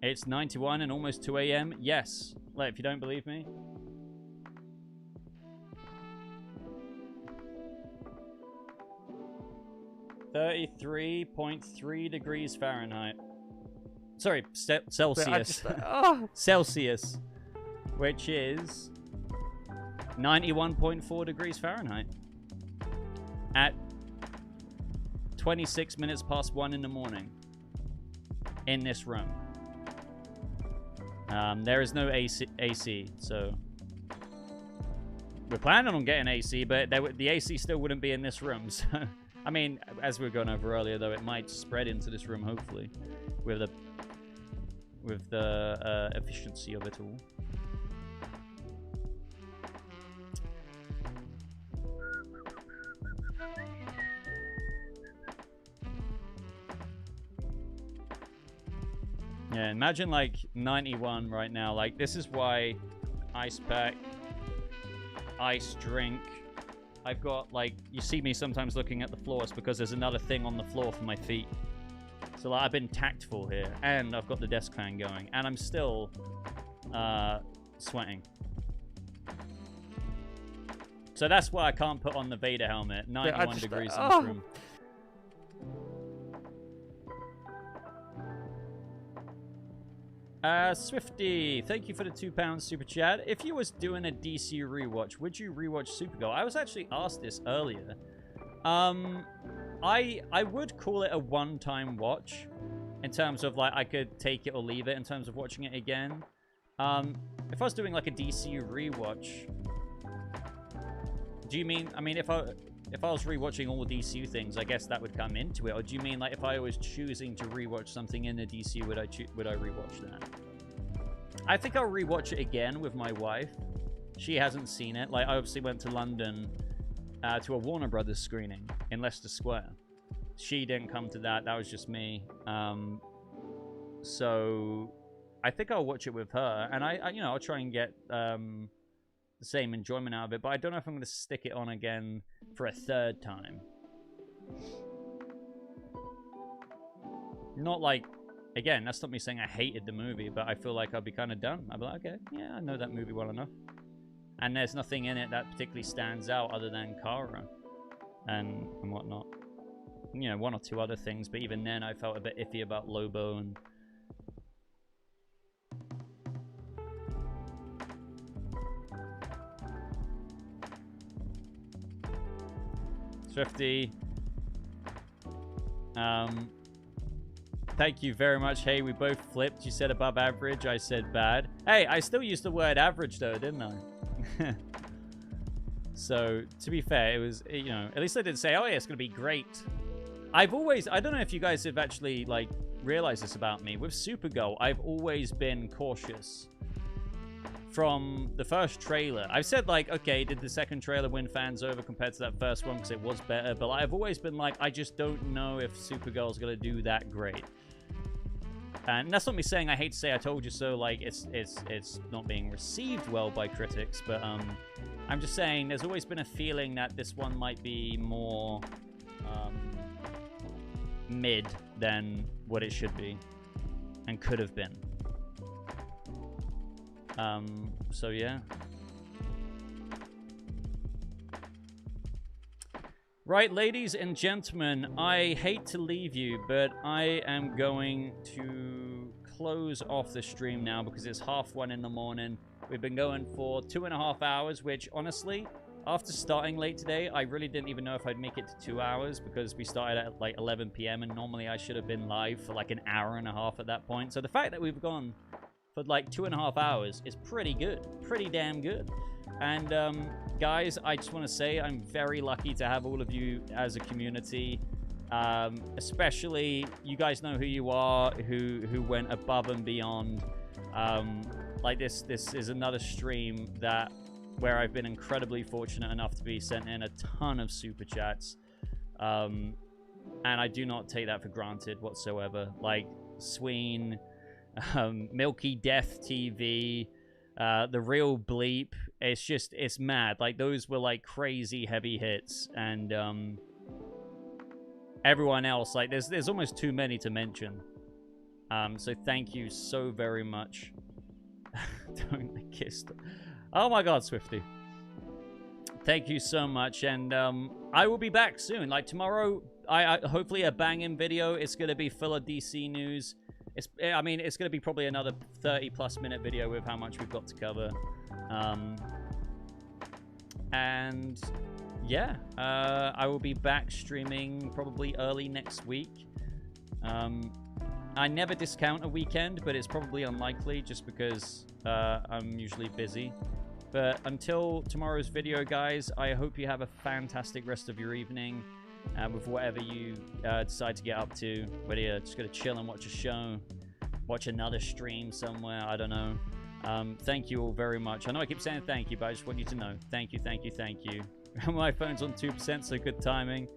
It's 91 and almost 2 a.m. Yes. Like, if you don't believe me. .3 degrees Fahrenheit. Sorry, Celsius. Celsius. Which is 91.4 degrees Fahrenheit. At 26 minutes past 1 in the morning. In this room. There is no AC, so we're planning on getting AC, but the AC still wouldn't be in this room. So, I mean, as we were going over earlier, though, it might spread into this room, hopefully, with the efficiency of it all. Yeah, imagine like 91 right now. Like, this is why ice pack, ice drink. I've got, like, you see me sometimes looking at the floors because there's another thing on the floor for my feet. So, like, I've been tactful here. And I've got the desk fan going. And I'm still sweating. So that's why I can't put on the Vader helmet. 91 degrees in this room. Swifty, thank you for the £2 super chat. If you was doing a DC rewatch, would you rewatch Supergirl? I was actually asked this earlier. I would call it a one-time watch in terms of, like, I could take it or leave it in terms of watching it again. If I was doing like a DC rewatch, do you mean? I mean, if I was rewatching all DCU things, I guess that would come into it. Or do you mean like if I was choosing to rewatch something in the DCU, would I rewatch that? I think I'll rewatch it again with my wife. She hasn't seen it. Like, I obviously went to London to a Warner Brothers screening in Leicester Square. She didn't come to that. That was just me. So I think I'll watch it with her, and I you know, I'll try and get the same enjoyment out of it, but I don't know if I'm going to stick it on again for a third time. Not like, again, that's not me saying I hated the movie, but I feel like I'll be kind of done. I'll be like, okay, yeah, I know that movie well enough. And there's nothing in it that particularly stands out other than Kara and whatnot. You know, one or two other things, but even then I felt a bit iffy about Lobo and... Swifty. Thank you very much. Hey, we both flipped. You said above average. I said bad. Hey, I still used the word average, though, didn't I? So, to be fair, it was, you know, at least I didn't say, oh, yeah, it's going to be great. I've always, I don't know if you guys have actually, like, realized this about me. With Supergirl, I've always been cautious. From the first trailer, I've said, like, okay, did the second trailer win fans over compared to that first one because it was better? But I've always been like, I just don't know if Supergirl's gonna do that great. And that's not me saying I hate to say I told you so. Like, it's not being received well by critics, but I'm just saying there's always been a feeling that this one might be more mid than what it should be and could have been. So yeah. Right, ladies and gentlemen, I hate to leave you, but I am going to close off the stream now because it's 1:30 in the morning. We've been going for 2.5 hours, which honestly, after starting late today, I really didn't even know if I'd make it to 2 hours because we started at like 11 p.m. and normally I should have been live for like an hour and a half at that point. So the fact that we've gone for like 2.5 hours is pretty good, pretty damn good. And guys, I just want to say I'm very lucky to have all of you as a community. Especially you guys know who you are, who went above and beyond. Like this is another stream where I've been incredibly fortunate enough to be sent in a ton of super chats. And I do not take that for granted whatsoever. Like Sween, Milky Death TV, the Real Bleep. It's mad. Like, those were like crazy heavy hits, and everyone else, like, there's almost too many to mention. So thank you so very much. Don't kiss them. Oh my god, Swifty. Thank you so much, and I will be back soon. Like tomorrow, I hopefully a banging video. It's gonna be full of DC news. I mean, it's going to be probably another 30+ minute video with how much we've got to cover. And yeah, I will be back streaming probably early next week. I never discount a weekend, but it's probably unlikely just because I'm usually busy. But until tomorrow's video, guys, I hope you have a fantastic rest of your evening. With whatever you decide to get up to, whether you're just going to chill and watch a show, watch another stream somewhere, I don't know. Thank you all very much. I know I keep saying thank you, but I just want you to know. Thank you, thank you, thank you. My phone's on 2%, so good timing.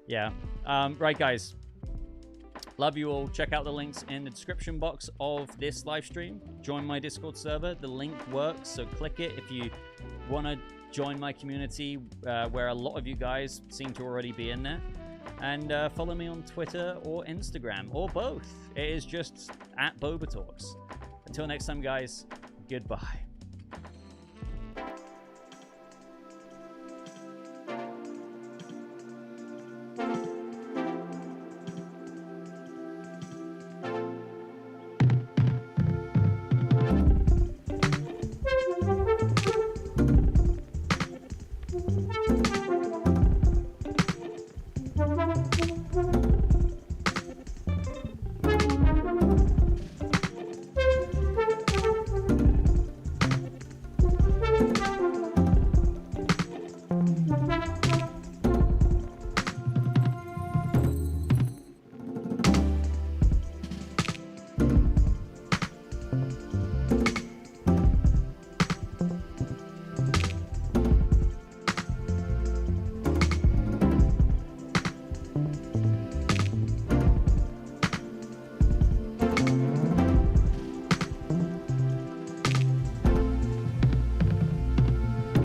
Yeah. Right, guys. Love you all. Check out the links in the description box of this live stream. Join my Discord server. The link works, so click it if you want to join my community, where a lot of you guys seem to already be in there. And follow me on Twitter or Instagram, or both. It is just @BobaTalks. Until next time, guys, goodbye.